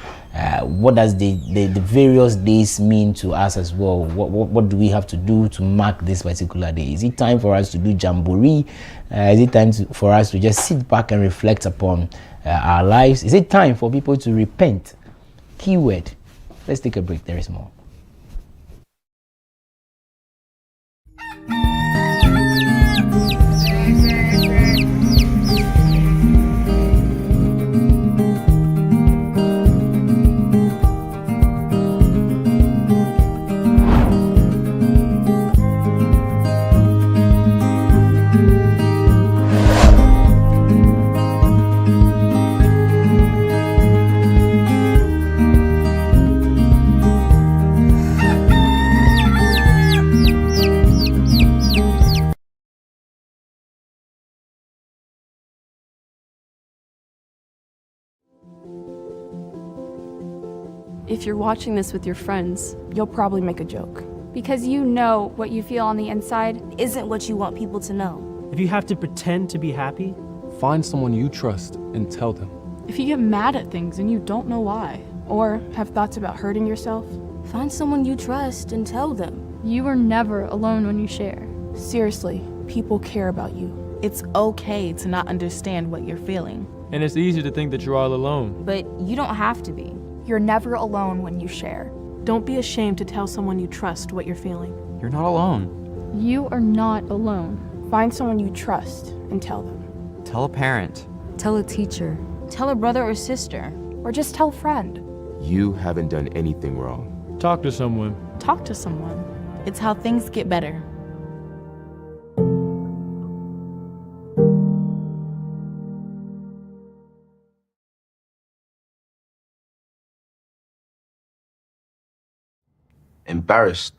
What does the various days mean to us as well? What do we have to do to mark this particular day? Is it time for us to do jamboree? Is it time for us to just sit back and reflect upon our lives? Is it time for people to repent? Keyword. Let's take a break. There is more. If you're watching this with your friends, you'll probably make a joke. Because you know what you feel on the inside isn't what you want people to know. If you have to pretend to be happy, find someone you trust and tell them. If you get mad at things and you don't know why, or have thoughts about hurting yourself, find someone you trust and tell them. You are never alone when you share. Seriously, people care about you. It's okay to not understand what you're feeling. And it's easy to think that you're all alone. But you don't have to be. You're never alone when you share. Don't be ashamed to tell someone you trust what you're feeling. You're not alone. You are not alone. Find someone you trust and tell them. Tell a parent. Tell a teacher. Tell a brother or sister. Or just tell a friend. You haven't done anything wrong. Talk to someone. Talk to someone. It's how things get better. Embarrassed.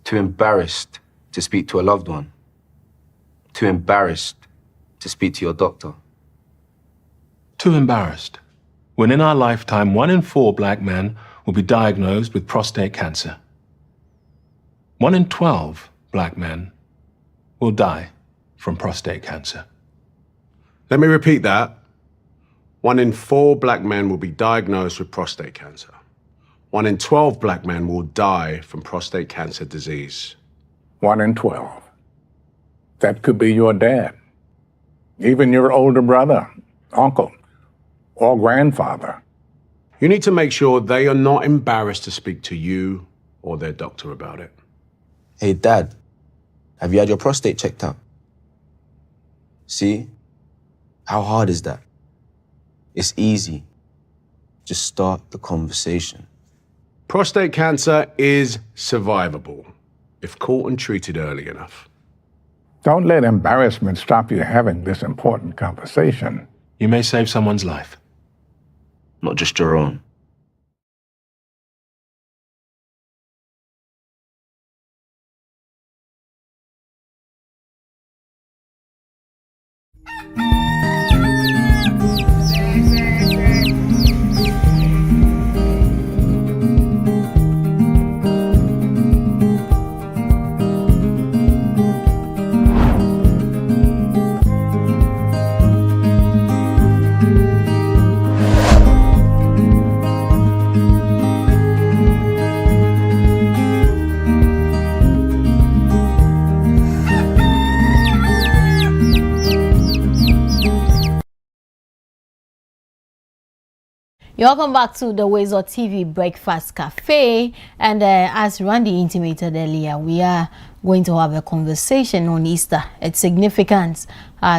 Too embarrassed to speak to a loved one. Too embarrassed to speak to your doctor. Too embarrassed. When in our lifetime, 1 in 4 black men will be diagnosed with prostate cancer. 1 in 12 black men will die from prostate cancer. Let me repeat that. 1 in 4 black men will be diagnosed with prostate cancer. 1 in 12 black men will die from prostate cancer disease. 1 in 12. That could be your dad, even your older brother, uncle, or grandfather. You need to make sure they are not embarrassed to speak to you or their doctor about it. Hey, Dad, have you had your prostate checked out? See, How hard is that? It's easy. Just start the conversation. Prostate cancer is survivable if caught and treated early enough. Don't let embarrassment stop you having this important conversation. You may save someone's life. Not just your own. Welcome back to the WoezorTV Breakfast Cafe, and as Randy intimated earlier, we are going to have a conversation on Easter, its significance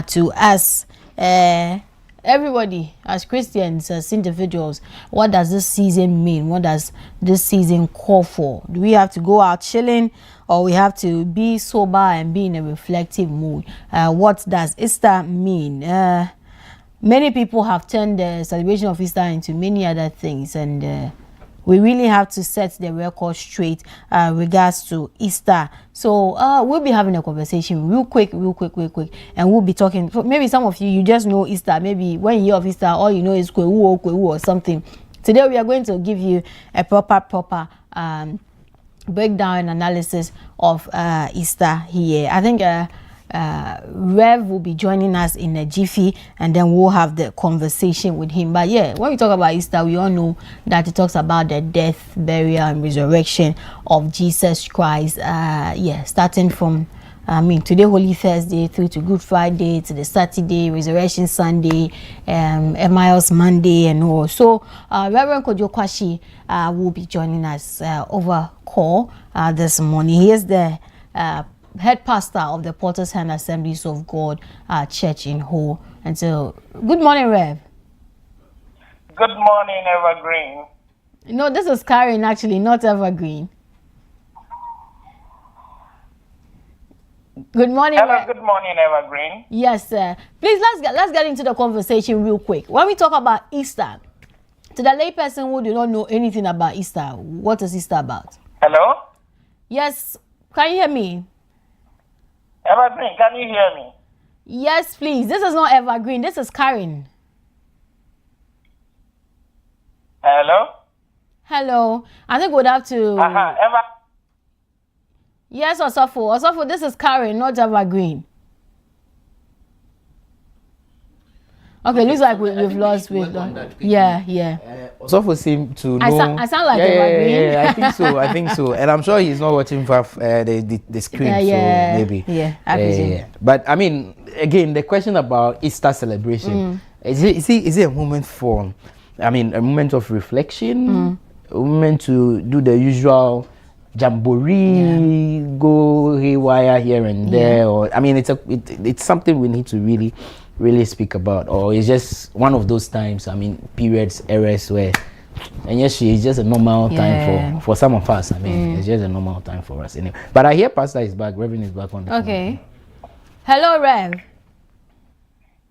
to us, everybody, as Christians, as individuals. What does this season mean? What does this season call for? Do we have to go out chilling, or we have to be sober and be in a reflective mood? What does Easter mean? Many people have turned the celebration of Easter into many other things, and we really have to set the record straight regards to Easter. So we'll be having a conversation real quick, and we'll be talking. Maybe some of you just know Easter. Maybe when you hear of Easter, all you know is kwewu or something. Today we are going to give you a proper breakdown and analysis of Easter here. I think Rev will be joining us in a jiffy, and then we'll have the conversation with him. But yeah, when we talk about Easter, we all know that it talks about the death, burial, and resurrection of Jesus Christ. Starting from today, Holy Thursday, through to Good Friday, to the Saturday, Resurrection Sunday, Emmaus Monday, and all. So Reverend Kojo Kwashi will be joining us over call this morning. He is the head pastor of the Porter's Hand Assemblies of God Church in Ho. And so, good morning, Rev. Good morning, Evergreen. No, this is Karen, actually, not Evergreen. Good morning, Rev. Good morning, Evergreen. Yes, sir. Please, let's get into the conversation real quick. When we talk about Easter, to the layperson who do not know anything about Easter, what is Easter about? Hello? Yes, can you hear me? Evergreen, can you hear me? Yes, please. This is not Evergreen. This is Karen. Hello? Hello. I think we'd have to... Yes, Osofo. Osofo, this is Karen, not Evergreen. Okay, looks like we've lost with them. Yeah. Osofo seem to know. I sound like Evergreen. Yeah, I think so. And I'm sure he's not watching for the screen, so maybe. Yeah. But I mean, again, the question about Easter celebration, is it a moment for, a moment of reflection, a moment to do the usual jamboree, go haywire here and there, or it's something we need to really speak about, or it's just one of those times, periods, eras where, and yes, it's just a normal time for some of us. It's just a normal time for us anyway. But I hear Pastor is back, Reverend is back on the phone. Hello, Rev.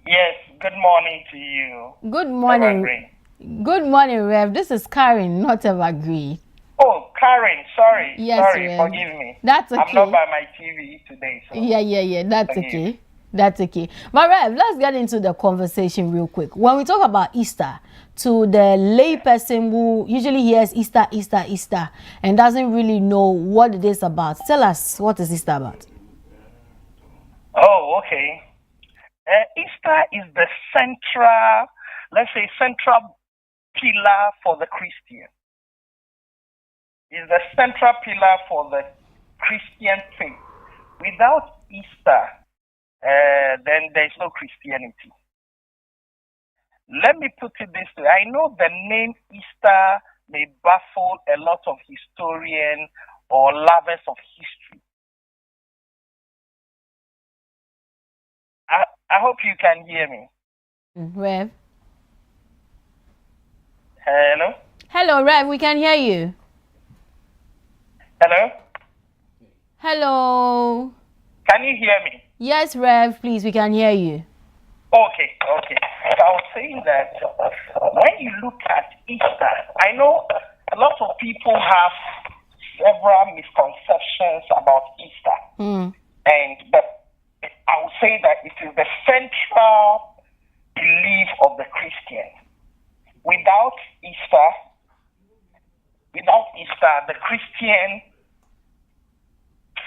Yes, good morning to you. Good morning. Evergreen. Good morning, Rev. This is Karen, not Evergreen. Oh, Karen, sorry. Yes, sorry, Rev. Forgive me. That's okay. I'm not by my TV today. So yeah, that's okay. That's okay. But Rev, let's get into the conversation real quick. When we talk about Easter, to the lay person who usually hears Easter, and doesn't really know what it is about, tell us, what is Easter about? Oh, okay. Easter is the central pillar for the Christian. Is the central pillar for the Christian faith. Without Easter, then there's no Christianity. Let me put it this way. I know the name Easter may baffle a lot of historians or lovers of history. I hope you can hear me. Rev. Hello? Hello, Rev, we can hear you. Hello? Hello. Can you hear me? Yes, Rev, please, we can hear you. Okay. So I was saying that when you look at Easter, I know a lot of people have several misconceptions about Easter. But I would say that it is the central belief of the Christian. Without Easter, the Christian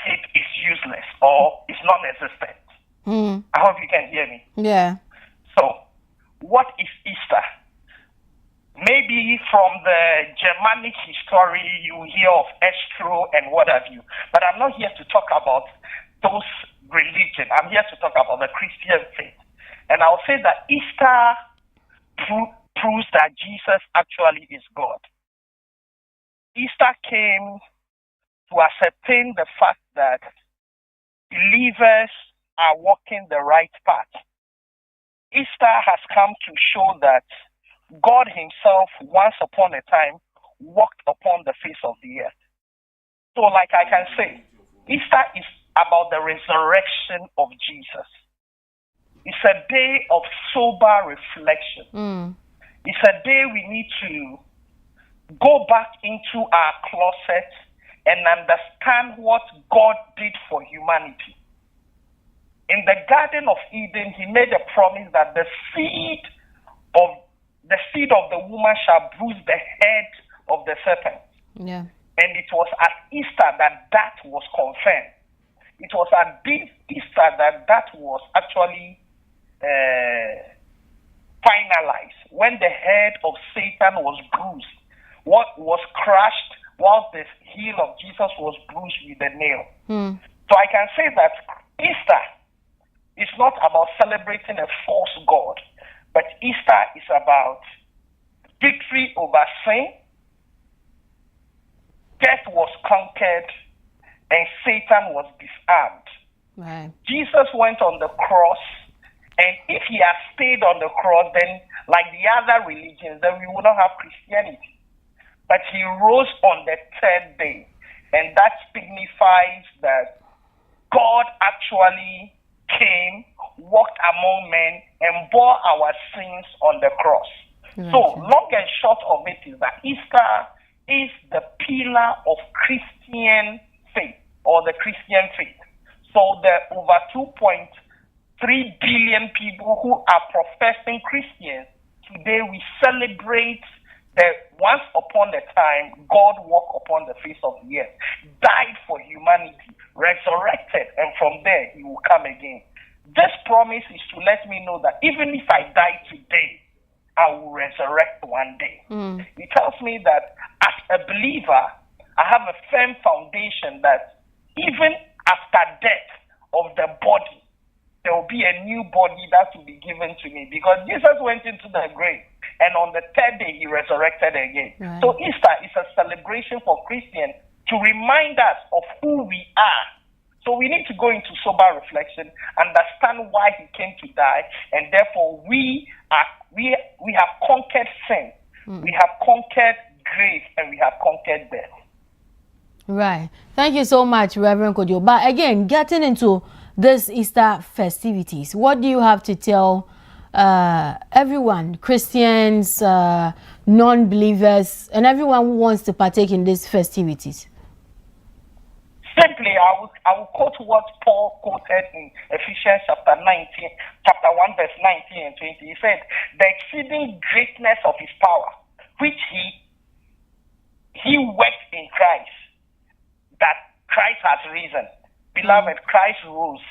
faith is useless or is non-existent. I hope you can hear me. Yeah. So, what is Easter? Maybe from the Germanic history, you hear of Estro and what have you. But I'm not here to talk about those religions. I'm here to talk about the Christian faith. And I'll say that Easter proves that Jesus actually is God. Easter came to ascertain the fact that believers are walking the right path. Easter has come to show that God himself, once upon a time, walked upon the face of the earth. So like I can say, Easter is about the resurrection of Jesus. It's a day of sober reflection. It's a day we need to go back into our closet and understand what God did for humanity. In the Garden of Eden, he made a promise that the seed of the woman shall bruise the head of the serpent. Yeah. And it was at Easter that was confirmed. It was at this Easter that was actually finalized, when the head of Satan was bruised, what was crushed, whilst the heel of Jesus was bruised with a nail. So I can say that Easter is not about celebrating a false God, but Easter is about victory over sin. Death was conquered and Satan was disarmed. Right. Jesus went on the cross, and if he had stayed on the cross, then like the other religions, then we would not have Christianity. But he rose on the third day, and that signifies that God actually came, walked among men, and bore our sins on the cross. So long and short of it is that Easter is the pillar of Christian faith, or the Christian faith. So the over 2.3 billion people who are professing Christians, today we celebrate that once upon a time, God walked upon the face of the earth, died for humanity, resurrected, and from there he will come again. This promise is to let me know that even if I die today, I will resurrect one day. It tells me that as a believer, I have a firm foundation that even after death of the body, there will be a new body that will be given to me, because Jesus went into the grave and on the third day he resurrected again. Right. So Easter is a celebration for Christians to remind us of who we are. So we need to go into sober reflection, understand why he came to die, and therefore we have conquered sin, we have conquered grave, and we have conquered death. Right. Thank you so much, Reverend Kojo. But again, getting into this Easter festivities, what do you have to tell everyone, Christians, non-believers, and everyone who wants to partake in these festivities? Simply, I will quote what Paul quoted in Ephesians chapter 1, verse 19 and 20. He said, "The exceeding greatness of his power, which he worked in Christ, that Christ has risen." Beloved, Christ rose.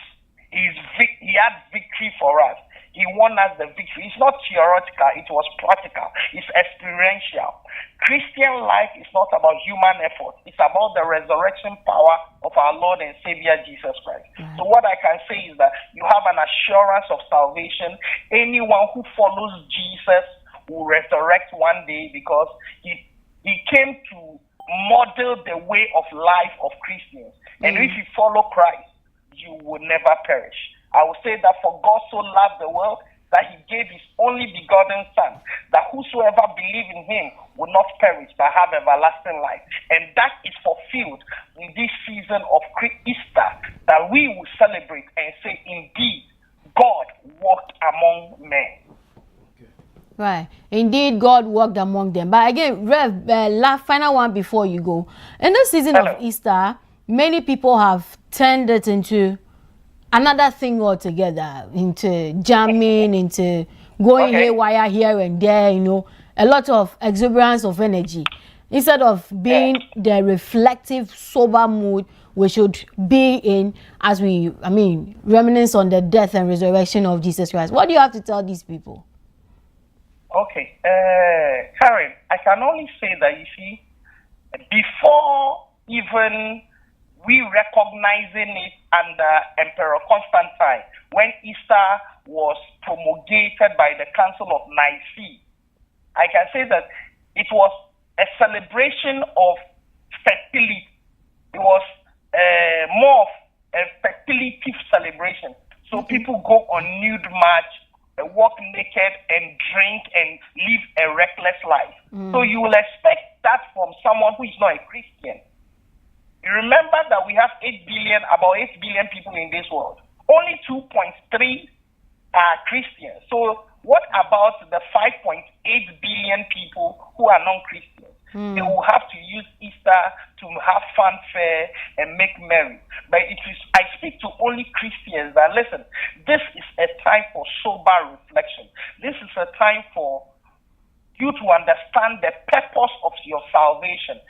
He had victory for us. He won us the victory. It's not theoretical, it was practical. It's experiential. Christian life is not about human effort. It's about the resurrection power of our Lord and Savior Jesus Christ. So what I can say is that you have an assurance of salvation. Anyone who follows Jesus will resurrect one day, because he came to model the way of life of Christians. And if you follow Christ, you will never perish. I will say that for God so loved the world that he gave his only begotten Son, that whosoever believe in him will not perish but have everlasting life. And that is fulfilled in this season of Easter, that we will celebrate and say, indeed, God walked among men. Right. Indeed, God walked among them. But again, Rev, last final one before you go. In this season of Easter, many people have turned it into another thing altogether, into jamming, into going haywire here and there, you know, a lot of exuberance of energy. Instead of being the reflective, sober mood we should be in as we, reminisce on the death and resurrection of Jesus Christ. What do you have to tell these people? Okay, Karen, I can only say that, you see, before even we recognizing it under Emperor Constantine, when Easter was promulgated by the Council of Nicaea, I can say that it was a celebration of fertility. It was more of a fertility celebration. So people go on nude march, walk naked and drink and live a reckless life. So you will expect that from someone who is not a Christian. You remember that we have about 8 billion people in this world. Only 2.3 are Christians. So what about the 5.8 billion people who are non-Christians? They will have to use Easter to have fanfare and make merry. But I speak to only Christians that, listen, this is a time for sober reflection. This is a time for you to understand the purpose of your salvation.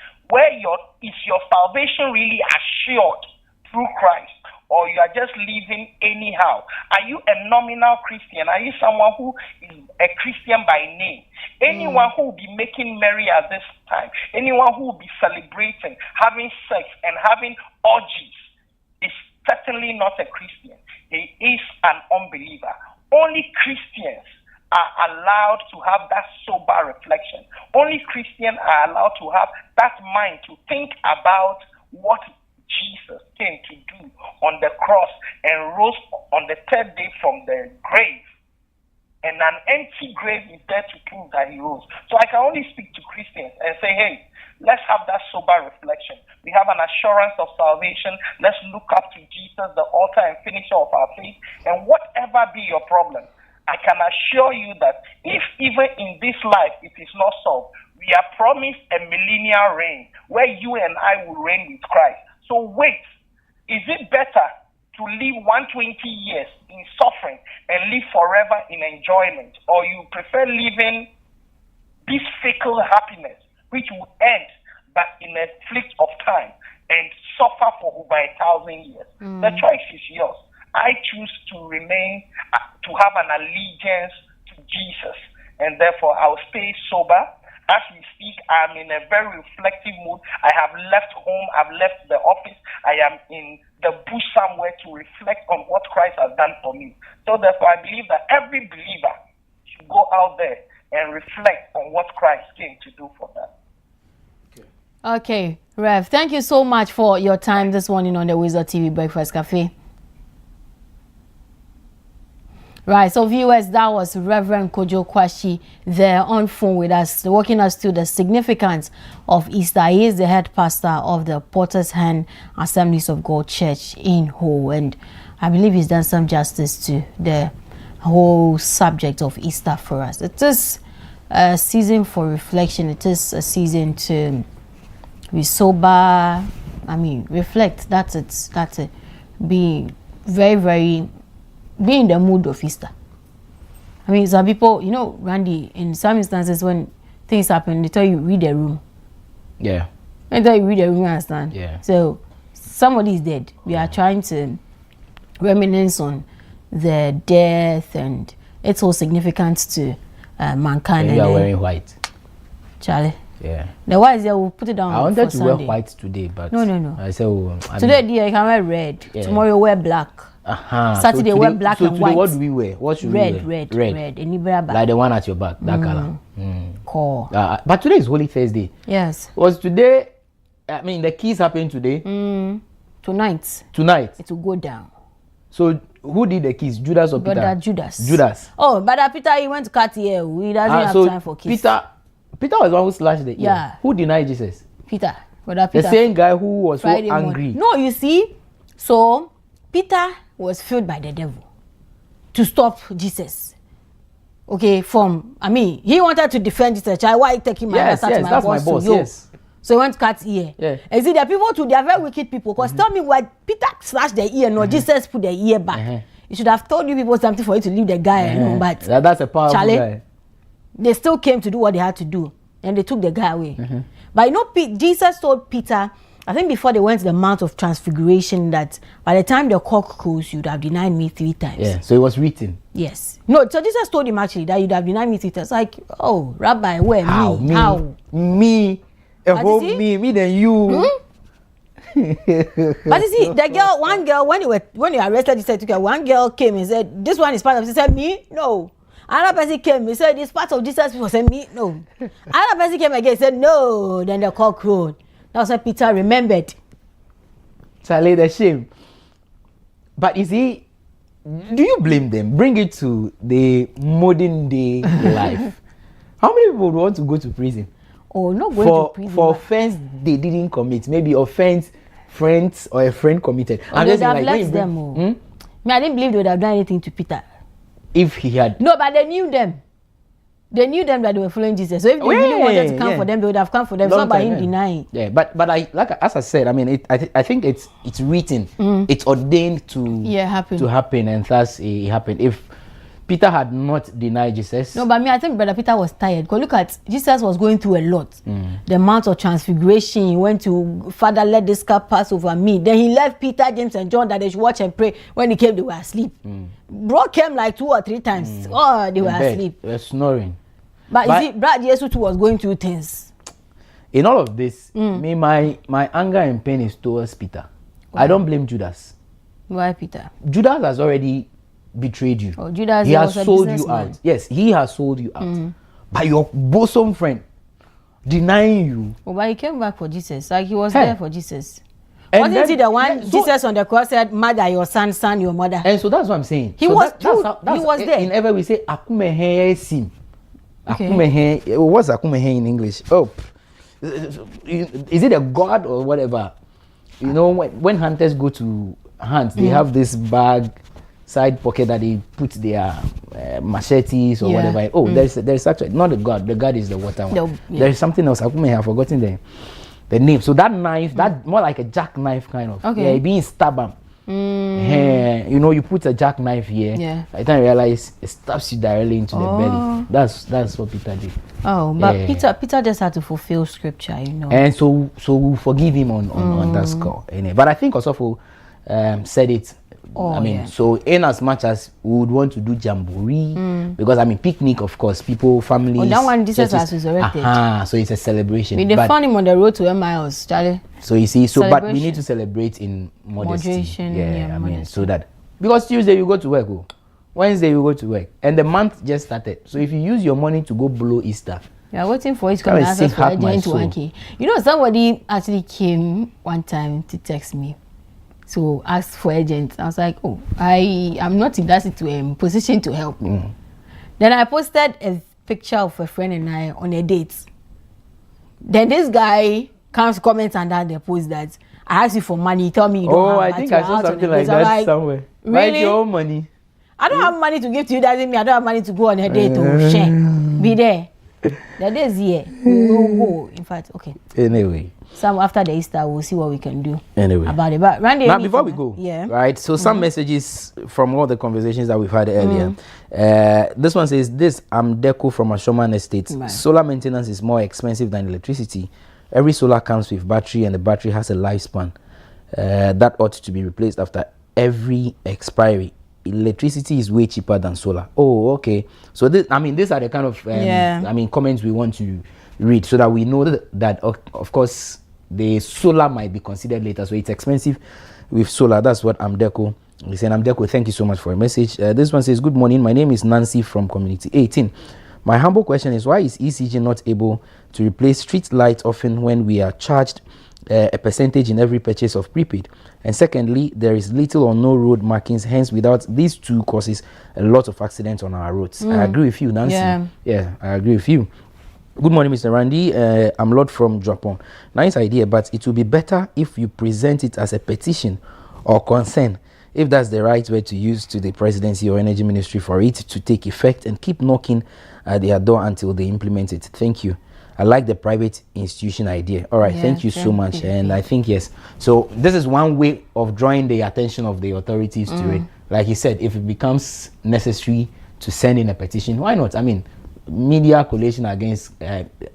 Is your salvation really assured through Christ, or you are just living anyhow? Are you a nominal Christian? Are you someone who is a Christian by name? Anyone who will be making merry at this time, anyone who will be celebrating, having sex and having orgies, is certainly not a Christian. He is an unbeliever. Only Christians are allowed to have that sober reflection. Only Christians are allowed to have that mind to think about what Jesus came to do on the cross and rose on the third day from the grave. And an empty grave is there to prove that he rose. So I can only speak to Christians and say, hey, let's have that sober reflection. We have an assurance of salvation. Let's look up to Jesus, the author and finisher of our faith. And whatever be your problem, I can assure you that if even in this life it is not solved, we are promised a millennial reign where you and I will reign with Christ. So wait, is it better to live 120 years in suffering and live forever in enjoyment, or you prefer living this fickle happiness which will end but in a flick of time and suffer for over 1,000 years? The choice is yours. I choose to remain, to have an allegiance to Jesus, and therefore I'll stay sober. As we speak, I'm in a very reflective mood. I have left home, I've left the office, I am in the bush somewhere to reflect on what Christ has done for me. So therefore I believe that every believer should go out there and reflect on what Christ came to do for them. Okay, Rev, thank you so much for your time this morning on the WoezorTV Breakfast Cafe. Right, so viewers, that was Reverend Kojo Kwashi there on phone with us, walking us through the significance of Easter. He is the head pastor of the Potter's Hand Assemblies of God Church in Ho, and I believe he's done some justice to the whole subject of Easter for us. It is a season for reflection. It is a season to be sober. Reflect. That's it. Be very be in the mood of Easter. Some people, Randy, in some instances when things happen, they tell you read the room. Yeah. They tell you read the room, you understand? Yeah. So somebody is dead. We are trying to reminisce on the death and its whole significance to mankind. And you are wearing white. Charlie. Yeah. The white there will put it down. I wanted to Sunday. wear white today, but no. I said today, dear, you can wear red. Yeah. Tomorrow you wear black. Saturday, wear black and white. What do we wear? What should we wear? Red. Like the one at your back, that color. Cool. But today is Holy Thursday. Yes. Was today? The keys happened today. Tonight. Tonight. It will go down. So who did the kiss? Judas or Peter? Brother Judas. Judas. Oh, Brother Peter, he went to cut ear. He doesn't have so time for kiss. Peter was the one who slashed the ear. Yeah. Who denied Jesus? Brother Peter. The same guy who was Friday so angry. Morning. No, you see, so Peter was filled by the devil to stop Jesus. Okay, he wanted to defend Jesus. Why taking my yes, master to my that's boss? my boss. So, yes. So he went to cut ear. Yeah. And see, the people too, they are very wicked people. Because tell me why Peter slashed the ear, no, Jesus put the ear back. He should have told you people something for you to leave the guy alone. But that's a powerful guy. They still came to do what they had to do, and they took the guy away. But you know, Jesus told Peter, I think before they went to the Mount of Transfiguration, that by the time the cock crows, you'd have denied me 3 times. Yeah, so it was written. Yes. No, so Jesus told him actually that you'd have denied me 3 times. Like, oh, Rabbi, where? How? Me? How? Me? Me than you. But you see, one girl, when you arrested, you said, one girl came and said, this one is part of Jesus. She said, me? No. Another person came, he said, this part of Jesus. People said, me? No. Another person came again, said, no. Then the cock crowed. That's why Peter remembered. Charlie, the shame. But you see, do you blame them? Bring it to the modern day life. How many people would want to go to prison? Oh, not going to prison. For offense they didn't commit. Maybe offense friends or a friend committed. Oh, they would have left them. I didn't believe they would have done anything to Peter. If he had. No, but they knew them. They knew them that they were following Jesus. So if they really wanted to come for them, they would have come for them. It's not by him denying. Yeah, but as I said, I mean, I think it's written. It's ordained to happen, and thus it happened. If Peter had not denied Jesus. No, but I think Brother Peter was tired. Because look at, Jesus was going through a lot. The Mount of Transfiguration, he went to, Father, let this cup pass over me. Then he left Peter, James, and John that they should watch and pray. When he came, they were asleep. Bro came like 2 or 3 times. Oh, they were asleep. They were snoring. But you see, Brother Jesus too was going through things. In all of this, my anger and pain is towards Peter. Wow. I don't blame Judas. Why Peter? Judas has already betrayed you. Oh, Judas, he has sold you out. Yes, he has sold you out. But your bosom friend denying you. Oh, but he came back for Jesus. Like he was there for Jesus. And wasn't he the one Jesus on the cross said, "Mother, your son, son, your mother"? And so that's what I'm saying. He was there. In every we say akumehe sim. Akumehe. What's akumehe in English? Oh, is it a god or whatever? You know, when hunters go to hunt, they have this bag, side pocket that they put their machetes or whatever. Oh, there's actually not a god. The god is the water one. There is something else. I have forgotten the name. So that knife, that more like a jackknife kind of. Okay. Yeah, being stubborn. You know, you put a jackknife here. Yeah. I didn't realize it stabs you directly into the belly. That's what Peter did. Oh, but Peter just had to fulfill scripture, you know. And so we forgive him on that score. But I think also said it. So in as much as we would want to do jamboree, because I mean picnic, of course, people, families. Oh, that one Jesus has resurrected. So it's a celebration. They found him on the road to Emmaus, Charlie. So you see, but we need to celebrate in modesty. Moderation, I mean, so that because Tuesday you go to work, Wednesday you go to work, and the month just started. So if you use your money to go blow Easter, you are waiting for it to come and ask for agent to 1K. You know, somebody actually came one time to text me. So asked for agents. I was like, oh, I am not in that position to help. Then I posted a picture of a friend and I on a date. Then this guy comes comments under the post that I asked you for money. He told me you don't have. I think I saw something like that somewhere. Really? Like your own money. I don't have money to give to you. Doesn't mean I don't have money to go on a date to share. Be there. The days here. We will go. In fact, okay. Anyway. Some after the Easter, we'll see what we can do about it. But Randy, now before we go, right? So some messages from all the conversations that we've had earlier. This one says, I'm Deco from Ashoman Estate. Right. Solar maintenance is more expensive than electricity. Every solar comes with battery and the battery has a lifespan. That ought to be replaced after every expiry. Electricity is way cheaper than solar. Oh, okay. So these are the kind of comments we want to read so that we know that of course the solar might be considered later, so it's expensive with solar. That's what Amdeco is saying. Amdeco, thank you so much for a message. This one says, good morning, my name is Nancy from Community 18. My humble question is, why is ECG not able to replace street lights often when we are charged a percentage in every purchase of prepaid. And secondly, there is little or no road markings. Hence, without these two causes a lot of accidents on our roads. I agree with you, Nancy. Yeah, I agree with you. Good morning, Mr. Randy. I'm Lord from Japan. Nice idea, but it will be better if you present it as a petition or concern, if that's the right way to use, to the presidency or energy ministry for it to take effect, and keep knocking at their door until they implement it. Thank you. I like the private institution idea. All right, thank you so much. And I think, yes, so this is one way of drawing the attention of the authorities to it. Like you said, if it becomes necessary to send in a petition, why not? I mean, media coalition against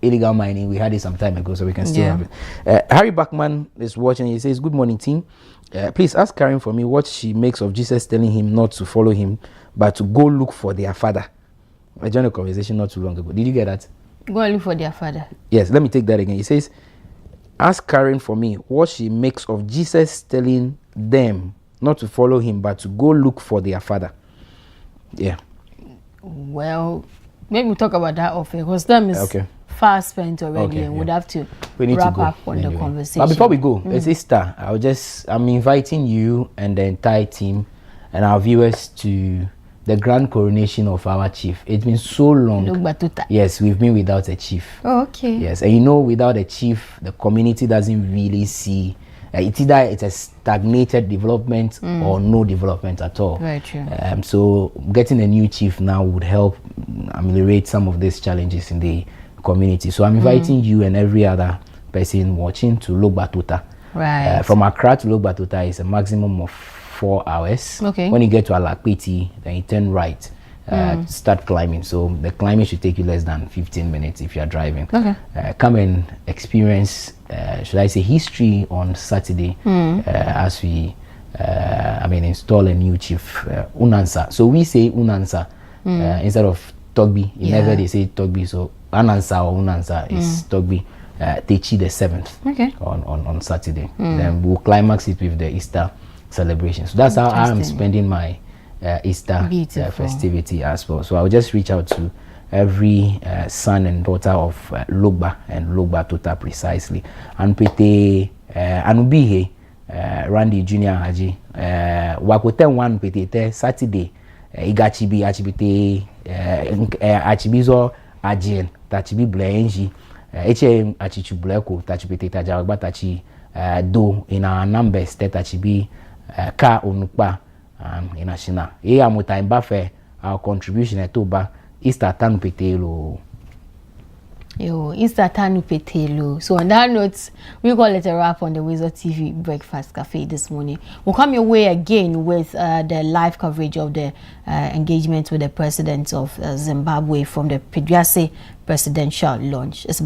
illegal mining, we had it some time ago, so we can still have it. Harry Bachman is watching. He says, good morning, team. Please ask Karen for me what she makes of Jesus telling him not to follow him, but to go look for their father. I joined a conversation not too long ago. Did you get that? Go and look for their father. Yes, let me take that again. He says, ask Karen for me what she makes of Jesus telling them not to follow him, but to go look for their father. Yeah. Well, maybe we'll talk about that off air, because time is far spent already, and we'd have to wrap up on the conversation. But before we go, it's Easter. I'm inviting you and the entire team and our viewers to the grand coronation of our chief. It's been so long. Yes, we've been without a chief. Oh, okay. Yes, and you know, without a chief, the community doesn't really see. It's either it's a stagnated development or no development at all. Very true. So getting a new chief now would help ameliorate some of these challenges in the community. So I'm inviting you and every other person watching to Logbatuta. Right. From Accra to Logbatuta is a maximum of 4 hours. Okay. When you get to Alakpeti, then you turn right. Start climbing. So the climbing should take you less than 15 minutes if you're driving. Okay. Come and experience, should I say, history on Saturday as we, install a new chief, Unansa. So we say Unansa instead of Togbi. In Never they say Togbi. So Anansa or Unansa is Togbi. Techi the 7th on Saturday. Then we'll climax it with the Easter celebration. So that's how I'm spending my Easter festivity as well. So I'll just reach out to every son and daughter of Logba and Logbatuta precisely. And Pete Anubihe Randy Junior Haji Wakote one Pete Saturday Igachibi Achibite Achibizo Ajien Tachibi Blenji HM Achichu Bleko Tachibite Tajawagba Tachi Do in our numbers Tachibi Ka Onukpa in Ashina. Amuta Mbafe, our contribution at Toba, Easter Tanu Petelo. Easter Tanu Petelo. So on that note, we call it a wrap on the WoezorTV Breakfast Cafe this morning. We'll come your way again with the live coverage of the engagement with the president of Zimbabwe from the Pediase presidential launch. It's